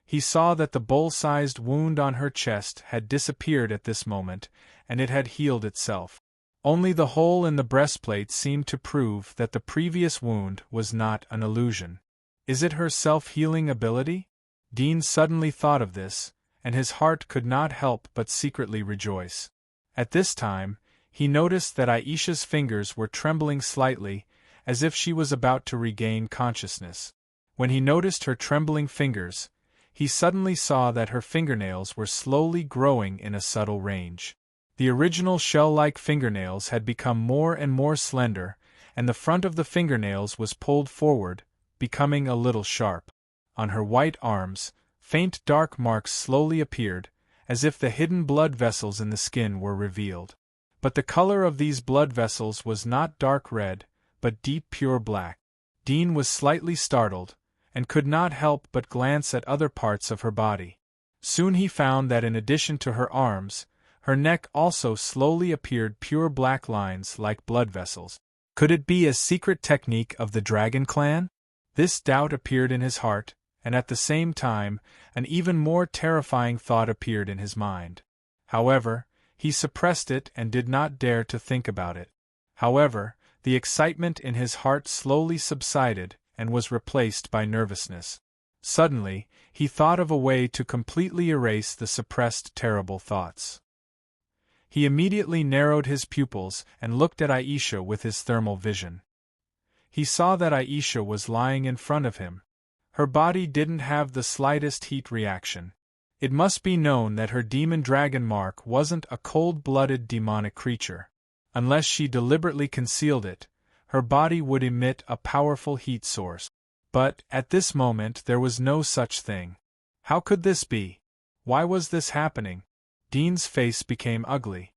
He saw that the bowl-sized wound on her chest had disappeared at this moment, and it had healed itself. Only the hole in the breastplate seemed to prove that the previous wound was not an illusion. Is it her self-healing ability? Dean suddenly thought of this, and his heart could not help but secretly rejoice. At this time, he noticed that Aisha's fingers were trembling slightly, as if she was about to regain consciousness. When he noticed her trembling fingers, he suddenly saw that her fingernails were slowly growing in a subtle range. The original shell-like fingernails had become more and more slender, and the front of the fingernails was pulled forward, becoming a little sharp. On her white arms, faint dark marks slowly appeared, as if the hidden blood vessels in the skin were revealed. But the color of these blood vessels was not dark red, but deep pure black. Dean was slightly startled, and could not help but glance at other parts of her body. Soon he found that in addition to her arms, her neck also slowly appeared pure black lines like blood vessels. Could it be a secret technique of the Dragon Clan? This doubt appeared in his heart, and at the same time, an even more terrifying thought appeared in his mind. However, he suppressed it and did not dare to think about it. However, the excitement in his heart slowly subsided and was replaced by nervousness. Suddenly, he thought of a way to completely erase the suppressed terrible thoughts. He immediately narrowed his pupils and looked at Aisha with his thermal vision. He saw that Aisha was lying in front of him. Her body didn't have the slightest heat reaction. It must be known that her demon dragon mark wasn't a cold-blooded demonic creature. Unless she deliberately concealed it, her body would emit a powerful heat source. But, at this moment, there was no such thing. How could this be? Why was this happening? Dean's face became ugly.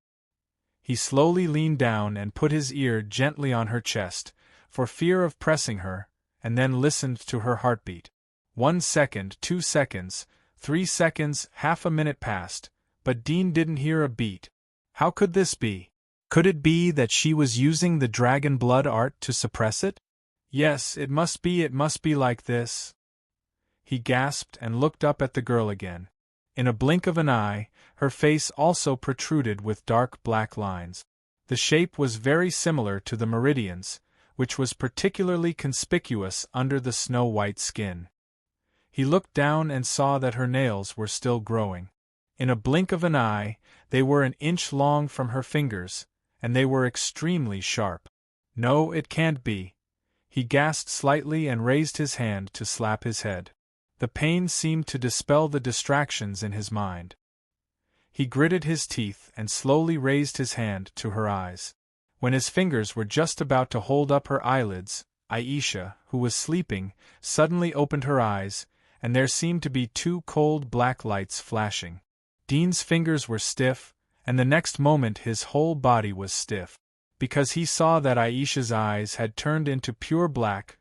He slowly leaned down and put his ear gently on her chest, for fear of pressing her, and then listened to her heartbeat. 1 second, 2 seconds, 3 seconds, half a minute passed, but Dean didn't hear a beat. How could this be? Could it be that she was using the dragon blood art to suppress it? Yes, it must be like this. he gasped and looked up at the girl again. In a blink of an eye, her face also protruded with dark black lines. The shape was very similar to the meridian's, which was particularly conspicuous under the snow-white skin. He looked down and saw that her nails were still growing. In a blink of an eye, they were an inch long from her fingers, and they were extremely sharp. No, it can't be. He gasped slightly and raised his hand to slap his head. The pain seemed to dispel the distractions in his mind. He gritted his teeth and slowly raised his hand to her eyes. When his fingers were just about to hold up her eyelids, Aisha, who was sleeping, suddenly opened her eyes, and there seemed to be two cold black lights flashing. Dean's fingers were stiff, and the next moment his whole body was stiff, because he saw that Aisha's eyes had turned into pure black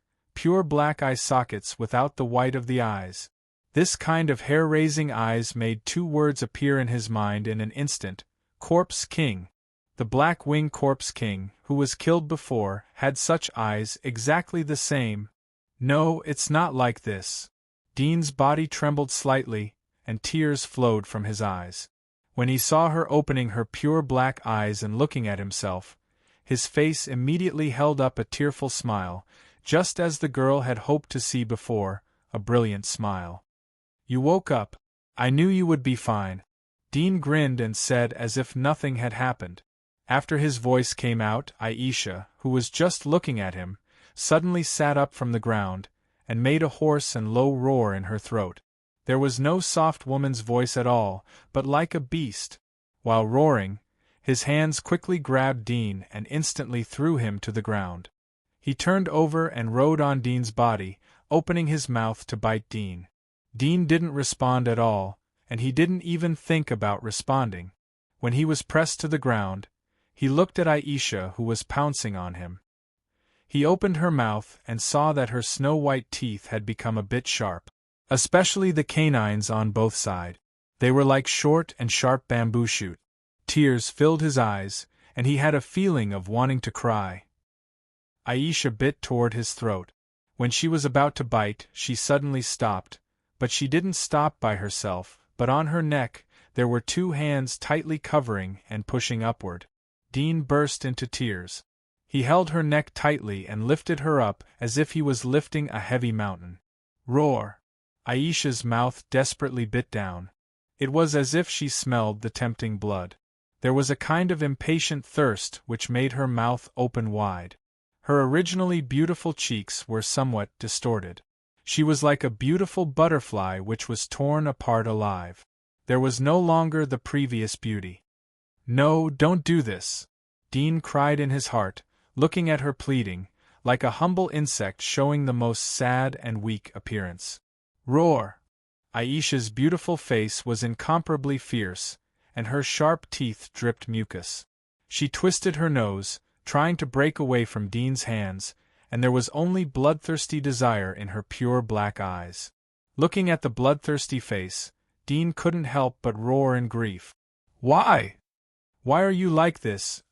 eye sockets without the white of the eyes. This kind of hair-raising eyes made two words appear in his mind in an instant: Corpse King. The Black-Wing Corpse King, who was killed before, had such eyes exactly the same. No, it's not like this. Dean's body trembled slightly, and tears flowed from his eyes. When he saw her opening her pure black eyes and looking at himself, his face immediately held up a tearful smile, just as the girl had hoped to see before, a brilliant smile. "You woke up. I knew you would be fine." Dean grinned and said as if nothing had happened. After his voice came out, Aisha, who was just looking at him, suddenly sat up from the ground, and made a hoarse and low roar in her throat. There was no soft woman's voice at all, but like a beast. While roaring, his hands quickly grabbed Dean and instantly threw him to the ground. He turned over and rode on Dean's body, opening his mouth to bite Dean. Dean didn't respond at all, and he didn't even think about responding. When he was pressed to the ground, he looked at Aisha, who was pouncing on him. He opened her mouth and saw that her snow-white teeth had become a bit sharp, especially the canines on both sides. They were like short and sharp bamboo shoots. Tears filled his eyes, and he had a feeling of wanting to cry. Aisha bit toward his throat. When she was about to bite, she suddenly stopped, but she didn't stop by herself, but on her neck there were two hands tightly covering and pushing upward. Dean burst into tears. He held her neck tightly and lifted her up as if he was lifting a heavy mountain. Roar! Aisha's mouth desperately bit down. It was as if she smelled the tempting blood. There was a kind of impatient thirst which made her mouth open wide. Her originally beautiful cheeks were somewhat distorted. She was like a beautiful butterfly which was torn apart alive. There was no longer the previous beauty. "No, don't do this," Dean cried in his heart, looking at her pleading, like a humble insect showing the most sad and weak appearance. Roar! Aisha's beautiful face was incomparably fierce, and her sharp teeth dripped mucus. She twisted her nose, trying to break away from Dean's hands, and there was only bloodthirsty desire in her pure black eyes. Looking at the bloodthirsty face, Dean couldn't help but roar in grief. "Why? Why are you like this?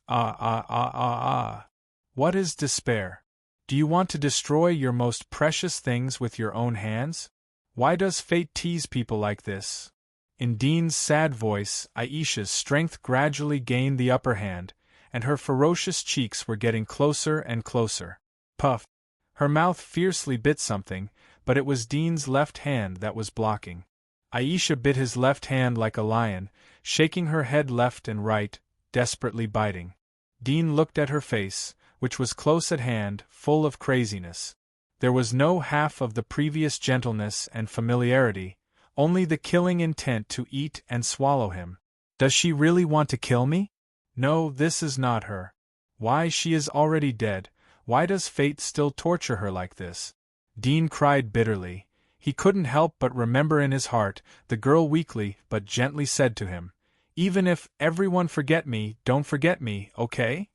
What is despair? Do you want to destroy your most precious things with your own hands? Why does fate tease people like this?" In Dean's sad voice, Aisha's strength gradually gained the upper hand, and her ferocious cheeks were getting closer and closer. Puff! Her mouth fiercely bit something, but it was Dean's left hand that was blocking. Aisha bit his left hand like a lion, shaking her head left and right, desperately biting. Dean looked at her face, which was close at hand, full of craziness. There was no half of the previous gentleness and familiarity, only the killing intent to eat and swallow him. Does she really want to kill me? No, this is not her. Why, she is already dead. Why does fate still torture her like this? Dean cried bitterly. He couldn't help but remember in his heart, the girl weakly but gently said to him, "Even if everyone forget me, don't forget me, okay?"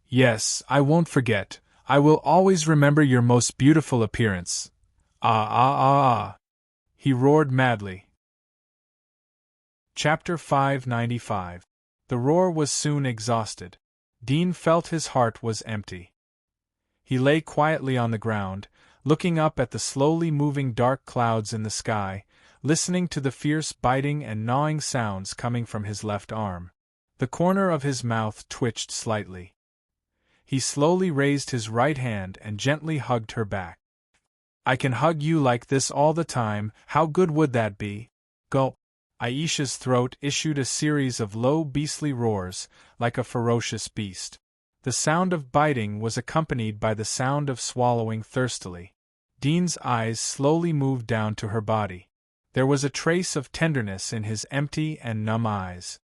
"Yes, I won't forget. I will always remember your most beautiful appearance." He roared madly. Chapter 595. The roar was soon exhausted. Dean felt his heart was empty. He lay quietly on the ground, looking up at the slowly moving dark clouds in the sky, listening to the fierce biting and gnawing sounds coming from his left arm. The corner of his mouth twitched slightly. He slowly raised his right hand and gently hugged her back. "I can hug you like this all the time, how good would that be?" Gulp. Aisha's throat issued a series of low beastly roars, like a ferocious beast. The sound of biting was accompanied by the sound of swallowing thirstily. Dean's eyes slowly moved down to her body. There was a trace of tenderness in his empty and numb eyes.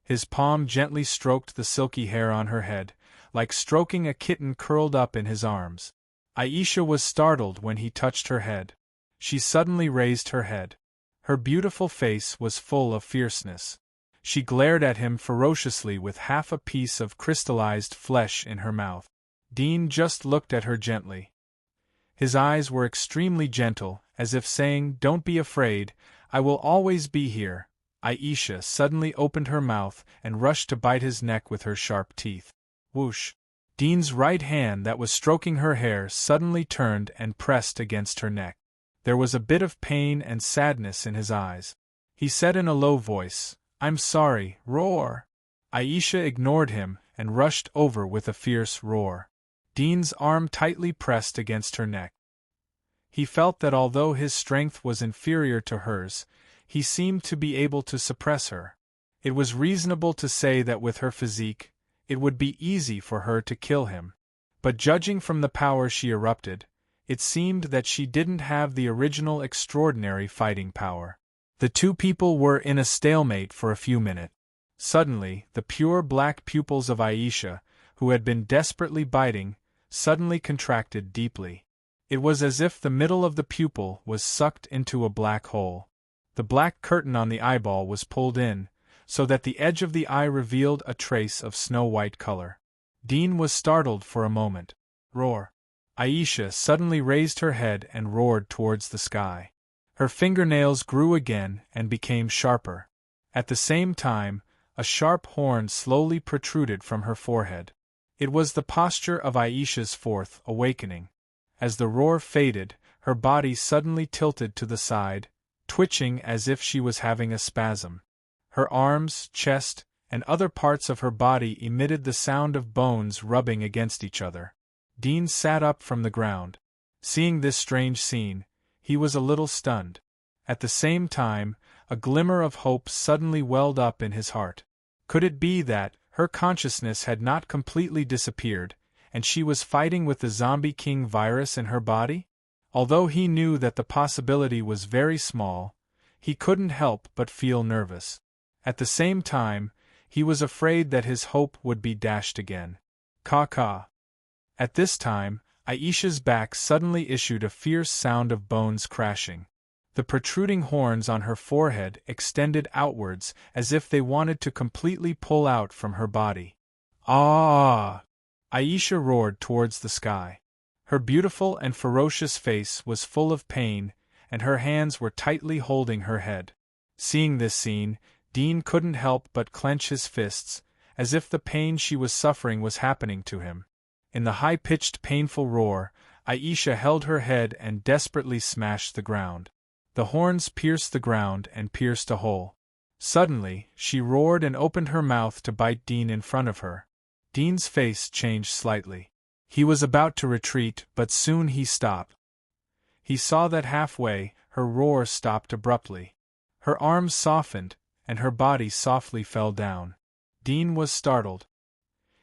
His palm gently stroked the silky hair on her head, like stroking a kitten curled up in his arms. Aisha was startled when he touched her head. She suddenly raised her head. Her beautiful face was full of fierceness. She glared at him ferociously with half a piece of crystallized flesh in her mouth. Dean just looked at her gently. His eyes were extremely gentle, as if saying, "Don't be afraid, I will always be here." Aisha suddenly opened her mouth and rushed to bite his neck with her sharp teeth. Whoosh! Dean's right hand that was stroking her hair suddenly turned and pressed against her neck. There was a bit of pain and sadness in his eyes. He said in a low voice, "I'm sorry, roar." Aisha ignored him and rushed over with a fierce roar. Dean's arm tightly pressed against her neck. He felt that although his strength was inferior to hers, he seemed to be able to suppress her. It was reasonable to say that with her physique, it would be easy for her to kill him. But judging from the power she erupted, it seemed that she didn't have the original extraordinary fighting power. The two people were in a stalemate for a few minutes. Suddenly, the pure black pupils of Aisha, who had been desperately biting, suddenly contracted deeply. It was as if the middle of the pupil was sucked into a black hole. The black curtain on the eyeball was pulled in, so that the edge of the eye revealed a trace of snow-white color. Dean was startled for a moment. Roar! Aisha suddenly raised her head and roared towards the sky. Her fingernails grew again and became sharper. At the same time, a sharp horn slowly protruded from her forehead. It was the posture of Aisha's fourth awakening. As the roar faded, her body suddenly tilted to the side, twitching as if she was having a spasm. Her arms, chest, and other parts of her body emitted the sound of bones rubbing against each other. Dean sat up from the ground. Seeing this strange scene, he was a little stunned. At the same time, a glimmer of hope suddenly welled up in his heart. Could it be that her consciousness had not completely disappeared, and she was fighting with the Zombie King virus in her body? Although he knew that the possibility was very small, he couldn't help but feel nervous. At the same time, he was afraid that his hope would be dashed again. Caw-caw. At this time, Aisha's back suddenly issued a fierce sound of bones crashing. The protruding horns on her forehead extended outwards as if they wanted to completely pull out from her body. Ah! Aisha roared towards the sky. Her beautiful and ferocious face was full of pain, and her hands were tightly holding her head. Seeing this scene, Dean couldn't help but clench his fists, as if the pain she was suffering was happening to him. In the high-pitched painful roar, Aisha held her head and desperately smashed the ground. The horns pierced the ground and pierced a hole. Suddenly, she roared and opened her mouth to bite Dean in front of her. Dean's face changed slightly. He was about to retreat, but soon he stopped. He saw that halfway, her roar stopped abruptly. Her arms softened, and her body softly fell down. Dean was startled.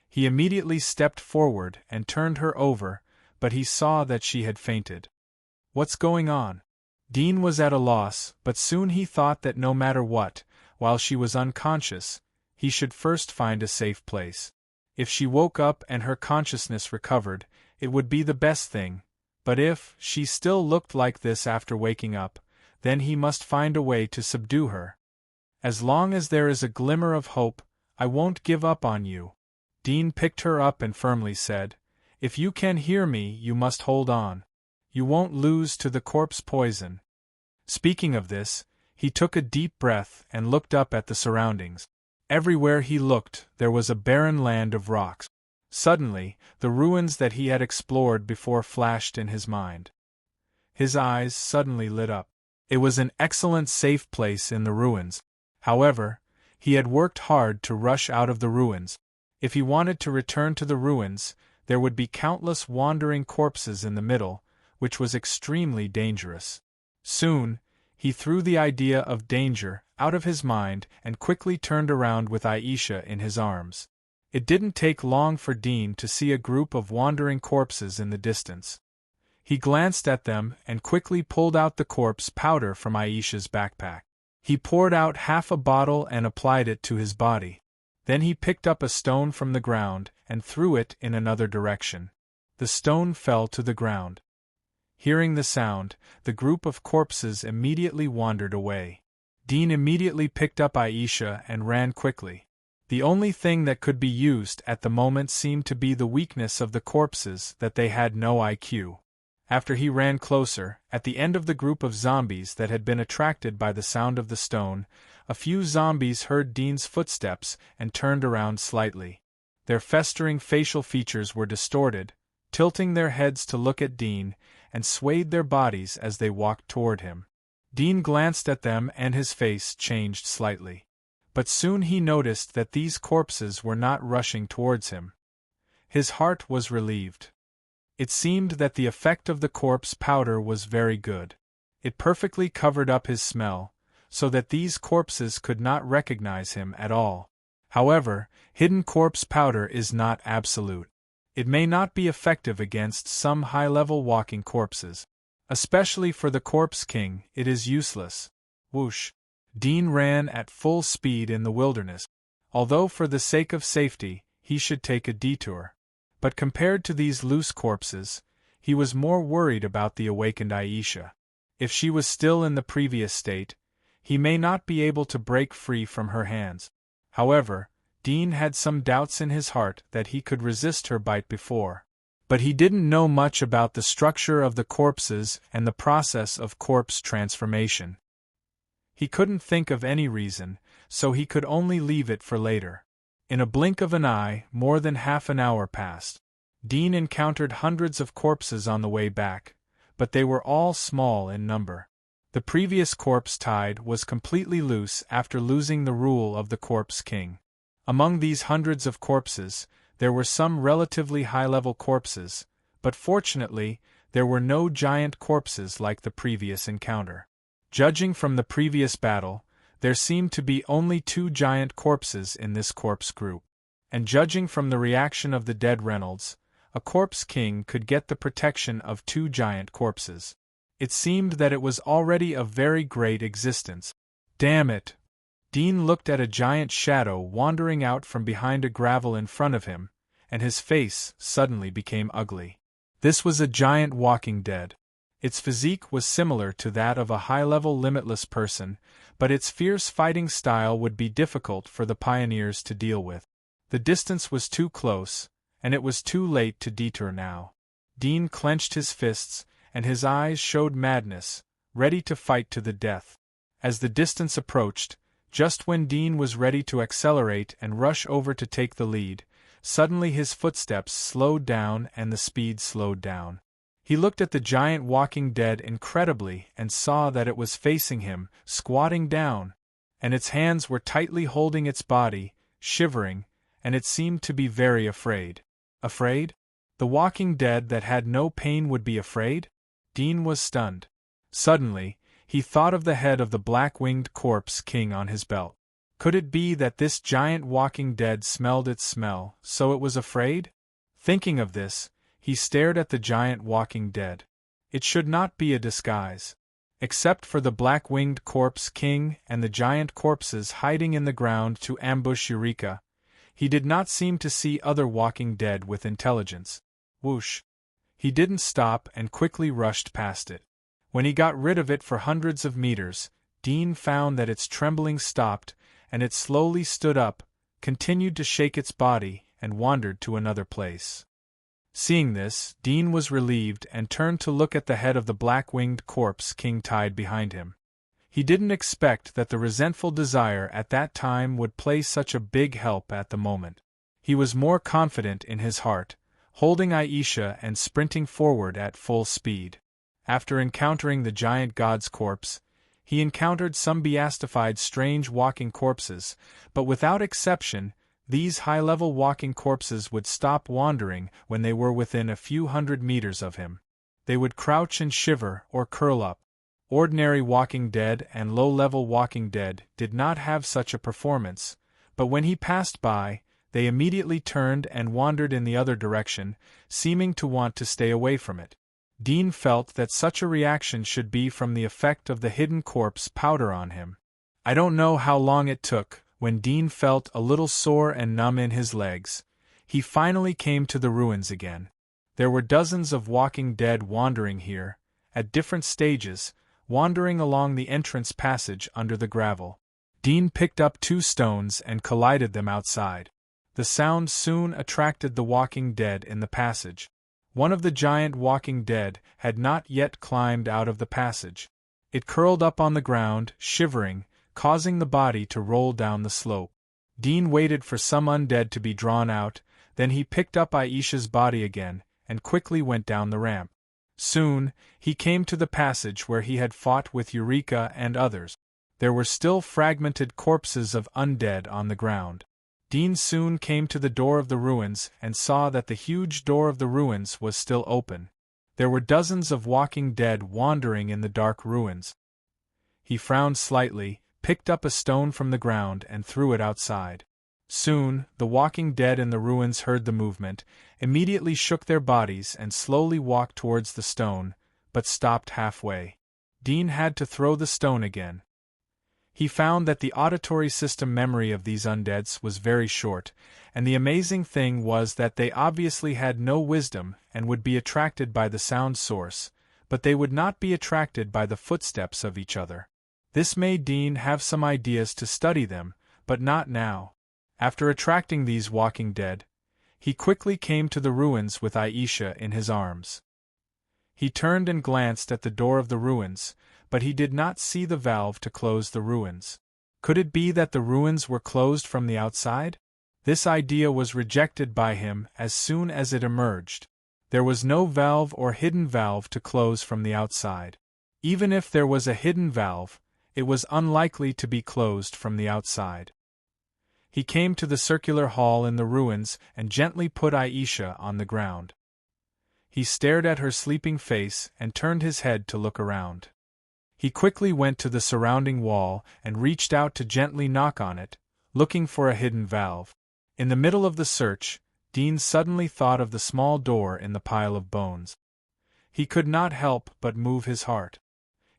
He immediately stepped forward and turned her over, but he saw that she had fainted. What's going on? Dean was at a loss, but soon he thought that no matter what, while she was unconscious, he should first find a safe place. If she woke up and her consciousness recovered, it would be the best thing, but if she still looked like this after waking up, then he must find a way to subdue her. As long as there is a glimmer of hope, I won't give up on you. Dean picked her up and firmly said, "If you can hear me, you must hold on. You won't lose to the corpse poison." Speaking of this, he took a deep breath and looked up at the surroundings. Everywhere he looked, there was a barren land of rocks. Suddenly, the ruins that he had explored before flashed in his mind. His eyes suddenly lit up. It was an excellent safe place in the ruins. However, he had worked hard to rush out of the ruins. If he wanted to return to the ruins, there would be countless wandering corpses in the middle, which was extremely dangerous. Soon, he threw the idea of danger out of his mind and quickly turned around with Aisha in his arms. It didn't take long for Dean to see a group of wandering corpses in the distance. He glanced at them and quickly pulled out the corpse powder from Aisha's backpack. He poured out half a bottle and applied it to his body. Then he picked up a stone from the ground and threw it in another direction. The stone fell to the ground. Hearing the sound, the group of corpses immediately wandered away. Dean immediately picked up Aisha and ran quickly. The only thing that could be used at the moment seemed to be the weakness of the corpses, that they had no IQ. After he ran closer, at the end of the group of zombies that had been attracted by the sound of the stone, a few zombies heard Dean's footsteps and turned around slightly. Their festering facial features were distorted, tilting their heads to look at Dean, and swayed their bodies as they walked toward him. Dean glanced at them and his face changed slightly. But soon he noticed that these corpses were not rushing towards him. His heart was relieved. It seemed that the effect of the corpse powder was very good. It perfectly covered up his smell, so that these corpses could not recognize him at all. However, hidden corpse powder is not absolute. It may not be effective against some high-level walking corpses. Especially for the Corpse King, it is useless. Whoosh! Dean ran at full speed in the wilderness. Although for the sake of safety, he should take a detour. But compared to these loose corpses, he was more worried about the awakened Aisha. If she was still in the previous state, he may not be able to break free from her hands. However, Dean had some doubts in his heart that he could resist her bite before. But he didn't know much about the structure of the corpses and the process of corpse transformation. He couldn't think of any reason, so he could only leave it for later. In a blink of an eye, more than half an hour passed. Dean encountered hundreds of corpses on the way back, but they were all small in number. The previous corpse tide was completely loose after losing the rule of the Corpse King. Among these hundreds of corpses, there were some relatively high-level corpses, but fortunately, there were no giant corpses like the previous encounter. Judging from the previous battle, there seemed to be only 2 giant corpses in this corpse group. And judging from the reaction of the dead Reynolds, a Corpse King could get the protection of 2 giant corpses. It seemed that it was already of very great existence. Damn it! Dean looked at a giant shadow wandering out from behind a gravel in front of him, and his face suddenly became ugly. This was a giant walking dead. Its physique was similar to that of a high-level limitless person, but its fierce fighting style would be difficult for the pioneers to deal with. The distance was too close, and it was too late to detour now. Dean clenched his fists, and his eyes showed madness, ready to fight to the death. As the distance approached, just when Dean was ready to accelerate and rush over to take the lead, suddenly his footsteps slowed down and the speed slowed down. He looked at the giant walking dead incredibly and saw that it was facing him, squatting down, and its hands were tightly holding its body, shivering, and it seemed to be very afraid. Afraid? The walking dead that had no pain would be afraid? Dean was stunned. Suddenly, he thought of the head of the black-winged Corpse King on his belt. Could it be that this giant walking dead smelled its smell, so it was afraid? Thinking of this, he stared at the giant walking dead. It should not be a disguise. Except for the black-winged Corpse King and the giant corpses hiding in the ground to ambush Eureka, he did not seem to see other walking dead with intelligence. Whoosh! He didn't stop and quickly rushed past it. When he got rid of it for hundreds of meters, Dean found that its trembling stopped, and it slowly stood up, continued to shake its body, and wandered to another place. Seeing this, Dean was relieved and turned to look at the head of the black-winged Corpse King tied behind him. He didn't expect that the resentful desire at that time would play such a big help at the moment. He was more confident in his heart, holding Aisha and sprinting forward at full speed. After encountering the giant god's corpse, he encountered some beastified strange walking corpses, but without exception, these high-level walking corpses would stop wandering when they were within a few hundred meters of him. They would crouch and shiver or curl up. Ordinary walking dead and low-level walking dead did not have such a performance, but when he passed by, they immediately turned and wandered in the other direction, seeming to want to stay away from it. Dean felt that such a reaction should be from the effect of the hidden corpse powder on him. I don't know how long it took. When Dean felt a little sore and numb in his legs, he finally came to the ruins again. There were dozens of walking dead wandering here, at different stages, wandering along the entrance passage under the gravel. Dean picked up 2 stones and collided them outside. The sound soon attracted the walking dead in the passage. One of the giant walking dead had not yet climbed out of the passage. It curled up on the ground, shivering, causing the body to roll down the slope. Dean waited for some undead to be drawn out, then he picked up Aisha's body again, and quickly went down the ramp. Soon, he came to the passage where he had fought with Eureka and others. There were still fragmented corpses of undead on the ground. Dean soon came to the door of the ruins and saw that the huge door of the ruins was still open. There were dozens of walking dead wandering in the dark ruins. He frowned slightly, picked up a stone from the ground and threw it outside. Soon, the walking dead in the ruins heard the movement, immediately shook their bodies and slowly walked towards the stone, but stopped halfway. Dean had to throw the stone again. He found that the auditory system memory of these undeads was very short, and the amazing thing was that they obviously had no wisdom and would be attracted by the sound source, but they would not be attracted by the footsteps of each other. This made Dean have some ideas to study them, but not now. After attracting these walking dead, he quickly came to the ruins with Aisha in his arms. He turned and glanced at the door of the ruins, but he did not see the valve to close the ruins. Could it be that the ruins were closed from the outside? This idea was rejected by him as soon as it emerged. There was no valve or hidden valve to close from the outside. Even if there was a hidden valve, it was unlikely to be closed from the outside. He came to the circular hall in the ruins and gently put Aisha on the ground. He stared at her sleeping face and turned his head to look around. He quickly went to the surrounding wall and reached out to gently knock on it, looking for a hidden valve. In the middle of the search, Dean suddenly thought of the small door in the pile of bones. He could not help but move his heart.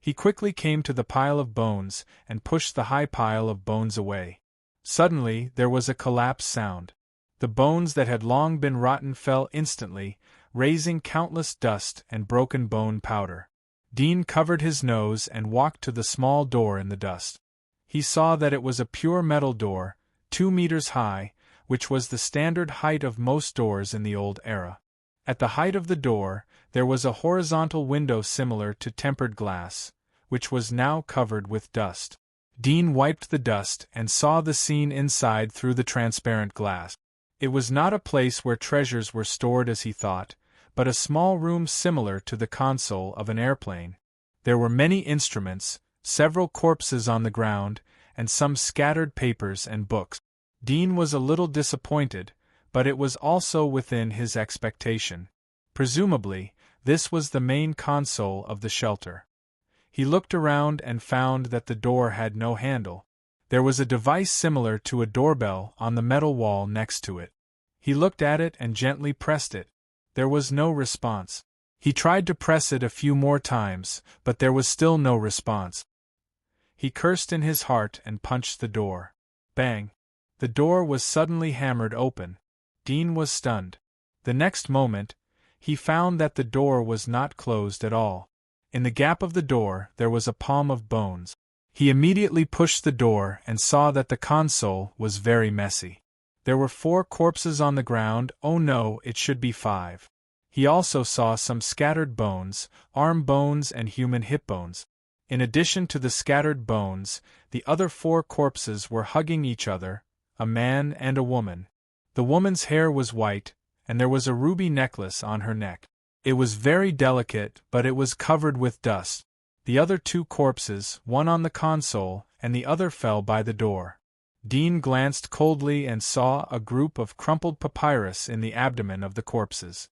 He quickly came to the pile of bones and pushed the high pile of bones away. Suddenly, there was a collapse sound. The bones that had long been rotten fell instantly, raising countless dust and broken bone powder. Dean covered his nose and walked to the small door in the dust. He saw that it was a pure metal door, 2 meters high, which was the standard height of most doors in the old era. At the height of the door, there was a horizontal window similar to tempered glass, which was now covered with dust. Dean wiped the dust and saw the scene inside through the transparent glass. It was not a place where treasures were stored as he thought, but a small room similar to the console of an airplane. There were many instruments, several corpses on the ground, and some scattered papers and books. Dean was a little disappointed, but it was also within his expectation. Presumably, this was the main console of the shelter. He looked around and found that the door had no handle. There was a device similar to a doorbell on the metal wall next to it. He looked at it and gently pressed it. There was no response. He tried to press it a few more times, but there was still no response. He cursed in his heart and punched the door. Bang! The door was suddenly hammered open. Dean was stunned. The next moment, he found that the door was not closed at all. In the gap of the door there was a palm of bones. He immediately pushed the door and saw that the console was very messy. There were 4 corpses on the ground. Oh no, it should be 5. He also saw some scattered bones, arm bones and human hip bones. In addition to the scattered bones, the other 4 corpses were hugging each other, a man and a woman. The woman's hair was white, and there was a ruby necklace on her neck. It was very delicate, but it was covered with dust. The other two corpses, one on the console, and the other fell by the door. Dean glanced coldly and saw a group of crumpled papyrus in the abdomen of the corpses.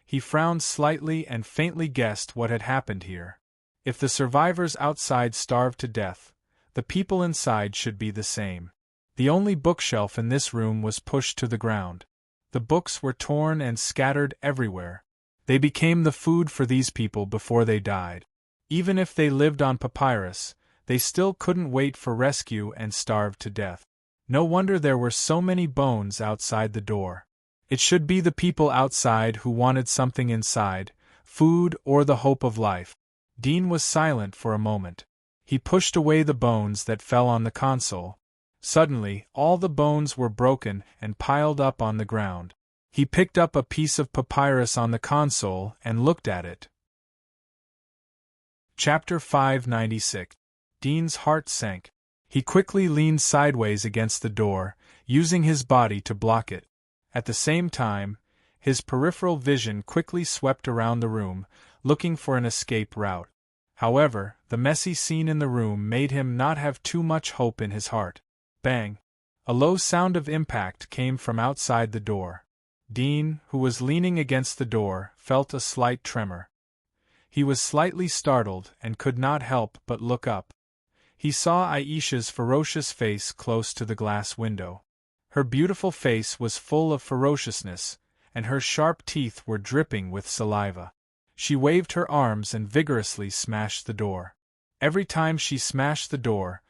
He frowned slightly and faintly guessed what had happened here. If the survivors outside starved to death, the people inside should be the same. The only bookshelf in this room was pushed to the ground. The books were torn and scattered everywhere. They became the food for these people before they died. Even if they lived on papyrus, they still couldn't wait for rescue and starved to death. No wonder there were so many bones outside the door. It should be the people outside who wanted something inside, food or the hope of life. Dean was silent for a moment. He pushed away the bones that fell on the console. Suddenly, all the bones were broken and piled up on the ground. He picked up a piece of papyrus on the console and looked at it. Chapter 596. Dean's heart sank. He quickly leaned sideways against the door, using his body to block it. At the same time, his peripheral vision quickly swept around the room, looking for an escape route. However, the messy scene in the room made him not have too much hope in his heart. Bang! A low sound of impact came from outside the door. Dean, who was leaning against the door, felt a slight tremor. He was slightly startled and could not help but look up. He saw Aisha's ferocious face close to the glass window. Her beautiful face was full of ferociousness, and her sharp teeth were dripping with saliva. She waved her arms and vigorously smashed the door. Every time she smashed the door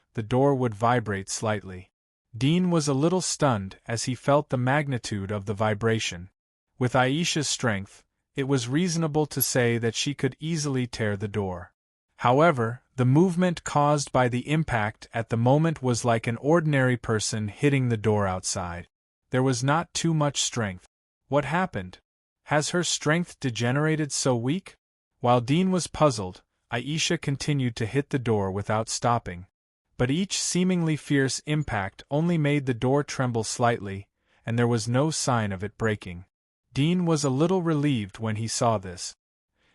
would vibrate slightly. Dean was a little stunned as he felt the magnitude of the vibration. With Aisha's strength, it was reasonable to say that she could easily tear the door. However, the movement caused by the impact at the moment was like an ordinary person hitting the door outside. There was not too much strength. What happened? Has her strength degenerated so weak? While Dean was puzzled, Aisha continued to hit the door without stopping. But each seemingly fierce impact only made the door tremble slightly, and there was no sign of it breaking. Dean was a little relieved when he saw this.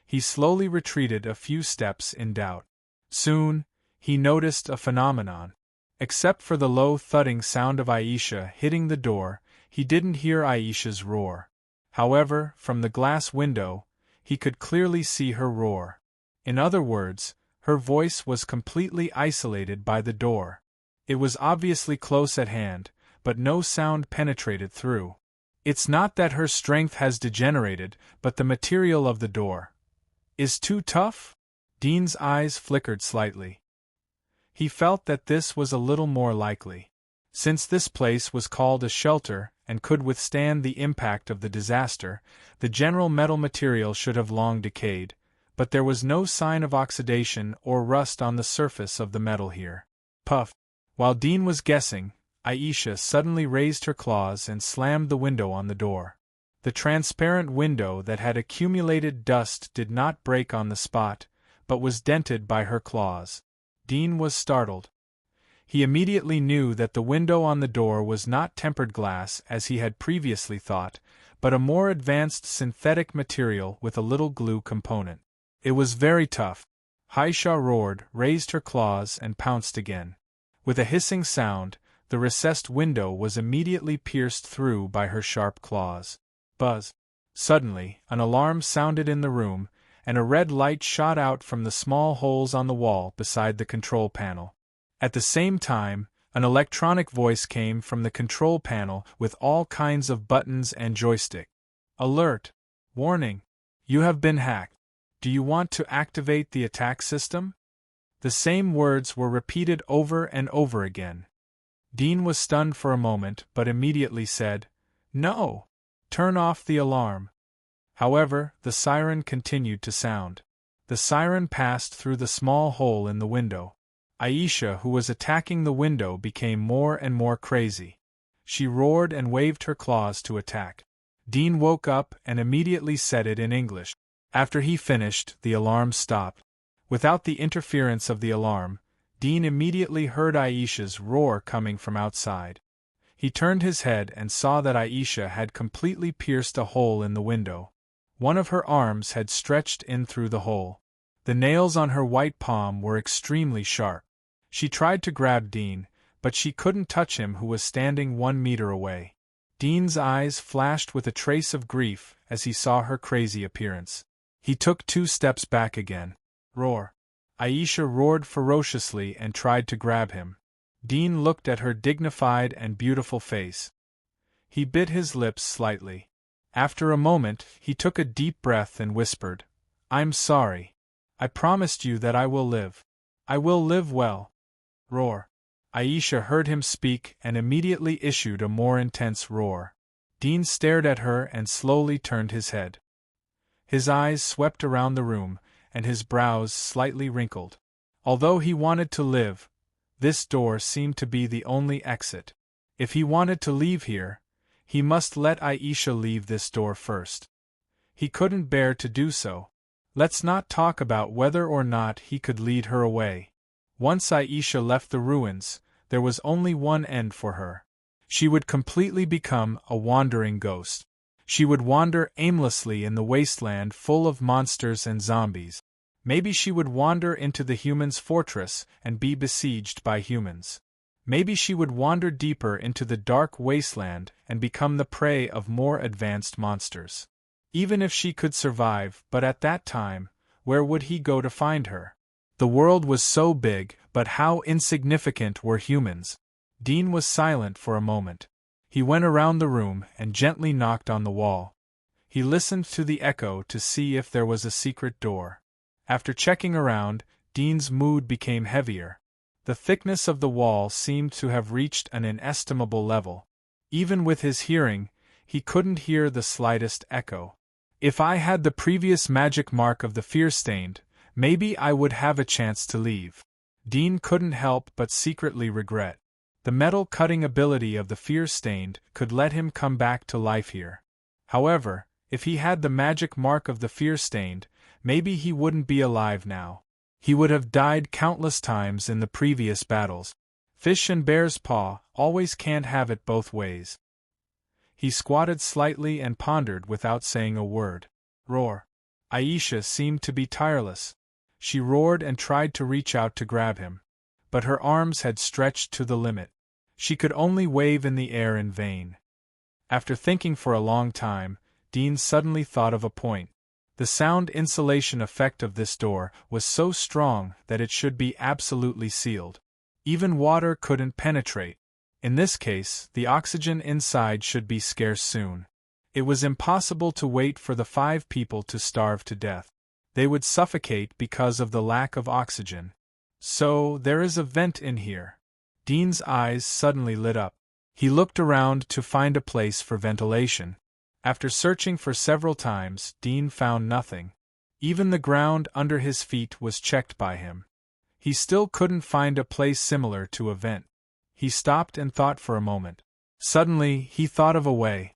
He slowly retreated a few steps in doubt. Soon, he noticed a phenomenon. Except for the low thudding sound of Aisha hitting the door, he didn't hear Aisha's roar. However, from the glass window, he could clearly see her roar. In other words, her voice was completely isolated by the door. It was obviously close at hand, but no sound penetrated through. It's not that her strength has degenerated, but the material of the door is too tough? Dean's eyes flickered slightly. He felt that this was a little more likely. Since this place was called a shelter and could withstand the impact of the disaster, the general metal material should have long decayed, but there was no sign of oxidation or rust on the surface of the metal here. Puff! While Dean was guessing, Aisha suddenly raised her claws and slammed the window on the door. The transparent window that had accumulated dust did not break on the spot, but was dented by her claws. Dean was startled. He immediately knew that the window on the door was not tempered glass as he had previously thought, but a more advanced synthetic material with a little glue component. It was very tough. Aisha roared, raised her claws and pounced again. With a hissing sound, the recessed window was immediately pierced through by her sharp claws. Buzz! Suddenly, an alarm sounded in the room, and a red light shot out from the small holes on the wall beside the control panel. At the same time, an electronic voice came from the control panel with all kinds of buttons and joystick. Alert! Warning! You have been hacked. Do you want to activate the attack system? The same words were repeated over and over again. Dean was stunned for a moment but immediately said, "No! Turn off the alarm." However, the siren continued to sound. The siren passed through the small hole in the window. Aisha, who was attacking the window, became more and more crazy. She roared and waved her claws to attack. Dean woke up and immediately said it in English. After he finished, the alarm stopped. Without the interference of the alarm, Dean immediately heard Aisha's roar coming from outside. He turned his head and saw that Aisha had completely pierced a hole in the window. One of her arms had stretched in through the hole. The nails on her white palm were extremely sharp. She tried to grab Dean, but she couldn't touch him who was standing 1 meter away. Dean's eyes flashed with a trace of grief as he saw her crazy appearance. He took 2 steps back again. Roar! Aisha roared ferociously and tried to grab him. Dean looked at her dignified and beautiful face. He bit his lips slightly. After a moment, he took a deep breath and whispered, "I'm sorry. I promised you that I will live. I will live well." Roar! Aisha heard him speak and immediately issued a more intense roar. Dean stared at her and slowly turned his head. His eyes swept around the room, and his brows slightly wrinkled. Although he wanted to live, this door seemed to be the only exit. If he wanted to leave here, he must let Aisha leave this door first. He couldn't bear to do so. Let's not talk about whether or not he could lead her away. Once Aisha left the ruins, there was only one end for her. She would completely become a wandering ghost. She would wander aimlessly in the wasteland full of monsters and zombies. Maybe she would wander into the humans' fortress and be besieged by humans. Maybe she would wander deeper into the dark wasteland and become the prey of more advanced monsters. Even if she could survive, but at that time, where would he go to find her? The world was so big, but how insignificant were humans? Dean was silent for a moment. He went around the room and gently knocked on the wall. He listened to the echo to see if there was a secret door. After checking around, Dean's mood became heavier. The thickness of the wall seemed to have reached an inestimable level. Even with his hearing, he couldn't hear the slightest echo. If I had the previous magic mark of the fear-stained, maybe I would have a chance to leave. Dean couldn't help but secretly regret. The metal-cutting ability of the fear-stained could let him come back to life here. However, if he had the magic mark of the fear-stained, maybe he wouldn't be alive now. He would have died countless times in the previous battles. Fish and bear's paw always can't have it both ways. He squatted slightly and pondered without saying a word. Roar! Aisha seemed to be tireless. She roared and tried to reach out to grab him. But her arms had stretched to the limit. She could only wave in the air in vain. After thinking for a long time, Dean suddenly thought of a point. The sound insulation effect of this door was so strong that it should be absolutely sealed. Even water couldn't penetrate. In this case, the oxygen inside should be scarce soon. It was impossible to wait for the 5 people to starve to death. They would suffocate because of the lack of oxygen. So, there is a vent in here. Dean's eyes suddenly lit up. He looked around to find a place for ventilation. After searching for several times, Dean found nothing. Even the ground under his feet was checked by him. He still couldn't find a place similar to a vent. He stopped and thought for a moment. Suddenly, he thought of a way.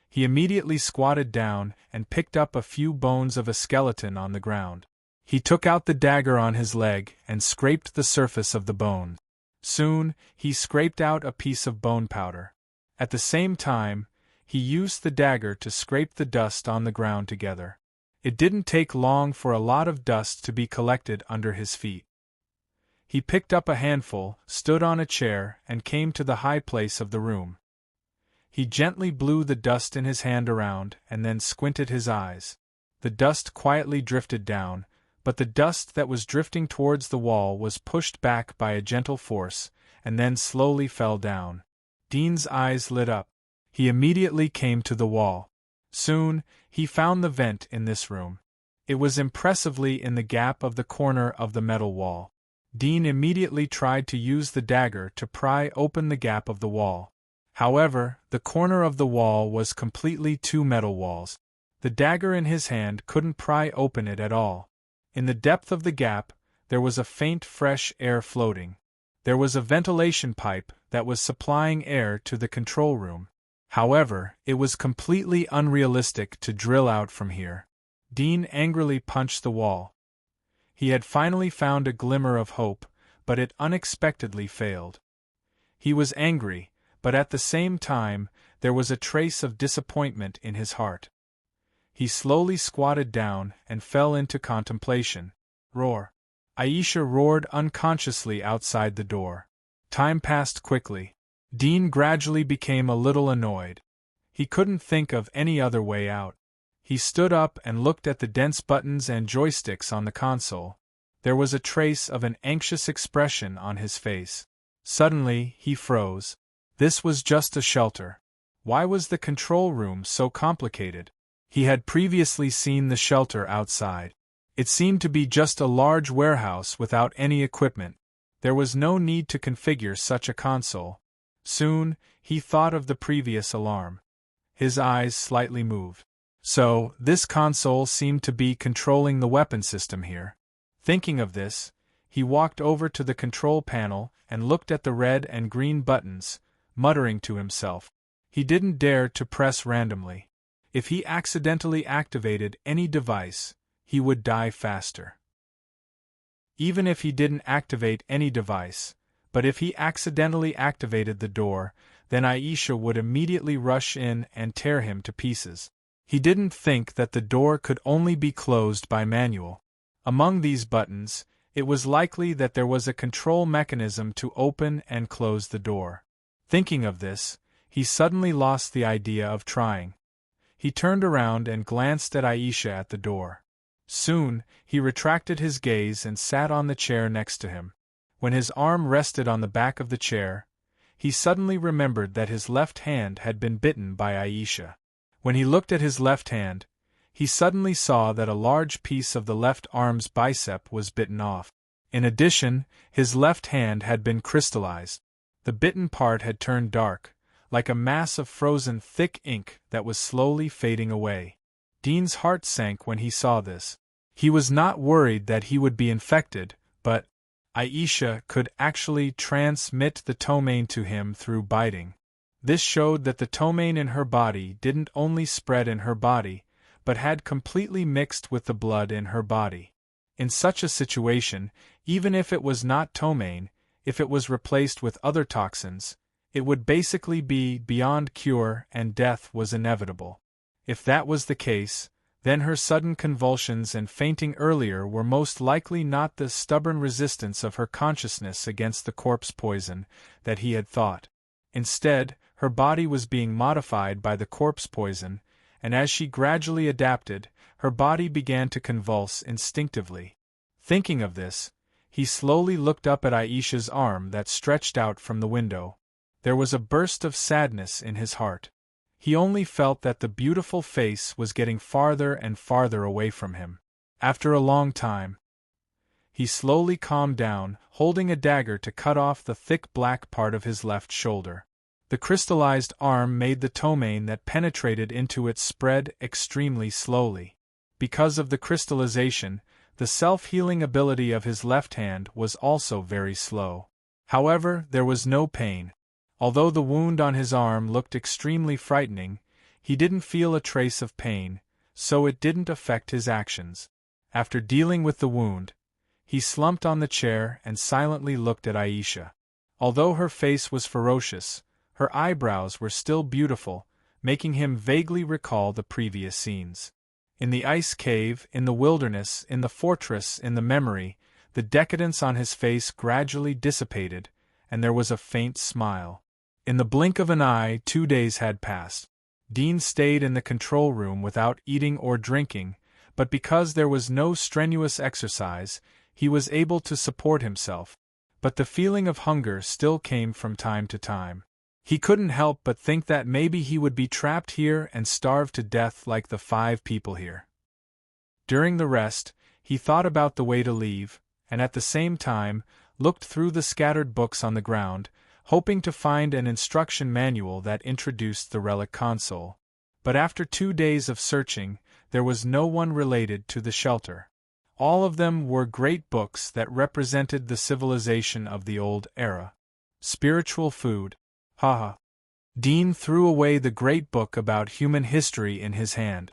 He immediately squatted down and picked up a few bones of a skeleton on the ground. He took out the dagger on his leg and scraped the surface of the bone. Soon, he scraped out a piece of bone powder. At the same time, he used the dagger to scrape the dust on the ground together. It didn't take long for a lot of dust to be collected under his feet. He picked up a handful, stood on a chair, and came to the high place of the room. He gently blew the dust in his hand around and then squinted his eyes. The dust quietly drifted down, but the dust that was drifting towards the wall was pushed back by a gentle force, and then slowly fell down. Dean's eyes lit up. He immediately came to the wall. Soon, he found the vent in this room. It was impressively in the gap of the corner of the metal wall. Dean immediately tried to use the dagger to pry open the gap of the wall. However, the corner of the wall was completely 2 metal walls. The dagger in his hand couldn't pry open it at all. In the depth of the gap, there was a faint fresh air floating. There was a ventilation pipe that was supplying air to the control room. However, it was completely unrealistic to drill out from here. Dean angrily punched the wall. He had finally found a glimmer of hope, but it unexpectedly failed. He was angry, but at the same time, there was a trace of disappointment in his heart. He slowly squatted down and fell into contemplation. Roar! Aisha roared unconsciously outside the door. Time passed quickly. Dean gradually became a little annoyed. He couldn't think of any other way out. He stood up and looked at the dense buttons and joysticks on the console. There was a trace of an anxious expression on his face. Suddenly, he froze. This was just a shelter. Why was the control room so complicated? He had previously seen the shelter outside. It seemed to be just a large warehouse without any equipment. There was no need to configure such a console. Soon, he thought of the previous alarm. His eyes slightly moved. So, this console seemed to be controlling the weapon system here. Thinking of this, he walked over to the control panel and looked at the red and green buttons, muttering to himself. He didn't dare to press randomly. If he accidentally activated any device, he would die faster. Even if he didn't activate any device, but if he accidentally activated the door, then Aisha would immediately rush in and tear him to pieces. He didn't think that the door could only be closed by manual. Among these buttons, it was likely that there was a control mechanism to open and close the door. Thinking of this, he suddenly lost the idea of trying. He turned around and glanced at Aisha at the door. Soon, he retracted his gaze and sat on the chair next to him. When his arm rested on the back of the chair, he suddenly remembered that his left hand had been bitten by Aisha. When he looked at his left hand, he suddenly saw that a large piece of the left arm's bicep was bitten off. In addition, his left hand had been crystallized. The bitten part had turned dark, like a mass of frozen thick ink that was slowly fading away. Dean's heart sank when he saw this. He was not worried that he would be infected, but Aisha could actually transmit the ptomaine to him through biting. This showed that the ptomaine in her body didn't only spread in her body, but had completely mixed with the blood in her body. In such a situation, even if it was not ptomaine, if it was replaced with other toxins, it would basically be beyond cure and death was inevitable. If that was the case, then her sudden convulsions and fainting earlier were most likely not the stubborn resistance of her consciousness against the corpse poison that he had thought. Instead, her body was being modified by the corpse poison, and as she gradually adapted, her body began to convulse instinctively. Thinking of this, he slowly looked up at Aisha's arm that stretched out from the window. There was a burst of sadness in his heart. He only felt that the beautiful face was getting farther and farther away from him. After a long time, he slowly calmed down, holding a dagger to cut off the thick black part of his left shoulder. The crystallized arm made the ptomaine that penetrated into it spread extremely slowly. Because of the crystallization, the self-healing ability of his left hand was also very slow. However, there was no pain. Although the wound on his arm looked extremely frightening, he didn't feel a trace of pain, so it didn't affect his actions. After dealing with the wound, he slumped on the chair and silently looked at Aisha. Although her face was ferocious, her eyebrows were still beautiful, making him vaguely recall the previous scenes. In the ice cave, in the wilderness, in the fortress, in the memory, the decadence on his face gradually dissipated, and there was a faint smile. In the blink of an eye, 2 days had passed. Dean stayed in the control room without eating or drinking, but because there was no strenuous exercise, he was able to support himself. But the feeling of hunger still came from time to time. He couldn't help but think that maybe he would be trapped here and starve to death like the 5 people here. During the rest, he thought about the way to leave, and at the same time, looked through the scattered books on the ground, hoping to find an instruction manual that introduced the relic console. But after 2 days of searching, there was no one related to the shelter. All of them were great books that represented the civilization of the old era. Spiritual food. Haha. Dean threw away the great book about human history in his hand.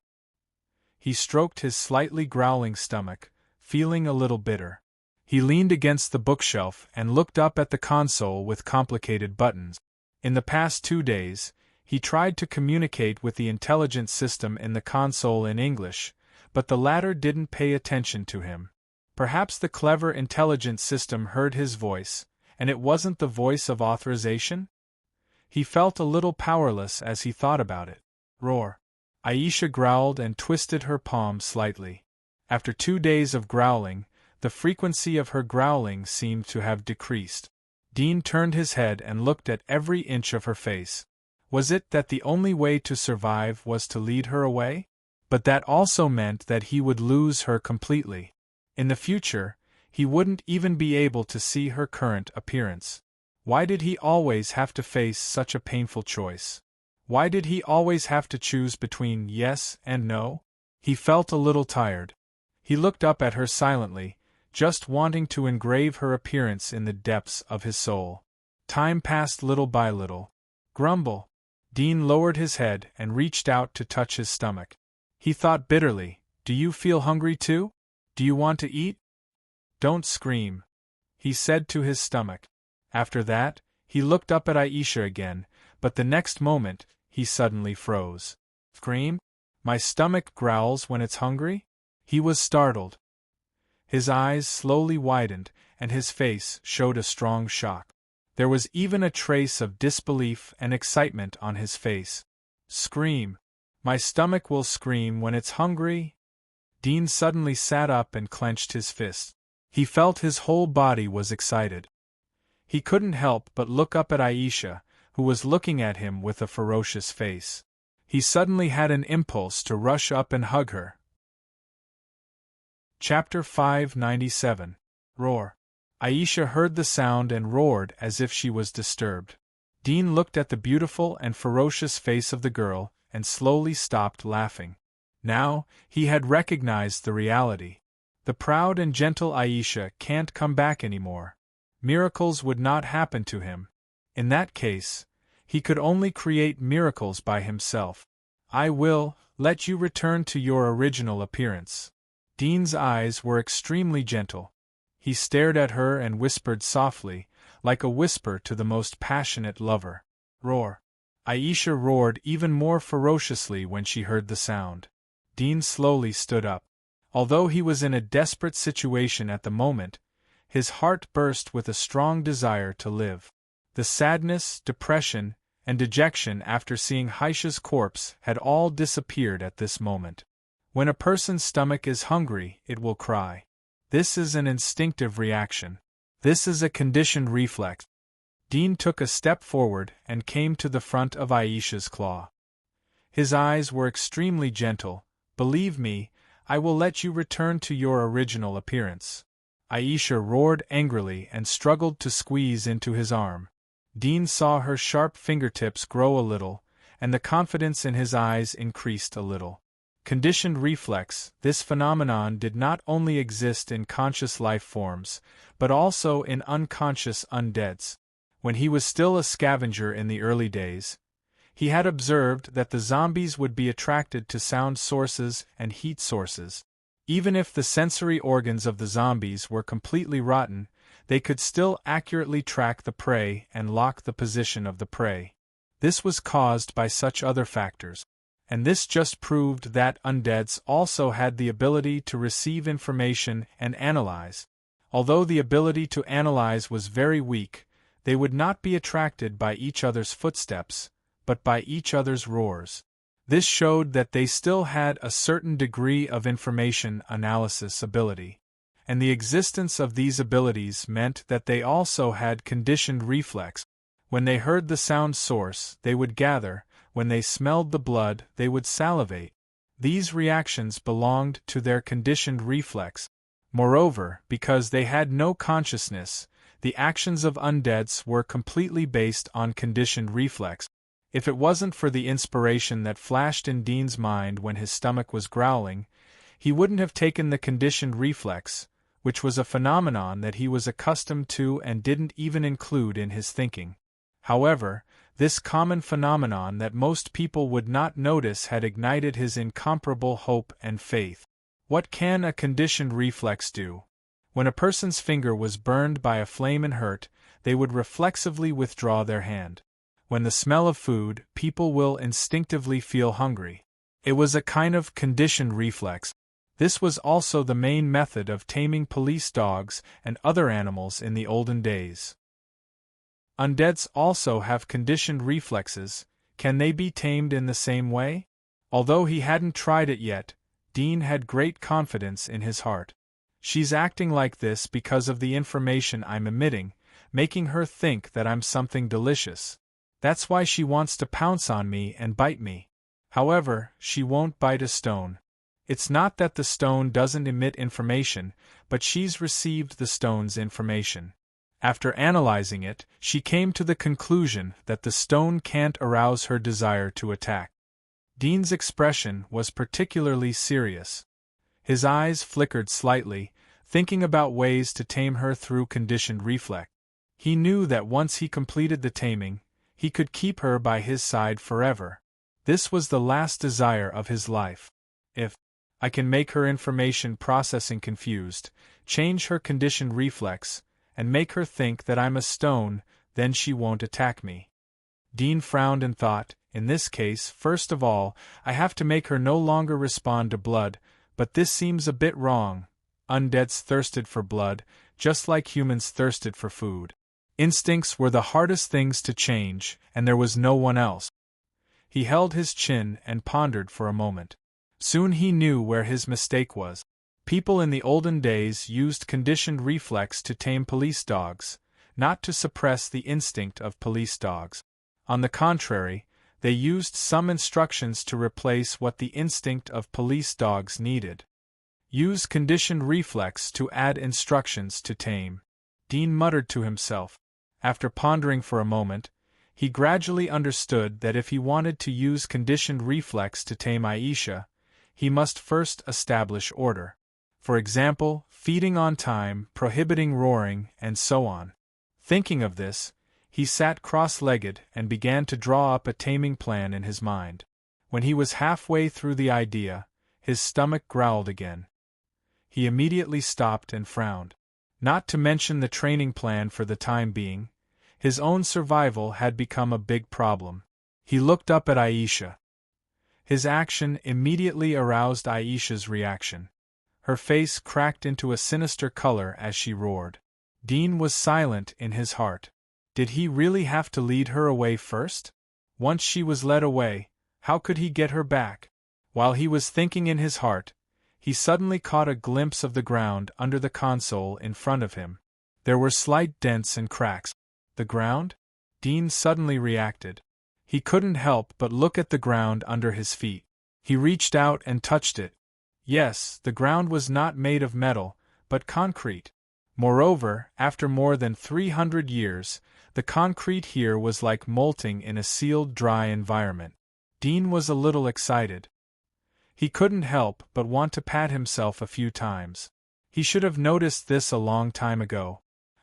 He stroked his slightly growling stomach, feeling a little bitter. He leaned against the bookshelf and looked up at the console with complicated buttons. In the past 2 days, he tried to communicate with the intelligence system in the console in English, but the latter didn't pay attention to him. Perhaps the clever intelligence system heard his voice, and it wasn't the voice of authorization? He felt a little powerless as he thought about it. Roar. Aisha growled and twisted her palm slightly. After 2 days of growling, the frequency of her growling seemed to have decreased. Dean turned his head and looked at every inch of her face. Was it that the only way to survive was to lead her away? But that also meant that he would lose her completely. In the future, he wouldn't even be able to see her current appearance. Why did he always have to face such a painful choice? Why did he always have to choose between yes and no? He felt a little tired. He looked up at her silently, just wanting to engrave her appearance in the depths of his soul. Time passed little by little. Grumble. Dean lowered his head and reached out to touch his stomach. He thought bitterly, "Do you feel hungry too? Do you want to eat?" "Don't scream," he said to his stomach. After that, he looked up at Aisha again, but the next moment, he suddenly froze. "Scream? My stomach growls when it's hungry?" He was startled. His eyes slowly widened, and his face showed a strong shock. There was even a trace of disbelief and excitement on his face. "Scream? My stomach will scream when it's hungry?" Dean suddenly sat up and clenched his fist. He felt his whole body was excited. He couldn't help but look up at Aisha, who was looking at him with a ferocious face. He suddenly had an impulse to rush up and hug her. Chapter 597. Roar. Aisha heard the sound and roared as if she was disturbed. Dean looked at the beautiful and ferocious face of the girl and slowly stopped laughing. Now, he had recognized the reality. The proud and gentle Aisha can't come back anymore. Miracles would not happen to him. In that case, he could only create miracles by himself. "I will let you return to your original appearance." Dean's eyes were extremely gentle. He stared at her and whispered softly, like a whisper to the most passionate lover. Roar. Aisha roared even more ferociously when she heard the sound. Dean slowly stood up. Although he was in a desperate situation at the moment, his heart burst with a strong desire to live. The sadness, depression, and dejection after seeing Aisha's corpse had all disappeared at this moment. When a person's stomach is hungry, it will cry. This is an instinctive reaction. This is a conditioned reflex. Dean took a step forward and came to the front of Aisha's claw. His eyes were extremely gentle. "Believe me, I will let you return to your original appearance." Aisha roared angrily and struggled to squeeze into his arm. Dean saw her sharp fingertips grow a little, and the confidence in his eyes increased a little. Conditioned reflex, this phenomenon did not only exist in conscious life forms, but also in unconscious undeads. When he was still a scavenger in the early days, he had observed that the zombies would be attracted to sound sources and heat sources. Even if the sensory organs of the zombies were completely rotten, they could still accurately track the prey and lock the position of the prey. This was caused by such other factors. And this just proved that undeads also had the ability to receive information and analyze. Although the ability to analyze was very weak, they would not be attracted by each other's footsteps, but by each other's roars. This showed that they still had a certain degree of information analysis ability. And the existence of these abilities meant that they also had conditioned reflex. When they heard the sound source, they would gather. When they smelled the blood, they would salivate. These reactions belonged to their conditioned reflex. Moreover, because they had no consciousness, the actions of undeads were completely based on conditioned reflex. If it wasn't for the inspiration that flashed in Dean's mind when his stomach was growling, he wouldn't have taken the conditioned reflex, which was a phenomenon that he was accustomed to and didn't even include in his thinking. However, this common phenomenon that most people would not notice had ignited his incomparable hope and faith. What can a conditioned reflex do? When a person's finger was burned by a flame and hurt, they would reflexively withdraw their hand. When the smell of food, people will instinctively feel hungry. It was a kind of conditioned reflex. This was also the main method of taming police dogs and other animals in the olden days. Undeads also have conditioned reflexes. Can they be tamed in the same way? Although he hadn't tried it yet, Dean had great confidence in his heart. She's acting like this because of the information I'm emitting, making her think that I'm something delicious. That's why she wants to pounce on me and bite me. However, she won't bite a stone. It's not that the stone doesn't emit information, but she's received the stone's information. After analyzing it, she came to the conclusion that the stone can't arouse her desire to attack. Dean's expression was particularly serious. His eyes flickered slightly, thinking about ways to tame her through conditioned reflex. He knew that once he completed the taming, he could keep her by his side forever. This was the last desire of his life. If I can make her information processing confused, change her conditioned reflex, and make her think that I'm a stone, then she won't attack me. Dean frowned and thought, in this case, first of all, I have to make her no longer respond to blood, but this seems a bit wrong. Undeads thirsted for blood, just like humans thirsted for food. Instincts were the hardest things to change, and there was no one else. He held his chin and pondered for a moment. Soon he knew where his mistake was. People in the olden days used conditioned reflex to tame police dogs, not to suppress the instinct of police dogs. On the contrary, they used some instructions to replace what the instinct of police dogs needed. Use conditioned reflex to add instructions to tame. Dean muttered to himself. After pondering for a moment, he gradually understood that if he wanted to use conditioned reflex to tame Aisha, he must first establish order. For example, feeding on time, prohibiting roaring, and so on. Thinking of this, he sat cross-legged and began to draw up a taming plan in his mind. When he was halfway through the idea, his stomach growled again. He immediately stopped and frowned. Not to mention the training plan for the time being, his own survival had become a big problem. He looked up at Aisha. His action immediately aroused Aisha's reaction. Her face cracked into a sinister color as she roared. Dean was silent in his heart. Did he really have to lead her away first? Once she was led away, how could he get her back? While he was thinking in his heart, he suddenly caught a glimpse of the ground under the console in front of him. There were slight dents and cracks. The ground? Dean suddenly reacted. He couldn't help but look at the ground under his feet. He reached out and touched it. Yes, the ground was not made of metal, but concrete. Moreover, after more than 300 years, the concrete here was like molting in a sealed, dry environment. Dean was a little excited. He couldn't help but want to pat himself a few times. He should have noticed this a long time ago.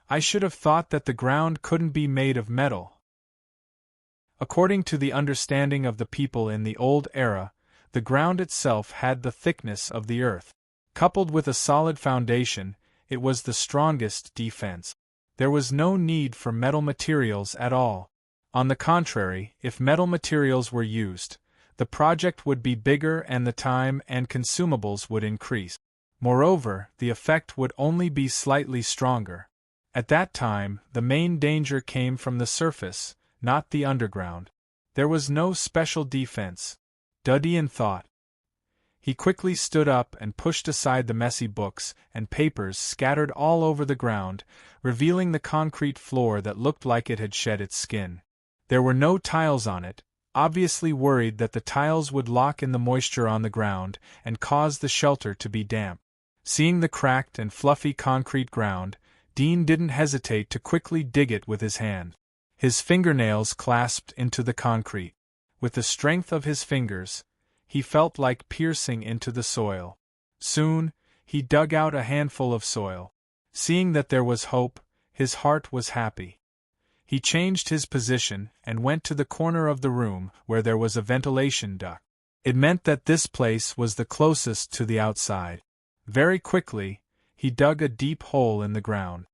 I should have thought that the ground couldn't be made of metal. According to the understanding of the people in the old era, the ground itself had the thickness of the earth. Coupled with a solid foundation, it was the strongest defense. There was no need for metal materials at all. On the contrary, if metal materials were used, the project would be bigger and the time and consumables would increase. Moreover, the effect would only be slightly stronger. At that time, the main danger came from the surface, not the underground. There was no special defense. Dean thought. He quickly stood up and pushed aside the messy books and papers scattered all over the ground, revealing the concrete floor that looked like it had shed its skin. There were no tiles on it, obviously worried that the tiles would lock in the moisture on the ground and cause the shelter to be damp. Seeing the cracked and fluffy concrete ground, Dean didn't hesitate to quickly dig it with his hand. His fingernails clasped into the concrete. With the strength of his fingers, he felt like piercing into the soil. Soon, he dug out a handful of soil. Seeing that there was hope, his heart was happy. He changed his position and went to the corner of the room where there was a ventilation duct. It meant that this place was the closest to the outside. Very quickly, he dug a deep hole in the ground.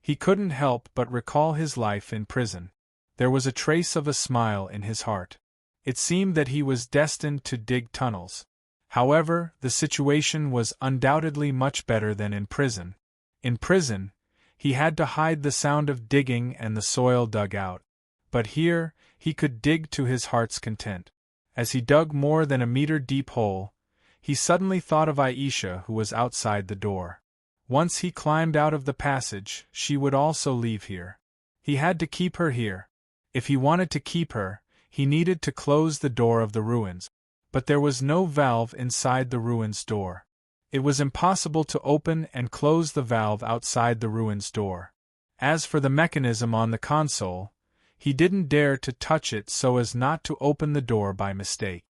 He couldn't help but recall his life in prison. There was a trace of a smile in his heart. It seemed that he was destined to dig tunnels. However, the situation was undoubtedly much better than in prison. In prison, he had to hide the sound of digging and the soil dug out. But here, he could dig to his heart's content. As he dug more than a meter-deep hole, he suddenly thought of Aisha, who was outside the door. Once he climbed out of the passage, she would also leave here. He had to keep her here. If he wanted to keep her, he needed to close the door of the ruins. But there was no valve inside the ruins door. It was impossible to open and close the valve outside the ruins door. As for the mechanism on the console, he didn't dare to touch it so as not to open the door by mistake.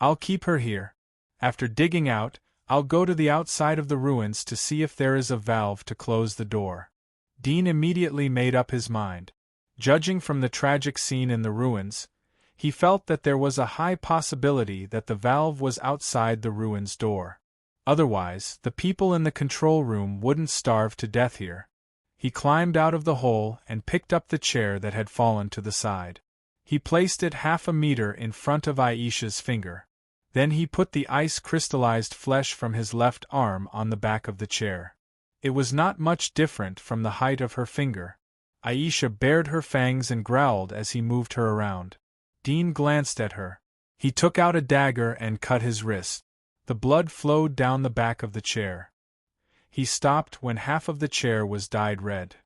I'll keep her here. After digging out, I'll go to the outside of the ruins to see if there is a valve to close the door. Dean immediately made up his mind. Judging from the tragic scene in the ruins, he felt that there was a high possibility that the valve was outside the ruins door. Otherwise, the people in the control room wouldn't starve to death here. He climbed out of the hole and picked up the chair that had fallen to the side. He placed it half a meter in front of Aisha's finger. Then he put the ice-crystallized flesh from his left arm on the back of the chair. It was not much different from the height of her finger. Aisha bared her fangs and growled as he moved her around. Dean glanced at her. He took out a dagger and cut his wrist. The blood flowed down the back of the chair. He stopped when half of the chair was dyed red.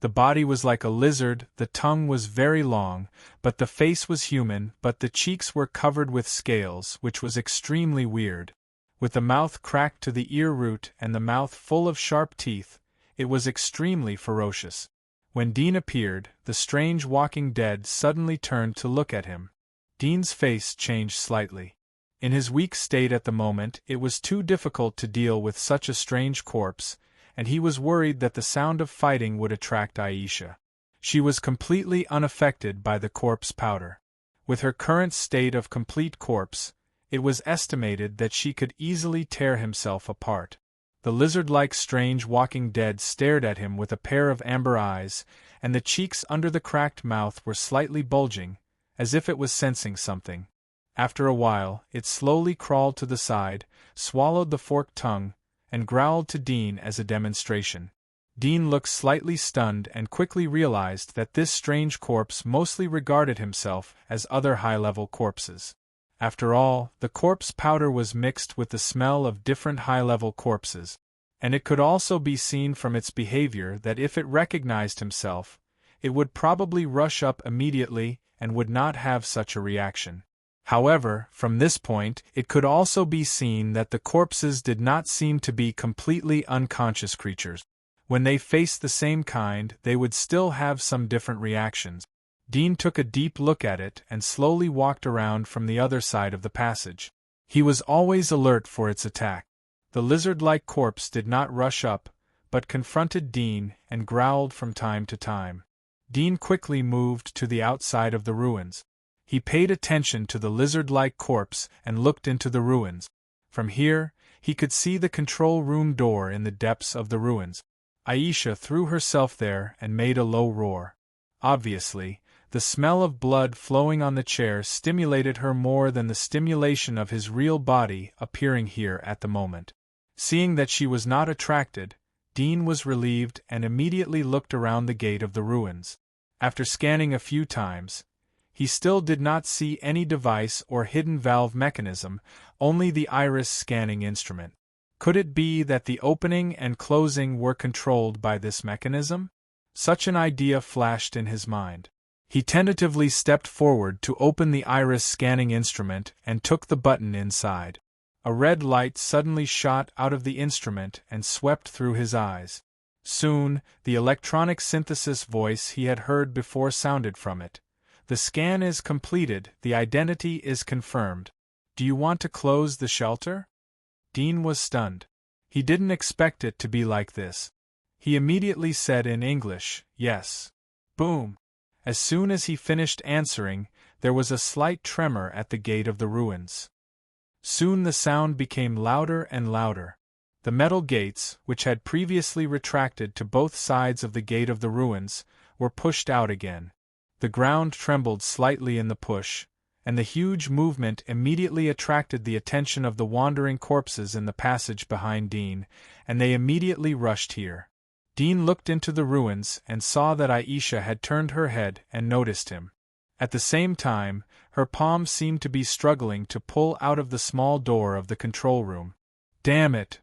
The body was like a lizard, the tongue was very long, but the face was human, but the cheeks were covered with scales, which was extremely weird. With the mouth cracked to the ear root and the mouth full of sharp teeth, it was extremely ferocious. When Dean appeared, the strange walking dead suddenly turned to look at him. Dean's face changed slightly. In his weak state at the moment, it was too difficult to deal with such a strange corpse, and he was worried that the sound of fighting would attract Aisha. She was completely unaffected by the corpse powder. With her current state of complete corpse, it was estimated that she could easily tear himself apart. The lizard-like strange walking dead stared at him with a pair of amber eyes, and the cheeks under the cracked mouth were slightly bulging, as if it was sensing something. After a while, it slowly crawled to the side, swallowed the forked tongue, and growled to Dean as a demonstration. Dean looked slightly stunned and quickly realized that this strange corpse mostly regarded himself as other high-level corpses. After all, the corpse powder was mixed with the smell of different high-level corpses, and it could also be seen from its behavior that if it recognized himself, it would probably rush up immediately and would not have such a reaction. However, from this point, it could also be seen that the corpses did not seem to be completely unconscious creatures. When they faced the same kind, they would still have some different reactions. Dean took a deep look at it and slowly walked around from the other side of the passage. He was always alert for its attack. The lizard-like corpse did not rush up, but confronted Dean and growled from time to time. Dean quickly moved to the outside of the ruins. He paid attention to the lizard-like corpse and looked into the ruins. From here, he could see the control room door in the depths of the ruins. Aisha threw herself there and made a low roar. Obviously, the smell of blood flowing on the chair stimulated her more than the stimulation of his real body appearing here at the moment. Seeing that she was not attracted, Dean was relieved and immediately looked around the gate of the ruins. After scanning a few times, he still did not see any device or hidden valve mechanism, only the iris scanning instrument. Could it be that the opening and closing were controlled by this mechanism? Such an idea flashed in his mind. He tentatively stepped forward to open the iris scanning instrument and took the button inside. A red light suddenly shot out of the instrument and swept through his eyes. Soon, the electronic synthesis voice he had heard before sounded from it. The scan is completed, the identity is confirmed. Do you want to close the shelter? Dean was stunned. He didn't expect it to be like this. He immediately said in English, yes. Boom! As soon as he finished answering, there was a slight tremor at the gate of the ruins. Soon the sound became louder and louder. The metal gates, which had previously retracted to both sides of the gate of the ruins, were pushed out again. The ground trembled slightly in the push, and the huge movement immediately attracted the attention of the wandering corpses in the passage behind Dean, and they immediately rushed here. Dean looked into the ruins and saw that Aisha had turned her head and noticed him. At the same time, her palms seemed to be struggling to pull out of the small door of the control room. Damn it!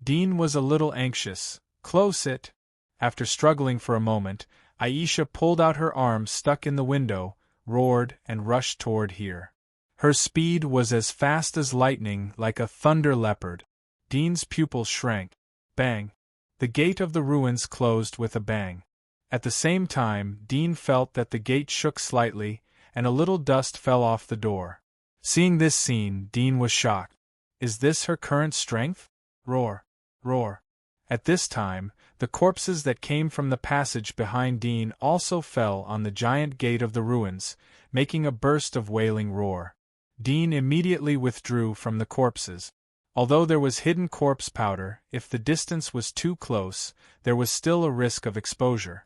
Dean was a little anxious. Close it! After struggling for a moment, Aisha pulled out her arms stuck in the window, roared, and rushed toward here. Her speed was as fast as lightning, like a thunder leopard. Dean's pupils shrank. Bang! The gate of the ruins closed with a bang. At the same time, Dean felt that the gate shook slightly, and a little dust fell off the door. Seeing this scene, Dean was shocked. Is this her current strength? Roar! Roar! At this time, the corpses that came from the passage behind Dean also fell on the giant gate of the ruins, making a burst of wailing roar. Dean immediately withdrew from the corpses. Although there was hidden corpse powder, if the distance was too close, there was still a risk of exposure.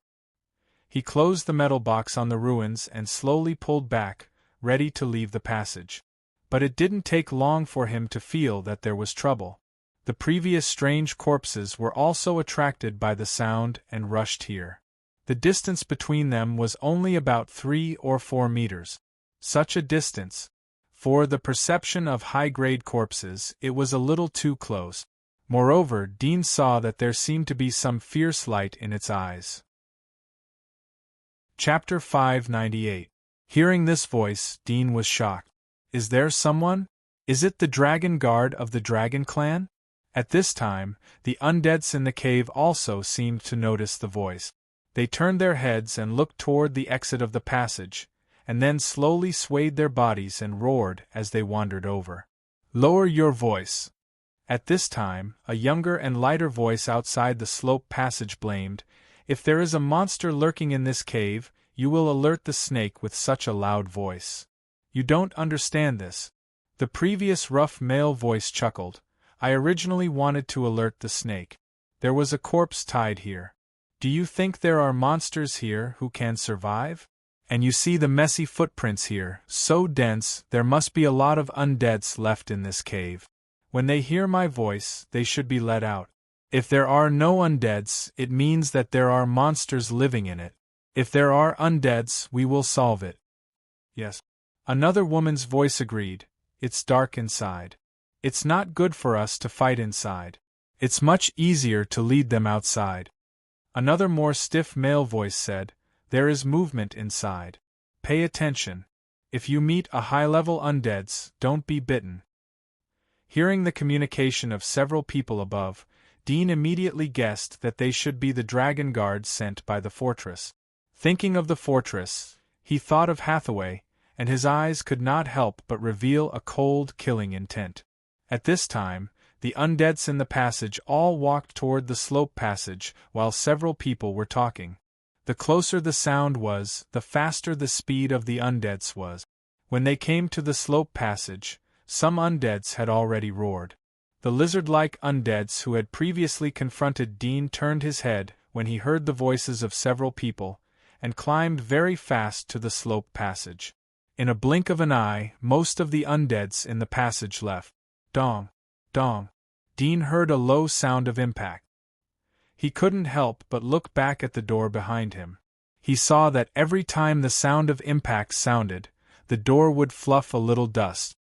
He closed the metal box on the ruins and slowly pulled back, ready to leave the passage. But it didn't take long for him to feel that there was trouble. The previous strange corpses were also attracted by the sound and rushed here. The distance between them was only about 3 or 4 meters. Such a distance! For the perception of high-grade corpses, it was a little too close. Moreover, Dean saw that there seemed to be some fierce light in its eyes. Chapter 598. Hearing this voice, Dean was shocked. Is there someone? Is it the dragon guard of the dragon clan? At this time, the undeads in the cave also seemed to notice the voice. They turned their heads and looked toward the exit of the passage, and then slowly swayed their bodies and roared as they wandered over. Lower your voice! At this time, a younger and lighter voice outside the slope passage blamed, If there is a monster lurking in this cave, you will alert the snake with such a loud voice. You don't understand this. The previous rough male voice chuckled. I originally wanted to alert the snake. There was a corpse tied here. Do you think there are monsters here who can survive? And you see the messy footprints here, so dense, there must be a lot of undeads left in this cave. When they hear my voice, they should be let out. If there are no undeads, it means that there are monsters living in it. If there are undeads, we will solve it. Yes. Another woman's voice agreed. It's dark inside. It's not good for us to fight inside. It's much easier to lead them outside. Another more stiff male voice said, There is movement inside. Pay attention. If you meet a high-level undeads, don't be bitten. Hearing the communication of several people above, Dean immediately guessed that they should be the dragon guards sent by the fortress. Thinking of the fortress, he thought of Hathaway, and his eyes could not help but reveal a cold, killing intent. At this time, the undeads in the passage all walked toward the slope passage while several people were talking. The closer the sound was, the faster the speed of the undeads was. When they came to the slope passage, some undeads had already roared. The lizard-like undeads who had previously confronted Dean turned his head when he heard the voices of several people, and climbed very fast to the slope passage. In a blink of an eye, most of the undeads in the passage left. Dong! Dong! Dean heard a low sound of impact. He couldn't help but look back at the door behind him. He saw that every time the sound of impact sounded, the door would fluff a little dust.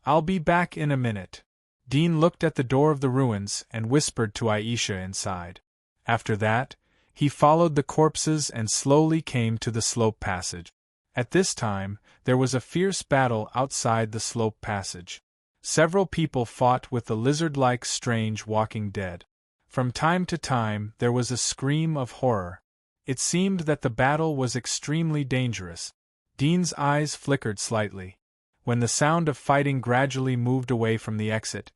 I'll be back in a minute. Dean looked at the door of the ruins and whispered to Aisha inside. After that, he followed the corpses and slowly came to the slope passage. At this time, there was a fierce battle outside the slope passage. Several people fought with the lizard-like strange walking dead. From time to time, there was a scream of horror. It seemed that the battle was extremely dangerous. Dean's eyes flickered slightly. When the sound of fighting gradually moved away from the exit,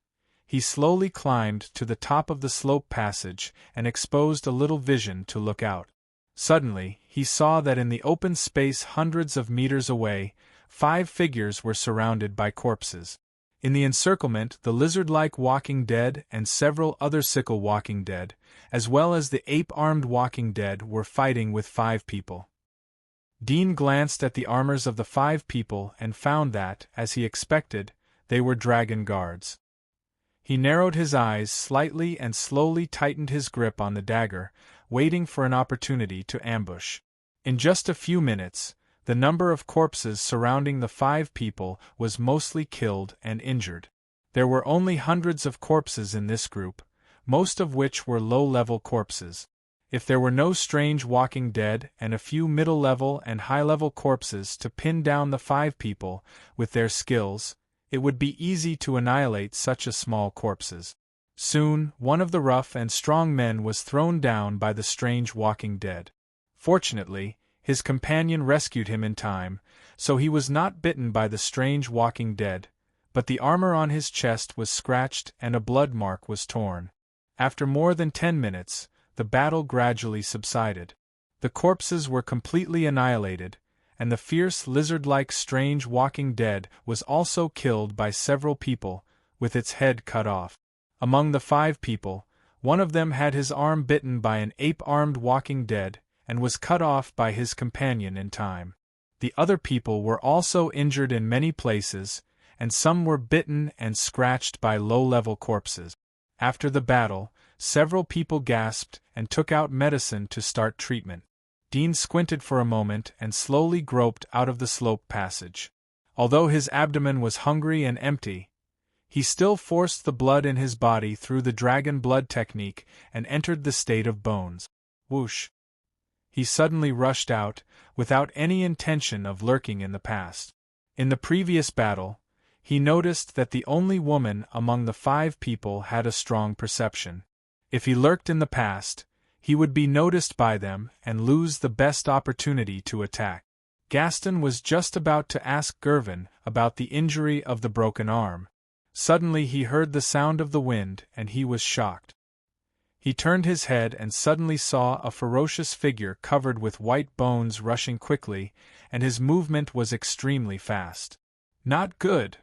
he slowly climbed to the top of the slope passage and exposed a little vision to look out. Suddenly, he saw that in the open space hundreds of meters away, 5 figures were surrounded by corpses. In the encirclement, the lizard-like walking dead and several other sickle walking dead, as well as the ape-armed walking dead, were fighting with 5 people. Dean glanced at the armors of the 5 people and found that, as he expected, they were dragon guards. He narrowed his eyes slightly and slowly tightened his grip on the dagger, waiting for an opportunity to ambush. In just a few minutes, the number of corpses surrounding the 5 people was mostly killed and injured. There were only hundreds of corpses in this group, most of which were low-level corpses. If there were no strange walking dead and a few middle-level and high-level corpses to pin down the 5 people with their skills, it would be easy to annihilate such a small corpses. Soon, one of the rough and strong men was thrown down by the strange walking dead. Fortunately, his companion rescued him in time, so he was not bitten by the strange walking dead, but the armor on his chest was scratched and a blood mark was torn. After more than 10 minutes, the battle gradually subsided. The corpses were completely annihilated, and the fierce lizard-like strange walking dead was also killed by several people, with its head cut off. Among the 5 people, one of them had his arm bitten by an ape-armed walking dead, and was cut off by his companion in time. The other people were also injured in many places, and some were bitten and scratched by low-level corpses. After the battle, several people gasped and took out medicine to start treatment. Dean squinted for a moment and slowly groped out of the slope passage. Although his abdomen was hungry and empty, he still forced the blood in his body through the dragon blood technique and entered the state of bones. Whoosh! He suddenly rushed out, without any intention of lurking in the past. In the previous battle, he noticed that the only woman among the 5 people had a strong perception. If he lurked in the past, he would be noticed by them and lose the best opportunity to attack. Gaston was just about to ask Gervin about the injury of the broken arm. Suddenly he heard the sound of the wind and he was shocked. He turned his head and suddenly saw a ferocious figure covered with white bones rushing quickly, and his movement was extremely fast. Not good!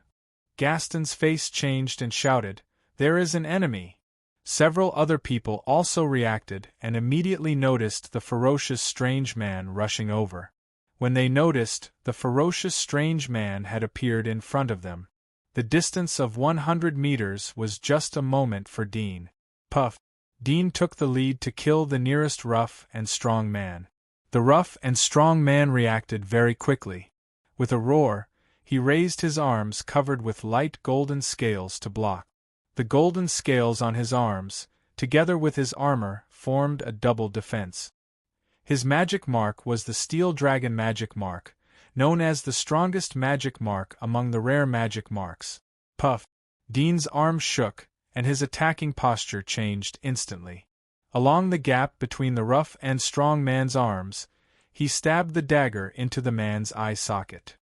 Gaston's face changed and shouted, "There is an enemy!" Several other people also reacted and immediately noticed the ferocious strange man rushing over. When they noticed, the ferocious strange man had appeared in front of them. The distance of 100 meters was just a moment for Dean. Puff! Dean took the lead to kill the nearest rough and strong man. The rough and strong man reacted very quickly. With a roar, he raised his arms covered with light golden scales to block. The golden scales on his arms, together with his armor, formed a double defense. His magic mark was the Steel Dragon magic mark, known as the strongest magic mark among the rare magic marks. Puff! Dean's arm shook, and his attacking posture changed instantly. Along the gap between the rough and strong man's arms, he stabbed the dagger into the man's eye socket.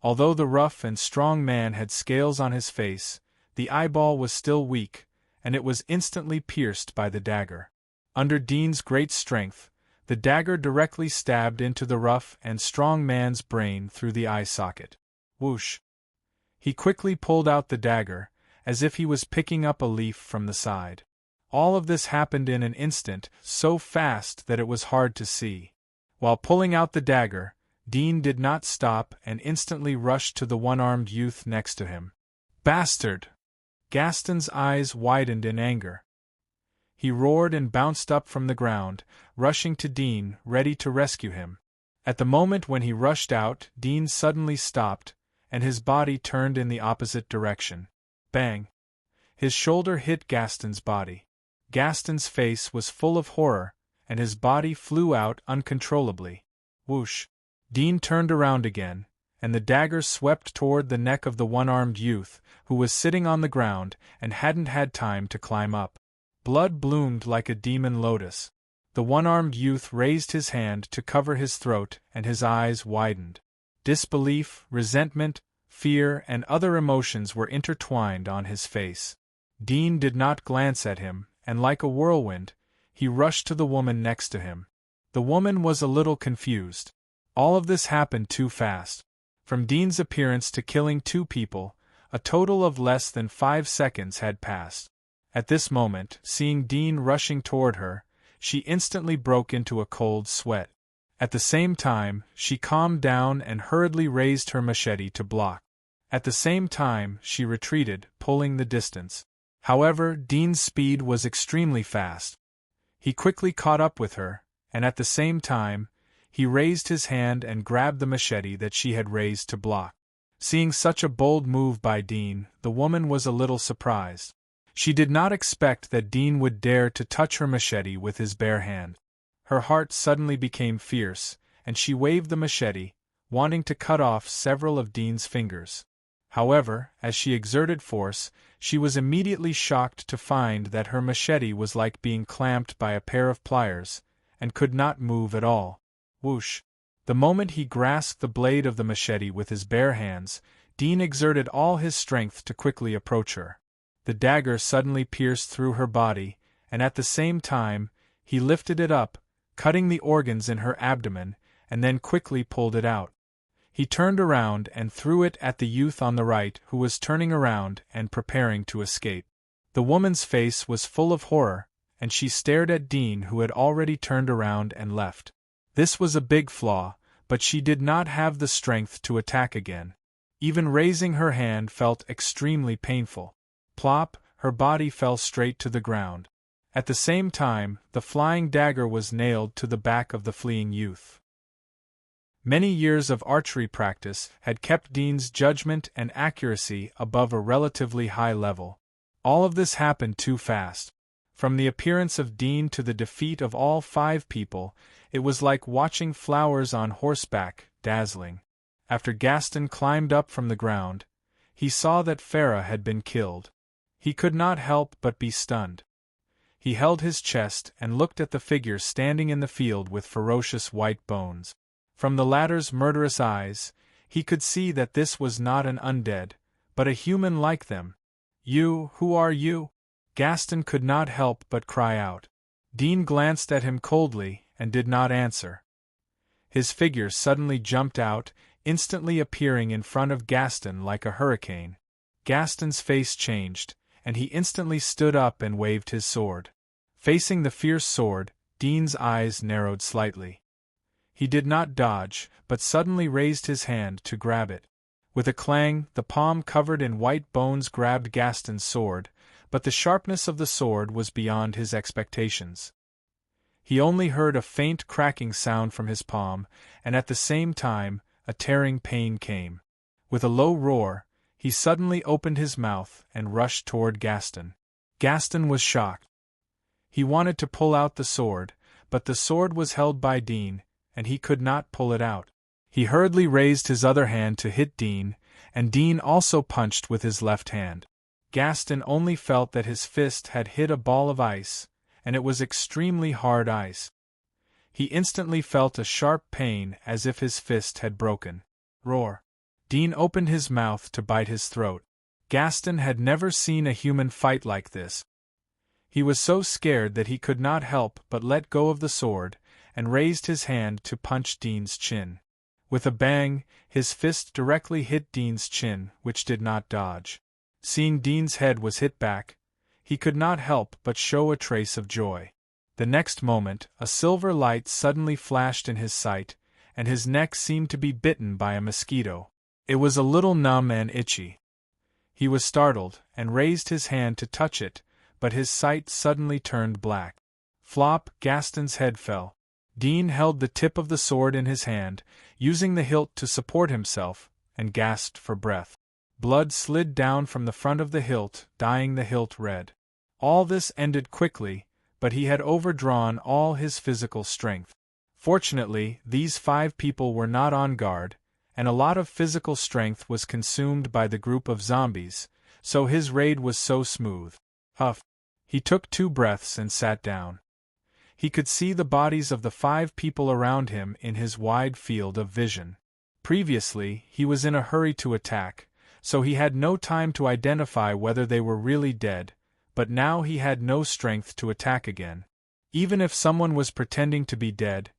Although the rough and strong man had scales on his face, the eyeball was still weak, and it was instantly pierced by the dagger. Under Dean's great strength, the dagger directly stabbed into the rough and strong man's brain through the eye socket. Whoosh! He quickly pulled out the dagger, as if he was picking up a leaf from the side. All of this happened in an instant, so fast that it was hard to see. While pulling out the dagger, Dean did not stop and instantly rushed to the one-armed youth next to him. Bastard! Gaston's eyes widened in anger. He roared and bounced up from the ground, rushing to Dean, ready to rescue him. At the moment when he rushed out, Dean suddenly stopped, and his body turned in the opposite direction. Bang! His shoulder hit Gaston's body. Gaston's face was full of horror, and his body flew out uncontrollably. Whoosh! Dean turned around again, and the dagger swept toward the neck of the one-armed youth, who was sitting on the ground and hadn't had time to climb up. Blood bloomed like a demon lotus. The one-armed youth raised his hand to cover his throat, and his eyes widened. Disbelief, resentment, fear, and other emotions were intertwined on his face. Dean did not glance at him, and like a whirlwind, he rushed to the woman next to him. The woman was a little confused. All of this happened too fast. From Dean's appearance to killing 2 people, A total of less than 5 seconds had passed. At this moment, seeing Dean rushing toward her, she instantly broke into a cold sweat. At the same time, she calmed down and hurriedly raised her machete to block. At the same time, she retreated, pulling the distance. However, Dean's speed was extremely fast. He quickly caught up with her, and at the same time, he raised his hand and grabbed the machete that she had raised to block. Seeing such a bold move by Dean, the woman was a little surprised. She did not expect that Dean would dare to touch her machete with his bare hand. Her heart suddenly became fierce, and she waved the machete, wanting to cut off several of Dean's fingers. However, as she exerted force, she was immediately shocked to find that her machete was like being clamped by a pair of pliers, and could not move at all. Whoosh! The moment he grasped the blade of the machete with his bare hands, Dean exerted all his strength to quickly approach her. The dagger suddenly pierced through her body, and at the same time, he lifted it up, cutting the organs in her abdomen, and then quickly pulled it out. He turned around and threw it at the youth on the right, who was turning around and preparing to escape. The woman's face was full of horror, and she stared at Dean, who had already turned around and left. This was a big flaw, but she did not have the strength to attack again. Even raising her hand felt extremely painful. Plop, her body fell straight to the ground. At the same time, the flying dagger was nailed to the back of the fleeing youth. Many years of archery practice had kept Dean's judgment and accuracy above a relatively high level. All of this happened too fast. From the appearance of Dean to the defeat of all 5 people, it was like watching flowers on horseback, dazzling. After Gaston climbed up from the ground, he saw that Farah had been killed. He could not help but be stunned. He held his chest and looked at the figure standing in the field with ferocious white bones. From the latter's murderous eyes, he could see that this was not an undead, but a human like them. Who are you?" Gaston could not help but cry out. Dean glanced at him coldly and did not answer. His figure suddenly jumped out, instantly appearing in front of Gaston like a hurricane. Gaston's face changed, and he instantly stood up and waved his sword. Facing the fierce sword, Dean's eyes narrowed slightly. He did not dodge, but suddenly raised his hand to grab it. With a clang, the palm covered in white bones grabbed Gaston's sword, but the sharpness of the sword was beyond his expectations. He only heard a faint cracking sound from his palm, and at the same time, a tearing pain came. With a low roar, he suddenly opened his mouth and rushed toward Gaston. Gaston was shocked. He wanted to pull out the sword, but the sword was held by Dean, and he could not pull it out. He hurriedly raised his other hand to hit Dean, and Dean also punched with his left hand. Gaston only felt that his fist had hit a ball of ice, and it was extremely hard ice. He instantly felt a sharp pain as if his fist had broken. Roar! Dean opened his mouth to bite his throat. Gaston had never seen a human fight like this. He was so scared that he could not help but let go of the sword, and raised his hand to punch Dean's chin. With a bang, his fist directly hit Dean's chin, which did not dodge. Seeing Dean's head was hit back, he could not help but show a trace of joy. The next moment, a silver light suddenly flashed in his sight, and his neck seemed to be bitten by a mosquito. It was a little numb and itchy. He was startled, and raised his hand to touch it, but his sight suddenly turned black. Flop! Gaston's head fell. Dean held the tip of the sword in his hand, using the hilt to support himself, and gasped for breath. Blood slid down from the front of the hilt, dyeing the hilt red. All this ended quickly, but he had overdrawn all his physical strength. Fortunately, these 5 people were not on guard, and a lot of physical strength was consumed by the group of zombies, so his raid was so smooth. Huff! He took 2 breaths and sat down. He could see the bodies of the 5 people around him in his wide field of vision. Previously, he was in a hurry to attack, so he had no time to identify whether they were really dead, but now he had no strength to attack again. Even if someone was pretending to be dead,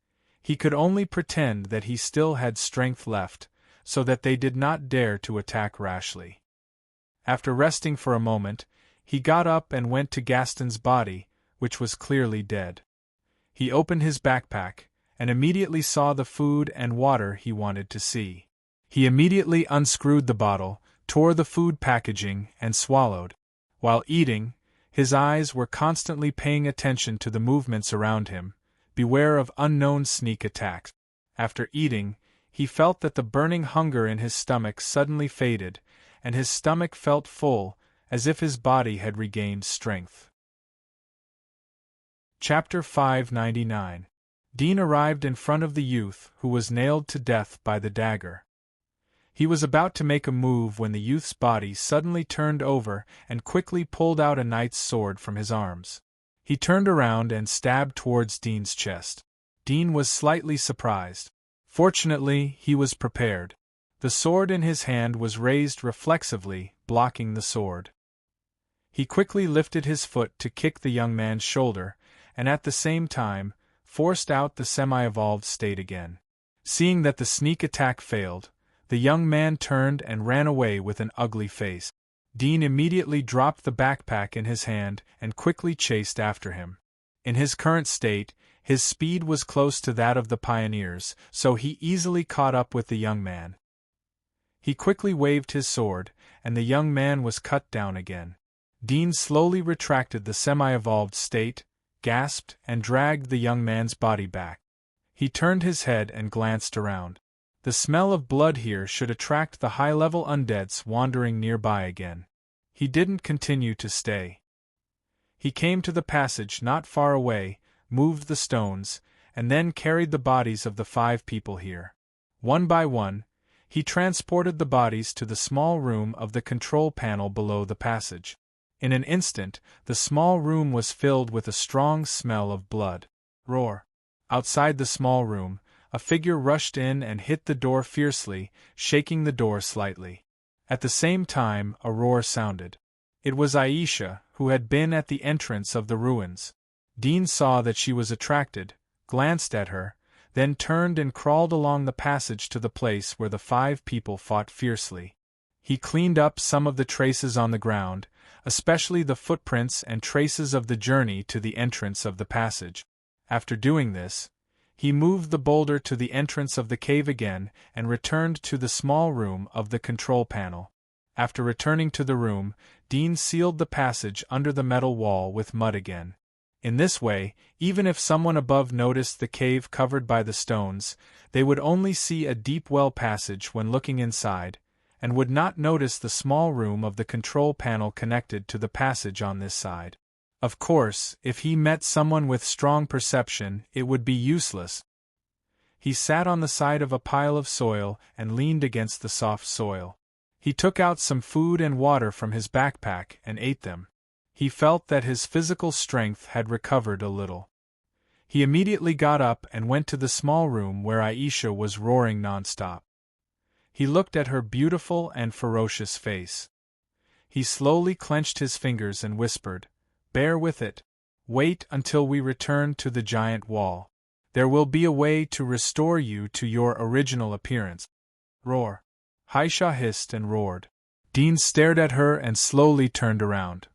he could only pretend that he still had strength left, so that they did not dare to attack rashly. After resting for a moment, he got up and went to Gaston's body, which was clearly dead. He opened his backpack, and immediately saw the food and water he wanted to see. He immediately unscrewed the bottle, tore the food packaging, and swallowed. While eating, his eyes were constantly paying attention to the movements around him, beware of unknown sneak attacks. After eating, he felt that the burning hunger in his stomach suddenly faded, and his stomach felt full, as if his body had regained strength. Chapter 599. Dean arrived in front of the youth who was nailed to death by the dagger. He was about to make a move when the youth's body suddenly turned over and quickly pulled out a knight's sword from his arms. He turned around and stabbed towards Dean's chest. Dean was slightly surprised. Fortunately, he was prepared. The sword in his hand was raised reflexively, blocking the sword. He quickly lifted his foot to kick the young man's shoulder, and at the same time, forced out the semi-evolved state again. Seeing that the sneak attack failed, the young man turned and ran away with an ugly face. Dean immediately dropped the backpack in his hand and quickly chased after him. In his current state, his speed was close to that of the pioneers, so he easily caught up with the young man. He quickly waved his sword, and the young man was cut down again. Dean slowly retracted the semi-evolved state, gasped, and dragged the young man's body back. He turned his head and glanced around. The smell of blood here should attract the high-level undeads wandering nearby again. He didn't continue to stay. He came to the passage not far away, moved the stones, and then carried the bodies of the 5 people here. One by one, he transported the bodies to the small room of the control panel below the passage. In an instant, the small room was filled with a strong smell of blood. Roar! Outside the small room, a figure rushed in and hit the door fiercely, shaking the door slightly. At the same time, a roar sounded. It was Aisha, who had been at the entrance of the ruins. Dean saw that she was attracted, glanced at her, then turned and crawled along the passage to the place where the 5 people fought fiercely. He cleaned up some of the traces on the ground, especially the footprints and traces of the journey to the entrance of the passage. After doing this, he moved the boulder to the entrance of the cave again and returned to the small room of the control panel. After returning to the room, Dean sealed the passage under the metal wall with mud again. In this way, even if someone above noticed the cave covered by the stones, they would only see a deep well passage when looking inside, and would not notice the small room of the control panel connected to the passage on this side. Of course, if he met someone with strong perception, it would be useless. He sat on the side of a pile of soil and leaned against the soft soil. He took out some food and water from his backpack and ate them. He felt that his physical strength had recovered a little. He immediately got up and went to the small room where Aisha was roaring non-stop. He looked at her beautiful and ferocious face. He slowly clenched his fingers and whispered, "Bear with it. Wait until we return to the giant wall. There will be a way to restore you to your original appearance." Roar! Aisha hissed and roared. Dean stared at her and slowly turned around.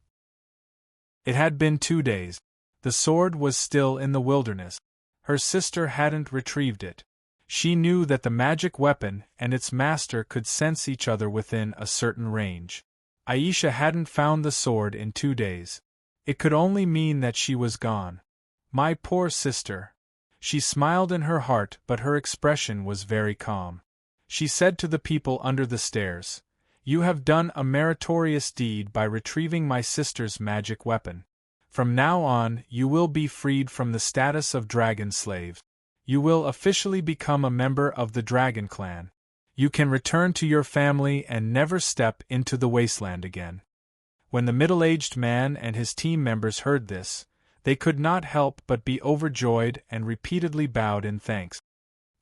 It had been 2 days. The sword was still in the wilderness. Her sister hadn't retrieved it. She knew that the magic weapon and its master could sense each other within a certain range. Aisha hadn't found the sword in 2 days. It could only mean that she was gone. My poor sister. She smiled in her heart, but her expression was very calm. She said to the people under the stairs, "You have done a meritorious deed by retrieving my sister's magic weapon. From now on, you will be freed from the status of dragon slave. You will officially become a member of the dragon clan. You can return to your family and never step into the wasteland again." When the middle-aged man and his team members heard this, they could not help but be overjoyed and repeatedly bowed in thanks.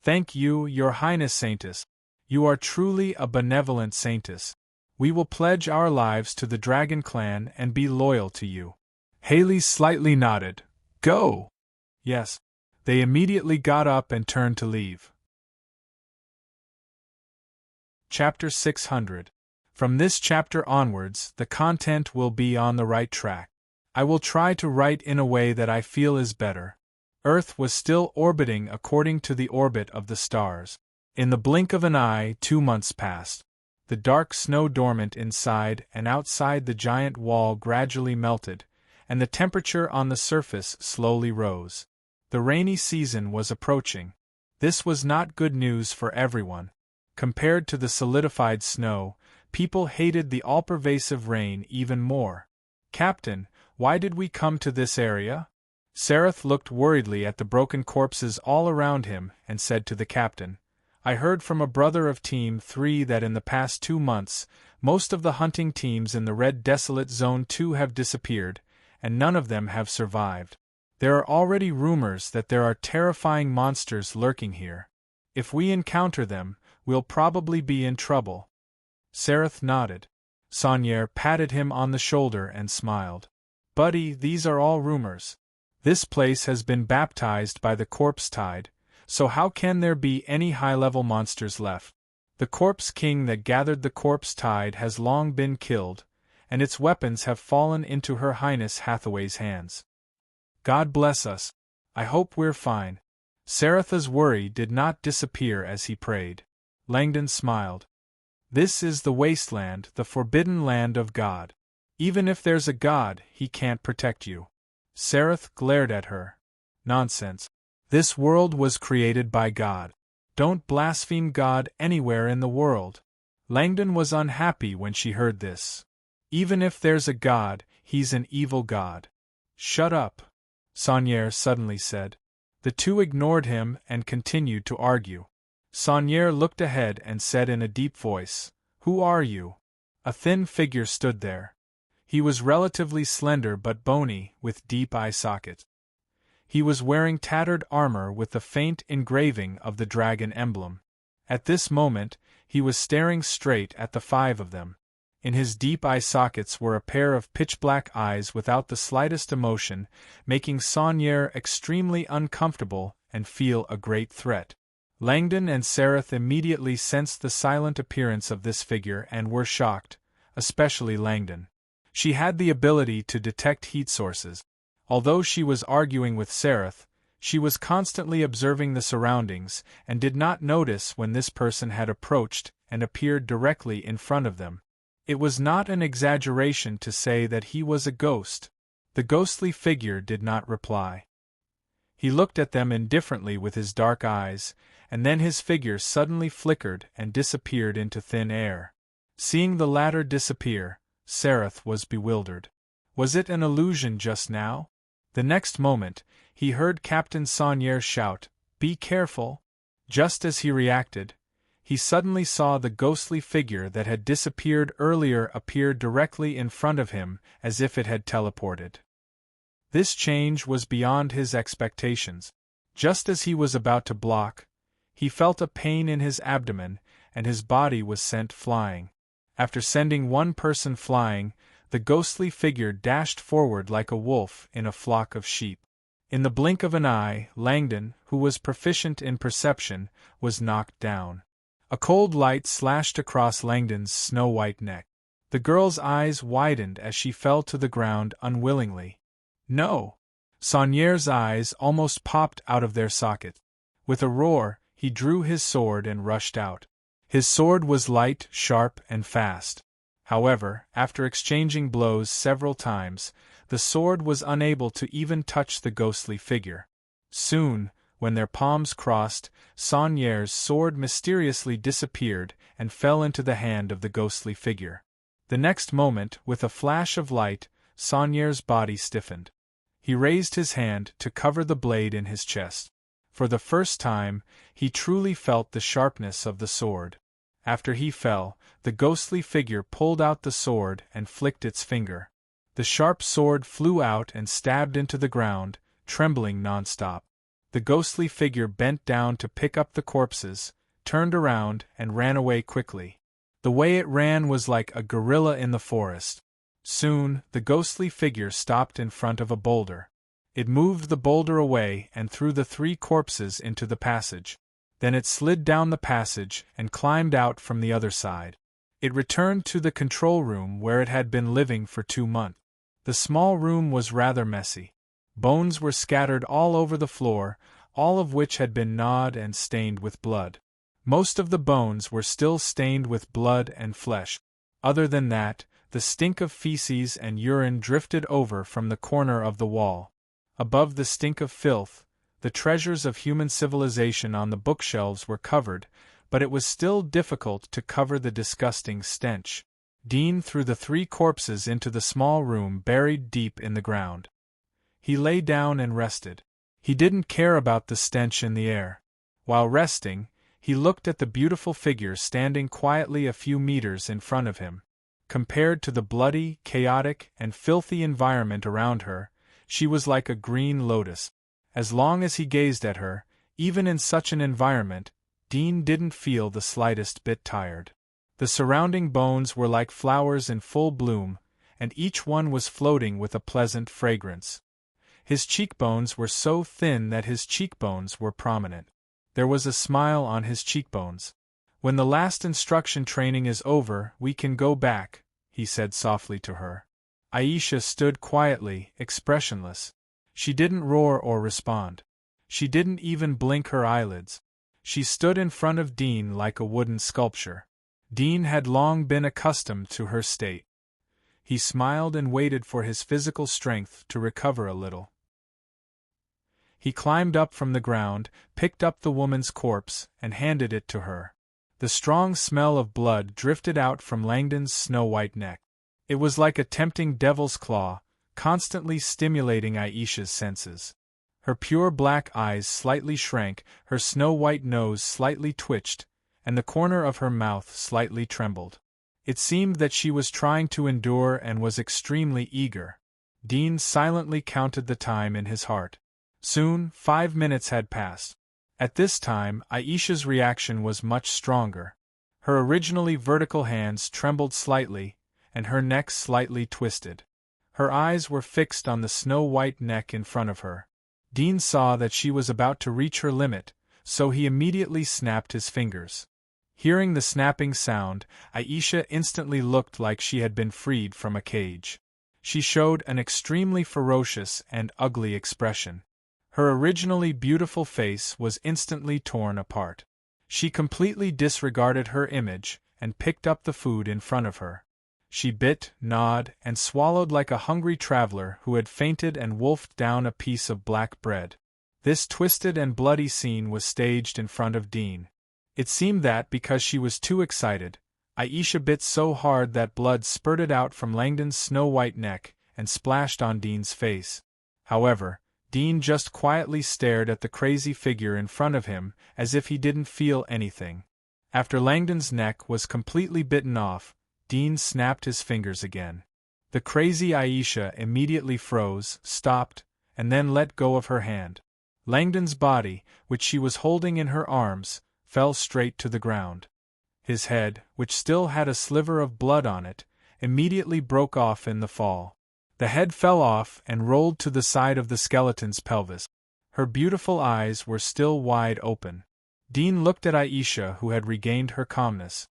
"Thank you, Your Highness Saintess. You are truly a benevolent saintess. We will pledge our lives to the Dragon Clan and be loyal to you." Haley slightly nodded. "Go!" Yes. They immediately got up and turned to leave. Chapter 600. From this chapter onwards, the content will be on the right track. I will try to write in a way that I feel is better. Earth was still orbiting according to the orbit of the stars. In the blink of an eye, 2 months passed. The dark snow dormant inside and outside the giant wall gradually melted, and the temperature on the surface slowly rose. The rainy season was approaching. This was not good news for everyone. Compared to the solidified snow, people hated the all-pervasive rain even more. "Captain, why did we come to this area?" Sereth looked worriedly at the broken corpses all around him and said to the captain, "I heard from a brother of Team 3 that in the past 2 months, most of the hunting teams in the Red Desolate Zone 2 have disappeared, and none of them have survived. There are already rumors that there are terrifying monsters lurking here. If we encounter them, we'll probably be in trouble." Sereth nodded. Saunier patted him on the shoulder and smiled. "Buddy, these are all rumors. This place has been baptized by the corpse tide, so how can there be any high-level monsters left? The corpse king that gathered the corpse tide has long been killed, and its weapons have fallen into Her Highness Hathaway's hands. God bless us. I hope we're fine." Sereth's worry did not disappear as he prayed. Langdon smiled. "This is the wasteland, the forbidden land of God. Even if there's a God, he can't protect you." Sereth glared at her. "Nonsense. This world was created by God. Don't blaspheme God anywhere in the world." Langdon was unhappy when she heard this. "Even if there's a God, he's an evil God." "Shut up," Saunier suddenly said. The two ignored him and continued to argue. Saunier looked ahead and said in a deep voice, "Who are you?" A thin figure stood there. He was relatively slender but bony, with deep eye sockets. He was wearing tattered armor with the faint engraving of the dragon emblem. At this moment, he was staring straight at the 5 of them. In his deep eye sockets were a pair of pitch-black eyes without the slightest emotion, making Saunier extremely uncomfortable and feel a great threat. Langdon and Sereth immediately sensed the silent appearance of this figure and were shocked, especially Langdon. She had the ability to detect heat sources. Although she was arguing with Sereth, she was constantly observing the surroundings and did not notice when this person had approached and appeared directly in front of them. It was not an exaggeration to say that he was a ghost. The ghostly figure did not reply. He looked at them indifferently with his dark eyes, and then his figure suddenly flickered and disappeared into thin air. Seeing the latter disappear, Sereth was bewildered. Was it an illusion just now? The next moment, he heard Captain Saunier shout, "Be careful!" Just as he reacted, he suddenly saw the ghostly figure that had disappeared earlier appear directly in front of him as if it had teleported. This change was beyond his expectations. Just as he was about to block, he felt a pain in his abdomen, and his body was sent flying. After sending one person flying, the ghostly figure dashed forward like a wolf in a flock of sheep. In the blink of an eye, Langdon, who was proficient in perception, was knocked down. A cold light slashed across Langdon's snow-white neck. The girl's eyes widened as she fell to the ground unwillingly. "No!" Saunier's eyes almost popped out of their sockets. With a roar, he drew his sword and rushed out. His sword was light, sharp, and fast. However, after exchanging blows several times, the sword was unable to even touch the ghostly figure. Soon, when their palms crossed, Saunier's sword mysteriously disappeared and fell into the hand of the ghostly figure. The next moment, with a flash of light, Saunier's body stiffened. He raised his hand to cover the blade in his chest. For the first time, he truly felt the sharpness of the sword. After he fell, the ghostly figure pulled out the sword and flicked its finger. The sharp sword flew out and stabbed into the ground, trembling non-stop. The ghostly figure bent down to pick up the corpses, turned around, and ran away quickly. The way it ran was like a gorilla in the forest. Soon, the ghostly figure stopped in front of a boulder. It moved the boulder away and threw the 3 corpses into the passage. Then it slid down the passage and climbed out from the other side. It returned to the control room where it had been living for 2 months. The small room was rather messy. Bones were scattered all over the floor, all of which had been gnawed and stained with blood. Most of the bones were still stained with blood and flesh. Other than that, the stink of feces and urine drifted over from the corner of the wall. Above the stink of filth, the treasures of human civilization on the bookshelves were covered, but it was still difficult to cover the disgusting stench. Dean threw the 3 corpses into the small room buried deep in the ground. He lay down and rested. He didn't care about the stench in the air. While resting, he looked at the beautiful figure standing quietly a few meters in front of him. Compared to the bloody, chaotic, and filthy environment around her, she was like a green lotus. As long as he gazed at her, even in such an environment, Dean didn't feel the slightest bit tired. The surrounding bones were like flowers in full bloom, and each one was floating with a pleasant fragrance. His cheekbones were so thin that his cheekbones were prominent. There was a smile on his cheekbones. "When the last instruction training is over, we can go back," he said softly to her. Aisha stood quietly, expressionless. She didn't roar or respond. She didn't even blink her eyelids. She stood in front of Dean like a wooden sculpture. Dean had long been accustomed to her state. He smiled and waited for his physical strength to recover a little. He climbed up from the ground, picked up the woman's corpse, and handed it to her. The strong smell of blood drifted out from Langdon's snow-white neck. It was like a tempting devil's claw, constantly stimulating Aisha's senses. Her pure black eyes slightly shrank, her snow-white nose slightly twitched, and the corner of her mouth slightly trembled. It seemed that she was trying to endure and was extremely eager. Dean silently counted the time in his heart. Soon, 5 minutes had passed. At this time, Aisha's reaction was much stronger. Her originally vertical hands trembled slightly, and her neck slightly twisted. Her eyes were fixed on the snow-white neck in front of her. Dean saw that she was about to reach her limit, so he immediately snapped his fingers. Hearing the snapping sound, Aisha instantly looked like she had been freed from a cage. She showed an extremely ferocious and ugly expression. Her originally beautiful face was instantly torn apart. She completely disregarded her image and picked up the food in front of her. She bit, gnawed, and swallowed like a hungry traveler who had fainted and wolfed down a piece of black bread. This twisted and bloody scene was staged in front of Dean. It seemed that because she was too excited, Aisha bit so hard that blood spurted out from Langdon's snow-white neck and splashed on Dean's face. However, Dean just quietly stared at the crazy figure in front of him as if he didn't feel anything. After Langdon's neck was completely bitten off, Dean snapped his fingers again. The crazy Aisha immediately froze, stopped, and then let go of her hand. Langdon's body, which she was holding in her arms, fell straight to the ground. His head, which still had a sliver of blood on it, immediately broke off in the fall. The head fell off and rolled to the side of the skeleton's pelvis. Her beautiful eyes were still wide open. Dean looked at Aisha, who had regained her calmness.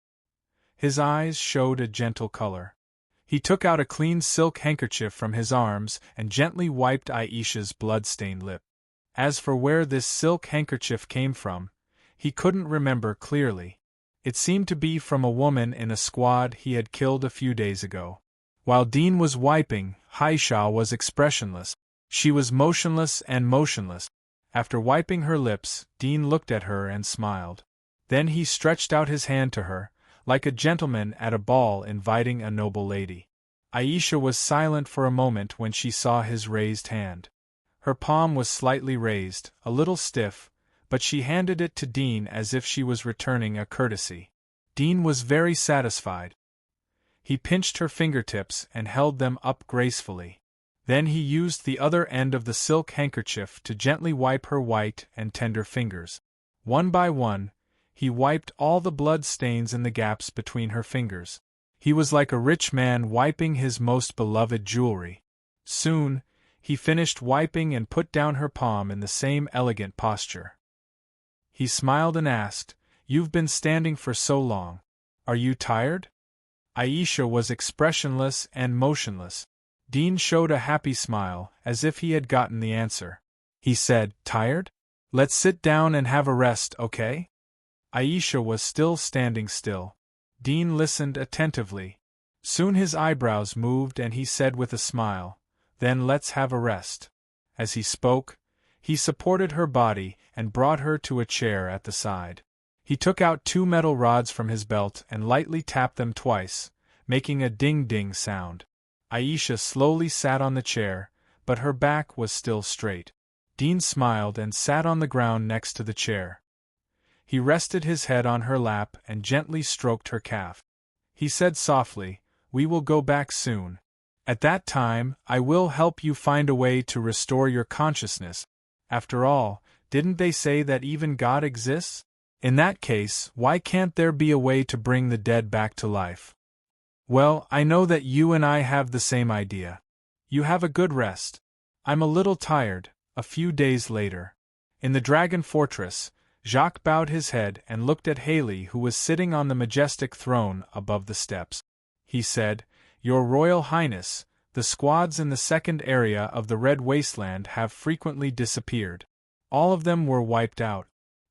His eyes showed a gentle color. He took out a clean silk handkerchief from his arms and gently wiped Aisha's blood-stained lip. As for where this silk handkerchief came from, he couldn't remember clearly. It seemed to be from a woman in a squad he had killed a few days ago. While Dean was wiping, Aisha was expressionless. She was motionless and motionless. After wiping her lips, Dean looked at her and smiled. Then he stretched out his hand to her, like a gentleman at a ball inviting a noble lady. Aisha was silent for a moment when she saw his raised hand. Her palm was slightly raised, a little stiff, but she handed it to Dean as if she was returning a courtesy. Dean was very satisfied. He pinched her fingertips and held them up gracefully. Then he used the other end of the silk handkerchief to gently wipe her white and tender fingers. One by one, he wiped all the blood stains in the gaps between her fingers. He was like a rich man wiping his most beloved jewelry. Soon, he finished wiping and put down her palm in the same elegant posture. He smiled and asked, "You've been standing for so long. Are you tired?" Aisha was expressionless and motionless. Dean showed a happy smile, as if he had gotten the answer. He said, "Tired? Let's sit down and have a rest, okay?" Aisha was still standing still. Dean listened attentively. Soon his eyebrows moved and he said with a smile, "Then let's have a rest." As he spoke, he supported her body and brought her to a chair at the side. He took out 2 metal rods from his belt and lightly tapped them twice, making a ding-ding sound. Aisha slowly sat on the chair, but her back was still straight. Dean smiled and sat on the ground next to the chair. He rested his head on her lap and gently stroked her calf. He said softly, "We will go back soon. At that time, I will help you find a way to restore your consciousness. After all, didn't they say that even God exists? In that case, why can't there be a way to bring the dead back to life?" "Well, I know that you and I have the same idea. You have a good rest. I'm a little tired." A few days later, in the Dragon Fortress, Jacques bowed his head and looked at Haley, who was sitting on the majestic throne above the steps. He said, "Your Royal Highness, the squads in the second area of the Red Wasteland have frequently disappeared. All of them were wiped out.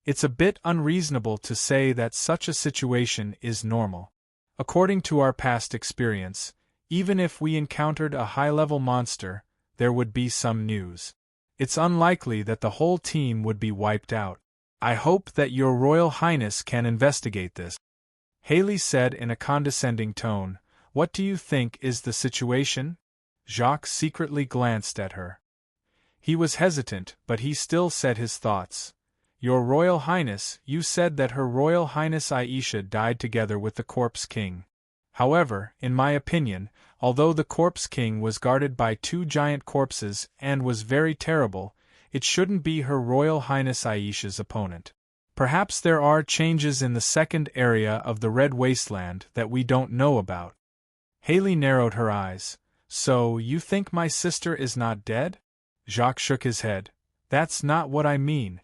It's a bit unreasonable to say that such a situation is normal. According to our past experience, even if we encountered a high-level monster, there would be some news. It's unlikely that the whole team would be wiped out. I hope that Your Royal Highness can investigate this." Haley said in a condescending tone, "What do you think is the situation?" Jacques secretly glanced at her. He was hesitant, but he still said his thoughts. "Your Royal Highness, you said that Her Royal Highness Aisha died together with the Corpse King. However, in my opinion, although the Corpse King was guarded by 2 giant corpses and was very terrible, it shouldn't be Her Royal Highness Aisha's opponent. Perhaps there are changes in the second area of the Red Wasteland that we don't know about." Haley narrowed her eyes. "So, you think my sister is not dead?" Jacques shook his head. "That's not what I mean.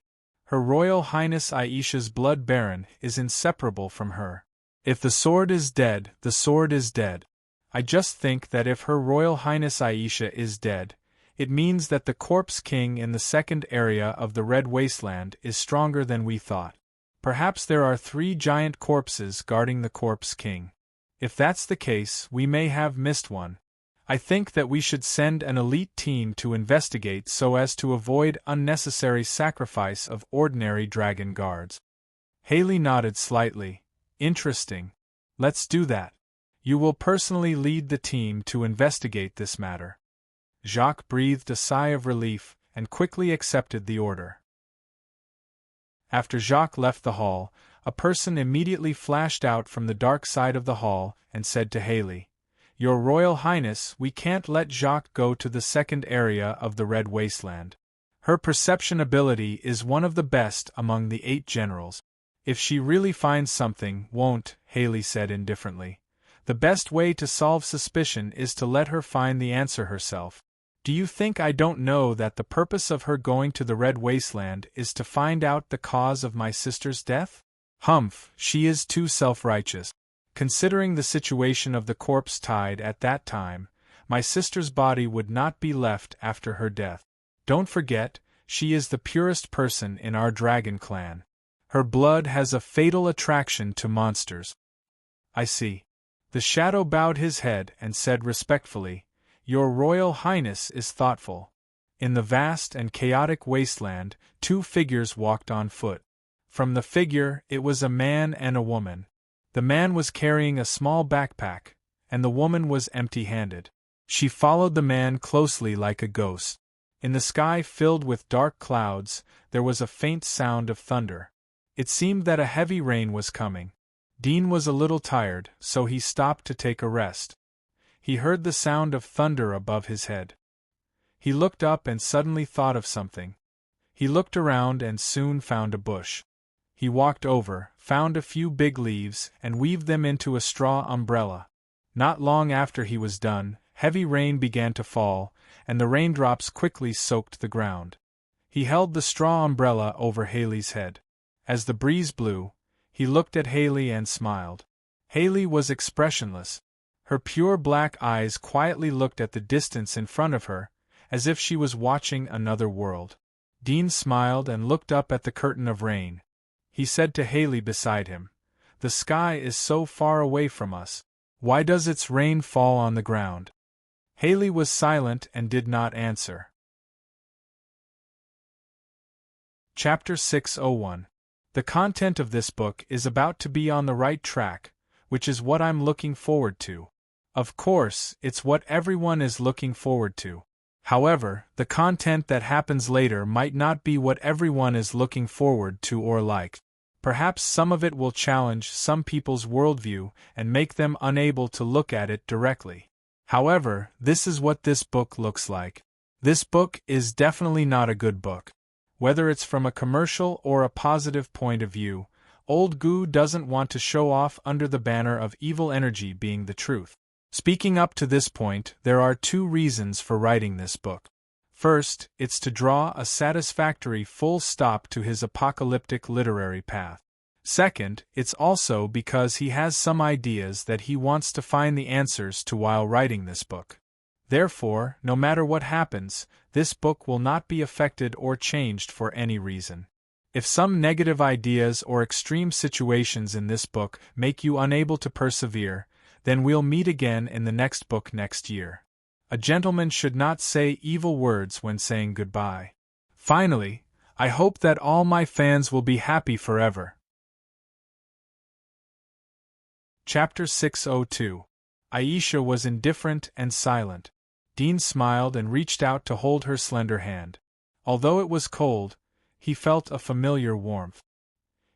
Her Royal Highness Aisha's blood baron is inseparable from her. If the sword is dead, the sword is dead. I just think that if Her Royal Highness Aisha is dead, it means that the Corpse King in the second area of the Red Wasteland is stronger than we thought. Perhaps there are 3 giant corpses guarding the Corpse King. If that's the case, we may have missed one. I think that we should send an elite team to investigate so as to avoid unnecessary sacrifice of ordinary dragon guards." Haley nodded slightly. "Interesting. Let's do that. You will personally lead the team to investigate this matter." Jacques breathed a sigh of relief and quickly accepted the order. After Jacques left the hall, a person immediately flashed out from the dark side of the hall and said to Haley, "Your Royal Highness, we can't let Jacques go to the second area of the Red Wasteland. Her perception ability is one of the best among the 8 generals. If she really finds something, won't," Haley said indifferently. "The best way to solve suspicion is to let her find the answer herself. Do you think I don't know that the purpose of her going to the Red Wasteland is to find out the cause of my sister's death? Humph, she is too self-righteous. Considering the situation of the corpse tide at that time, my sister's body would not be left after her death. Don't forget, she is the purest person in our dragon clan. Her blood has a fatal attraction to monsters." "I see." The shadow bowed his head and said respectfully, "Your Royal Highness is thoughtful." In the vast and chaotic wasteland, 2 figures walked on foot. From the figure, it was a man and a woman. The man was carrying a small backpack, and the woman was empty-handed. She followed the man closely like a ghost. In the sky filled with dark clouds, there was a faint sound of thunder. It seemed that a heavy rain was coming. Dean was a little tired, so he stopped to take a rest. He heard the sound of thunder above his head. He looked up and suddenly thought of something. He looked around and soon found a bush. He walked over, found a few big leaves, and weaved them into a straw umbrella. Not long after he was done, heavy rain began to fall, and the raindrops quickly soaked the ground. He held the straw umbrella over Haley's head. As the breeze blew, he looked at Haley and smiled. Haley was expressionless. Her pure black eyes quietly looked at the distance in front of her, as if she was watching another world. Dean smiled and looked up at the curtain of rain. He said to Haley beside him, "The sky is so far away from us. Why does its rain fall on the ground?" Haley was silent and did not answer. Chapter 601. The content of this book is about to be on the right track, which is what I'm looking forward to. Of course, it's what everyone is looking forward to. However, the content that happens later might not be what everyone is looking forward to or like. Perhaps some of it will challenge some people's worldview and make them unable to look at it directly. However, this is what this book looks like. This book is definitely not a good book. Whether it's from a commercial or a positive point of view, Old Goo doesn't want to show off under the banner of evil energy being the truth. Speaking up to this point, there are two reasons for writing this book. First, it's to draw a satisfactory full stop to his apocalyptic literary path. Second, it's also because he has some ideas that he wants to find the answers to while writing this book. Therefore, no matter what happens, this book will not be affected or changed for any reason. If some negative ideas or extreme situations in this book make you unable to persevere, then we'll meet again in the next book next year. A gentleman should not say evil words when saying goodbye. Finally, I hope that all my fans will be happy forever. Chapter 602. Aisha was indifferent and silent. Dean smiled and reached out to hold her slender hand. Although it was cold, he felt a familiar warmth.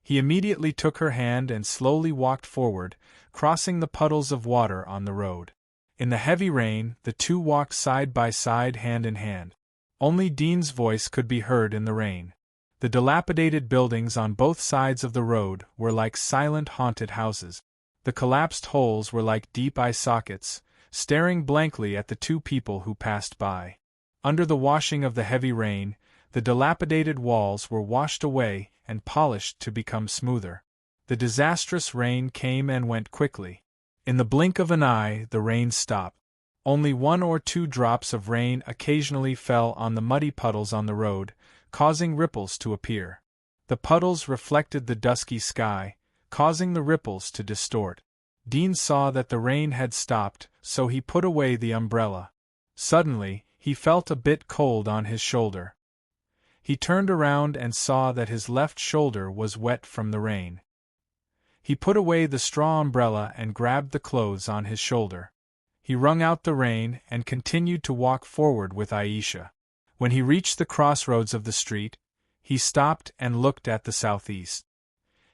He immediately took her hand and slowly walked forward, crossing the puddles of water on the road. In the heavy rain, the two walked side by side, hand in hand. Only Dean's voice could be heard in the rain. The dilapidated buildings on both sides of the road were like silent haunted houses. The collapsed holes were like deep eye sockets, staring blankly at the two people who passed by. Under the washing of the heavy rain, the dilapidated walls were washed away and polished to become smoother. The disastrous rain came and went quickly. In the blink of an eye, the rain stopped. Only 1 or 2 drops of rain occasionally fell on the muddy puddles on the road, causing ripples to appear. The puddles reflected the dusky sky, causing the ripples to distort. Dean saw that the rain had stopped, so he put away the umbrella. Suddenly, he felt a bit cold on his shoulder. He turned around and saw that his left shoulder was wet from the rain. He put away the straw umbrella and grabbed the clothes on his shoulder. He wrung out the rain and continued to walk forward with Aisha. When he reached the crossroads of the street, he stopped and looked at the southeast.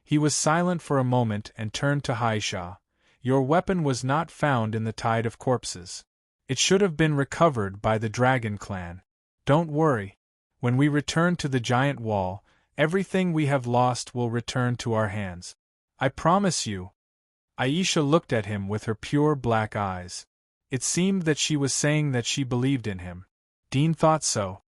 He was silent for a moment and turned to Aisha. "Your weapon was not found in the tide of corpses. It should have been recovered by the Dragon Clan. Don't worry. When we return to the giant wall, everything we have lost will return to our hands. I promise you." Aisha looked at him with her pure black eyes. It seemed that she was saying that she believed in him. Dean thought so.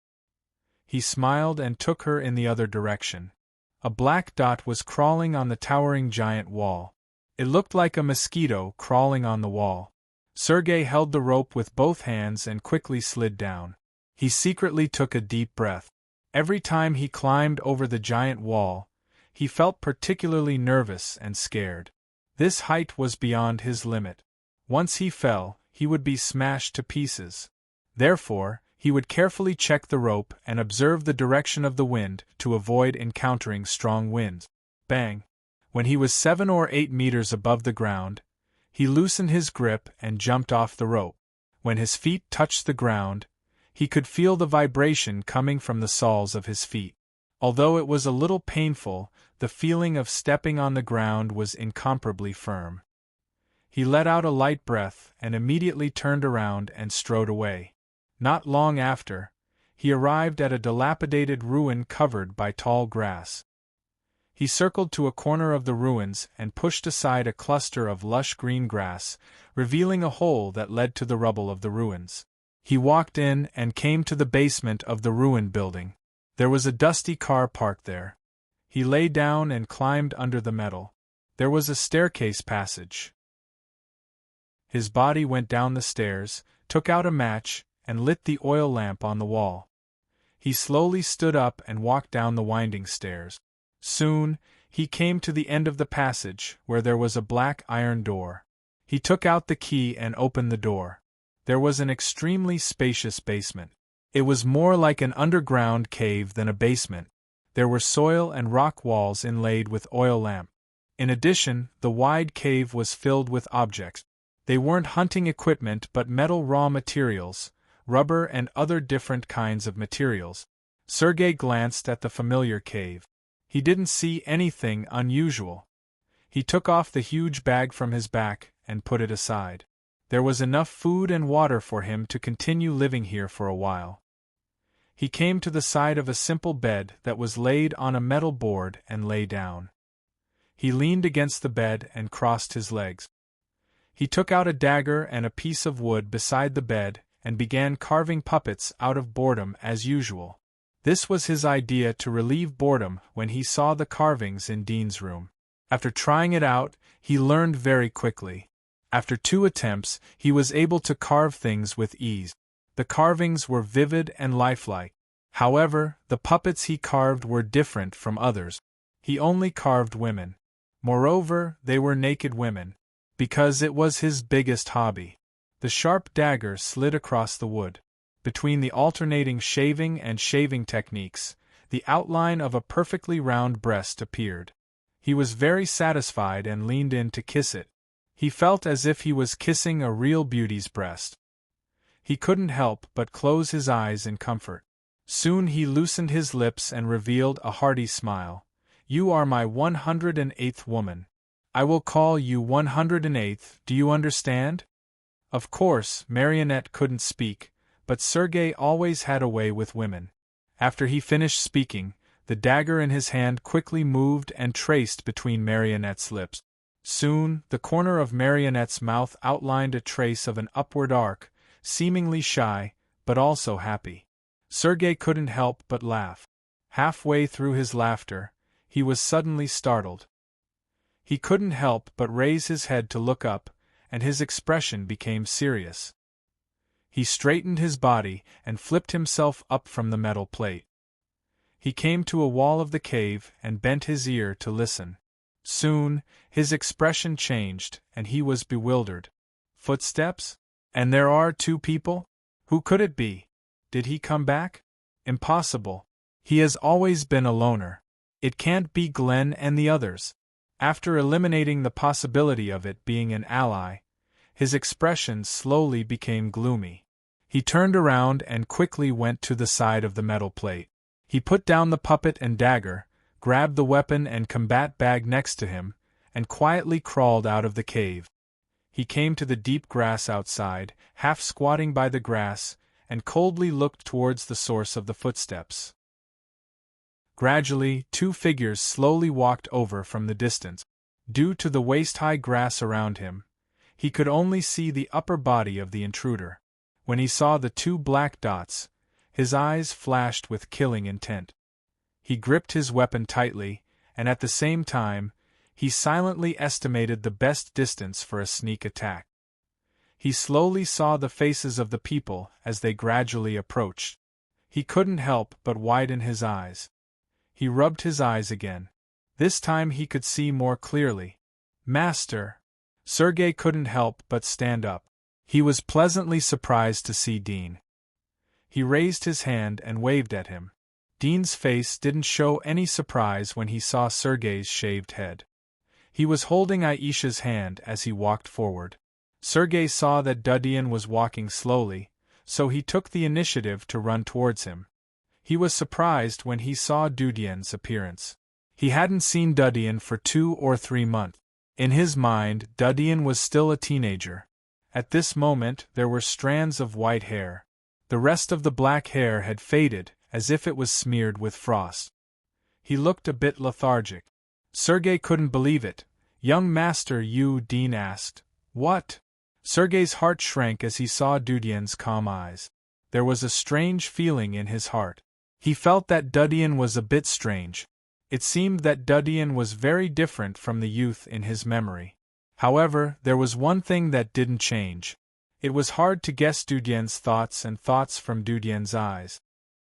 He smiled and took her in the other direction. A black dot was crawling on the towering giant wall. It looked like a mosquito crawling on the wall. Sergei held the rope with both hands and quickly slid down. He secretly took a deep breath. Every time he climbed over the giant wall, he felt particularly nervous and scared. This height was beyond his limit. Once he fell, he would be smashed to pieces. Therefore, he would carefully check the rope and observe the direction of the wind to avoid encountering strong winds. Bang! When he was 7 or 8 meters above the ground, he loosened his grip and jumped off the rope. When his feet touched the ground, he could feel the vibration coming from the soles of his feet. Although it was a little painful, the feeling of stepping on the ground was incomparably firm. He let out a light breath and immediately turned around and strode away. Not long after, he arrived at a dilapidated ruin covered by tall grass. He circled to a corner of the ruins and pushed aside a cluster of lush green grass, revealing a hole that led to the rubble of the ruins. He walked in and came to the basement of the ruined building. There was a dusty car parked there. He lay down and climbed under the metal. There was a staircase passage. His body went down the stairs, took out a match, and lit the oil lamp on the wall. He slowly stood up and walked down the winding stairs. Soon, he came to the end of the passage, where there was a black iron door. He took out the key and opened the door. There was an extremely spacious basement. It was more like an underground cave than a basement. There were soil and rock walls inlaid with oil lamp. In addition, the wide cave was filled with objects. They weren't hunting equipment but metal raw materials, rubber and other different kinds of materials. Sergei glanced at the familiar cave. He didn't see anything unusual. He took off the huge bag from his back and put it aside. There was enough food and water for him to continue living here for a while. He came to the side of a simple bed that was laid on a metal board and lay down. He leaned against the bed and crossed his legs. He took out a dagger and a piece of wood beside the bed and began carving puppets out of boredom as usual. This was his idea to relieve boredom when he saw the carvings in Dean's room. After trying it out, he learned very quickly. After 2 attempts, he was able to carve things with ease. The carvings were vivid and lifelike. However, the puppets he carved were different from others. He only carved women. Moreover, they were naked women, because it was his biggest hobby. The sharp dagger slid across the wood. Between the alternating shaving and shaving techniques, the outline of a perfectly round breast appeared. He was very satisfied and leaned in to kiss it. He felt as if he was kissing a real beauty's breast. He couldn't help but close his eyes in comfort. Soon he loosened his lips and revealed a hearty smile. "You are my 108th woman. I will call you 108th, do you understand?" Of course, Marionette couldn't speak, but Sergei always had a way with women. After he finished speaking, the dagger in his hand quickly moved and traced between Marionette's lips. Soon, the corner of Marionette's mouth outlined a trace of an upward arc, seemingly shy, but also happy. Sergei couldn't help but laugh. Halfway through his laughter, he was suddenly startled. He couldn't help but raise his head to look up, and his expression became serious. He straightened his body and flipped himself up from the metal plate. He came to a wall of the cave and bent his ear to listen. Soon, his expression changed, and he was bewildered. Footsteps? And there are 2 people? Who could it be? Did he come back? Impossible. He has always been a loner. It can't be Glenn and the others. After eliminating the possibility of it being an ally, his expression slowly became gloomy. He turned around and quickly went to the side of the metal plate. He put down the puppet and dagger, grabbed the weapon and combat bag next to him, and quietly crawled out of the cave. He came to the deep grass outside, half squatting by the grass, and coldly looked towards the source of the footsteps. Gradually, 2 figures slowly walked over from the distance. Due to the waist-high grass around him, he could only see the upper body of the intruder. When he saw the 2 black dots, his eyes flashed with killing intent. He gripped his weapon tightly, and at the same time, he silently estimated the best distance for a sneak attack. He slowly saw the faces of the people as they gradually approached. He couldn't help but widen his eyes. He rubbed his eyes again. This time he could see more clearly. "Master!" Sergei couldn't help but stand up. He was pleasantly surprised to see Dean. He raised his hand and waved at him. Dean's face didn't show any surprise when he saw Sergei's shaved head. He was holding Aisha's hand as he walked forward. Sergei saw that Dudian was walking slowly, so he took the initiative to run towards him. He was surprised when he saw Dudian's appearance. He hadn't seen Dudian for 2 or 3 months. In his mind, Dudian was still a teenager. At this moment, there were strands of white hair. The rest of the black hair had faded, as if it was smeared with frost. He looked a bit lethargic. Sergei couldn't believe it. "Young master, you," Dean asked. "What?" Sergei's heart shrank as he saw Dudian's calm eyes. There was a strange feeling in his heart. He felt that Dudian was a bit strange. It seemed that Dudian was very different from the youth in his memory. However, there was one thing that didn't change. It was hard to guess Dudien's thoughts and thoughts from Dudien's eyes.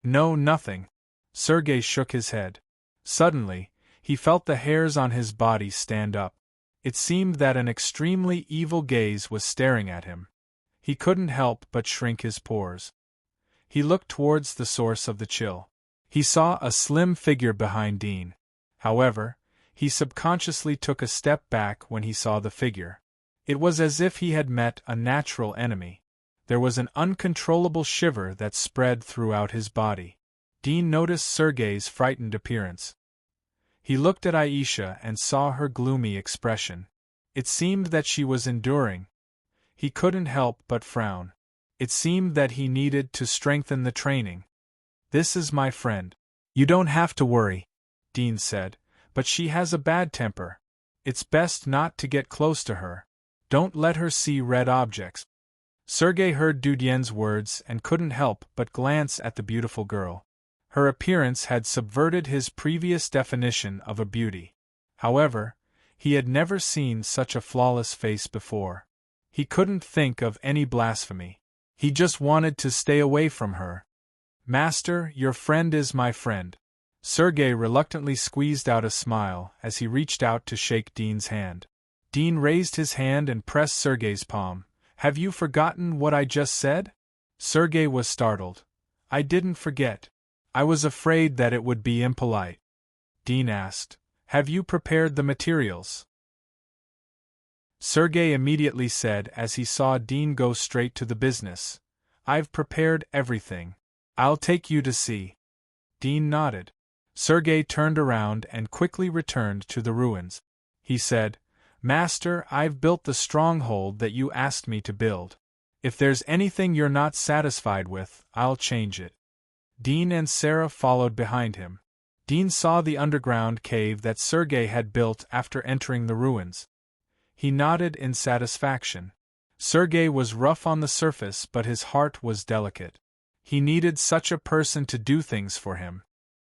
No, nothing. Sergei shook his head. Suddenly, he felt the hairs on his body stand up. It seemed that an extremely evil gaze was staring at him. He couldn't help but shrink his pores. He looked towards the source of the chill. He saw a slim figure behind Dean. However, he subconsciously took a step back when he saw the figure. It was as if he had met a natural enemy. There was an uncontrollable shiver that spread throughout his body. Dean noticed Sergei's frightened appearance. He looked at Aisha and saw her gloomy expression. It seemed that she was enduring. He couldn't help but frown. It seemed that he needed to strengthen the training. "This is my friend. You don't have to worry," Dean said, "but she has a bad temper. It's best not to get close to her. Don't let her see red objects." Sergei heard Dudien's words and couldn't help but glance at the beautiful girl. Her appearance had subverted his previous definition of a beauty. However, he had never seen such a flawless face before. He couldn't think of any blasphemy. He just wanted to stay away from her. "Master, your friend is my friend." Sergei reluctantly squeezed out a smile as he reached out to shake Dean's hand. Dean raised his hand and pressed Sergei's palm. "Have you forgotten what I just said?" Sergei was startled. "I didn't forget. I was afraid that it would be impolite." Dean asked, "Have you prepared the materials?" Sergei immediately said as he saw Dean go straight to the business, "I've prepared everything. I'll take you to see." Dean nodded. Sergei turned around and quickly returned to the ruins. He said, "Master, I've built the stronghold that you asked me to build. If there's anything you're not satisfied with, I'll change it." Dean and Sarah followed behind him. Dean saw the underground cave that Sergei had built after entering the ruins. He nodded in satisfaction. Sergei was rough on the surface, but his heart was delicate. He needed such a person to do things for him.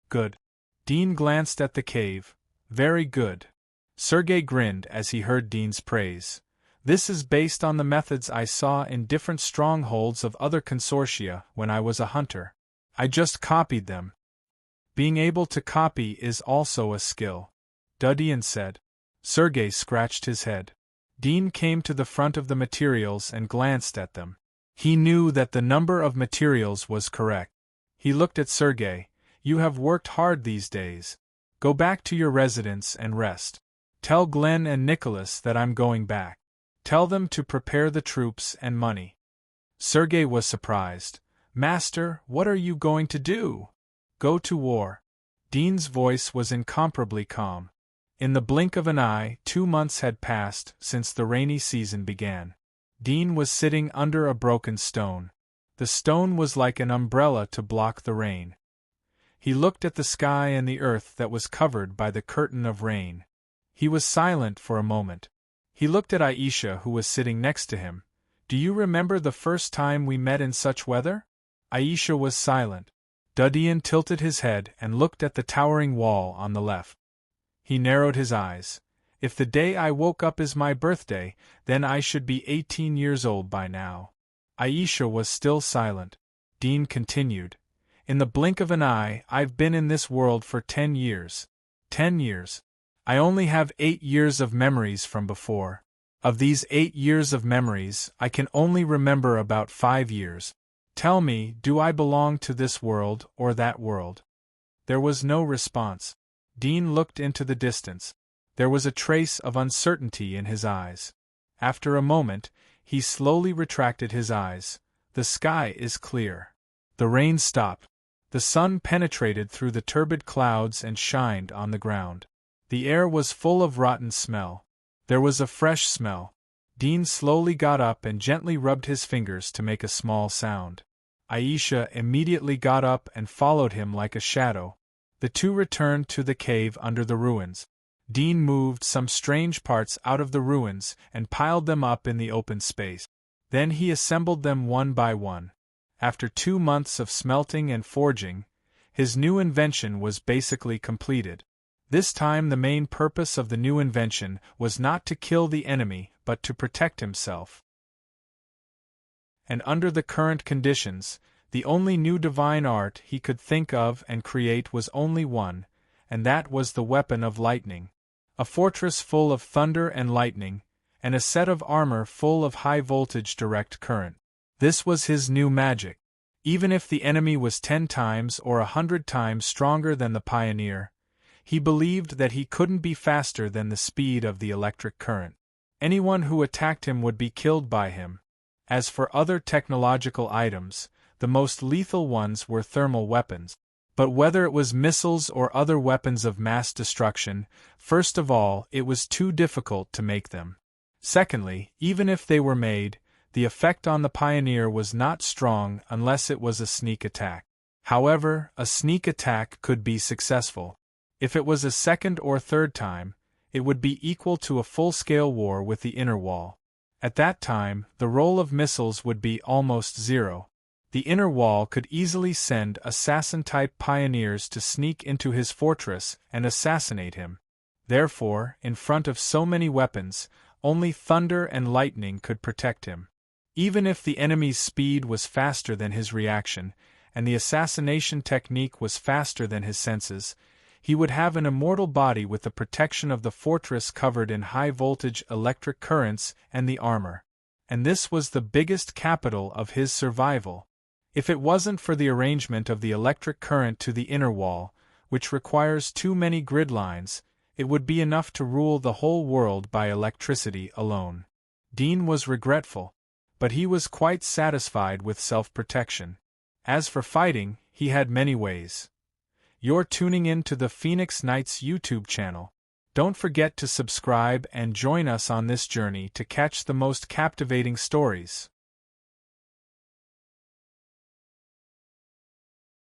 "Good." Dean glanced at the cave. "Very good." Sergei grinned as he heard Dean's praise. "This is based on the methods I saw in different strongholds of other consortia when I was a hunter. I just copied them." "Being able to copy is also a skill," Dudian said. Sergei scratched his head. Dean came to the front of the materials and glanced at them. He knew that the number of materials was correct. He looked at Sergei. "You have worked hard these days. Go back to your residence and rest. Tell Glenn and Nicholas that I'm going back. Tell them to prepare the troops and money." Sergei was surprised. "Master, what are you going to do?" "Go to war." Dean's voice was incomparably calm. In the blink of an eye, 2 months had passed since the rainy season began. Dean was sitting under a broken stone. The stone was like an umbrella to block the rain. He looked at the sky and the earth that was covered by the curtain of rain. He was silent for a moment. He looked at Aisha, who was sitting next to him. "Do you remember the first time we met in such weather?" Aisha was silent. Dudian tilted his head and looked at the towering wall on the left. He narrowed his eyes. "If the day I woke up is my birthday, then I should be 18 years old by now." Aisha was still silent. Dean continued, "In the blink of an eye, I've been in this world for 10 years. 10 years. I only have 8 years of memories from before. Of these 8 years of memories, I can only remember about 5 years. Tell me, do I belong to this world or that world?" There was no response. Dean looked into the distance. There was a trace of uncertainty in his eyes. After a moment, he slowly retracted his eyes. "The sky is clear." The rain stopped. The sun penetrated through the turbid clouds and shined on the ground. The air was full of rotten smell. There was a fresh smell. Dean slowly got up and gently rubbed his fingers to make a small sound. Aisha immediately got up and followed him like a shadow. The two returned to the cave under the ruins. Dean moved some strange parts out of the ruins and piled them up in the open space. Then he assembled them one by one. After 2 months of smelting and forging, his new invention was basically completed. This time the main purpose of the new invention was not to kill the enemy but to protect himself. And under the current conditions, the only new divine art he could think of and create was only one, and that was the weapon of lightning. A fortress full of thunder and lightning, and a set of armor full of high-voltage direct current. This was his new magic. Even if the enemy was 10 times or 100 times stronger than the pioneer, he believed that he couldn't be faster than the speed of the electric current. Anyone who attacked him would be killed by him. As for other technological items, the most lethal ones were thermal weapons. But whether it was missiles or other weapons of mass destruction, first of all, it was too difficult to make them. Secondly, even if they were made, the effect on the pioneer was not strong unless it was a sneak attack. However, a sneak attack could be successful. If it was a second or third time, it would be equal to a full-scale war with the inner wall. At that time, the role of missiles would be almost zero. The inner wall could easily send assassin-type pioneers to sneak into his fortress and assassinate him. Therefore, in front of so many weapons, only thunder and lightning could protect him. Even if the enemy's speed was faster than his reaction, and the assassination technique was faster than his senses, he would have an immortal body with the protection of the fortress covered in high-voltage electric currents and the armor. And this was the biggest capital of his survival. If it wasn't for the arrangement of the electric current to the inner wall, which requires too many grid lines, it would be enough to rule the whole world by electricity alone. Dean was regretful, but he was quite satisfied with self-protection. As for fighting, he had many ways. You're tuning in to the Phoenix Knights YouTube channel. Don't forget to subscribe and join us on this journey to catch the most captivating stories.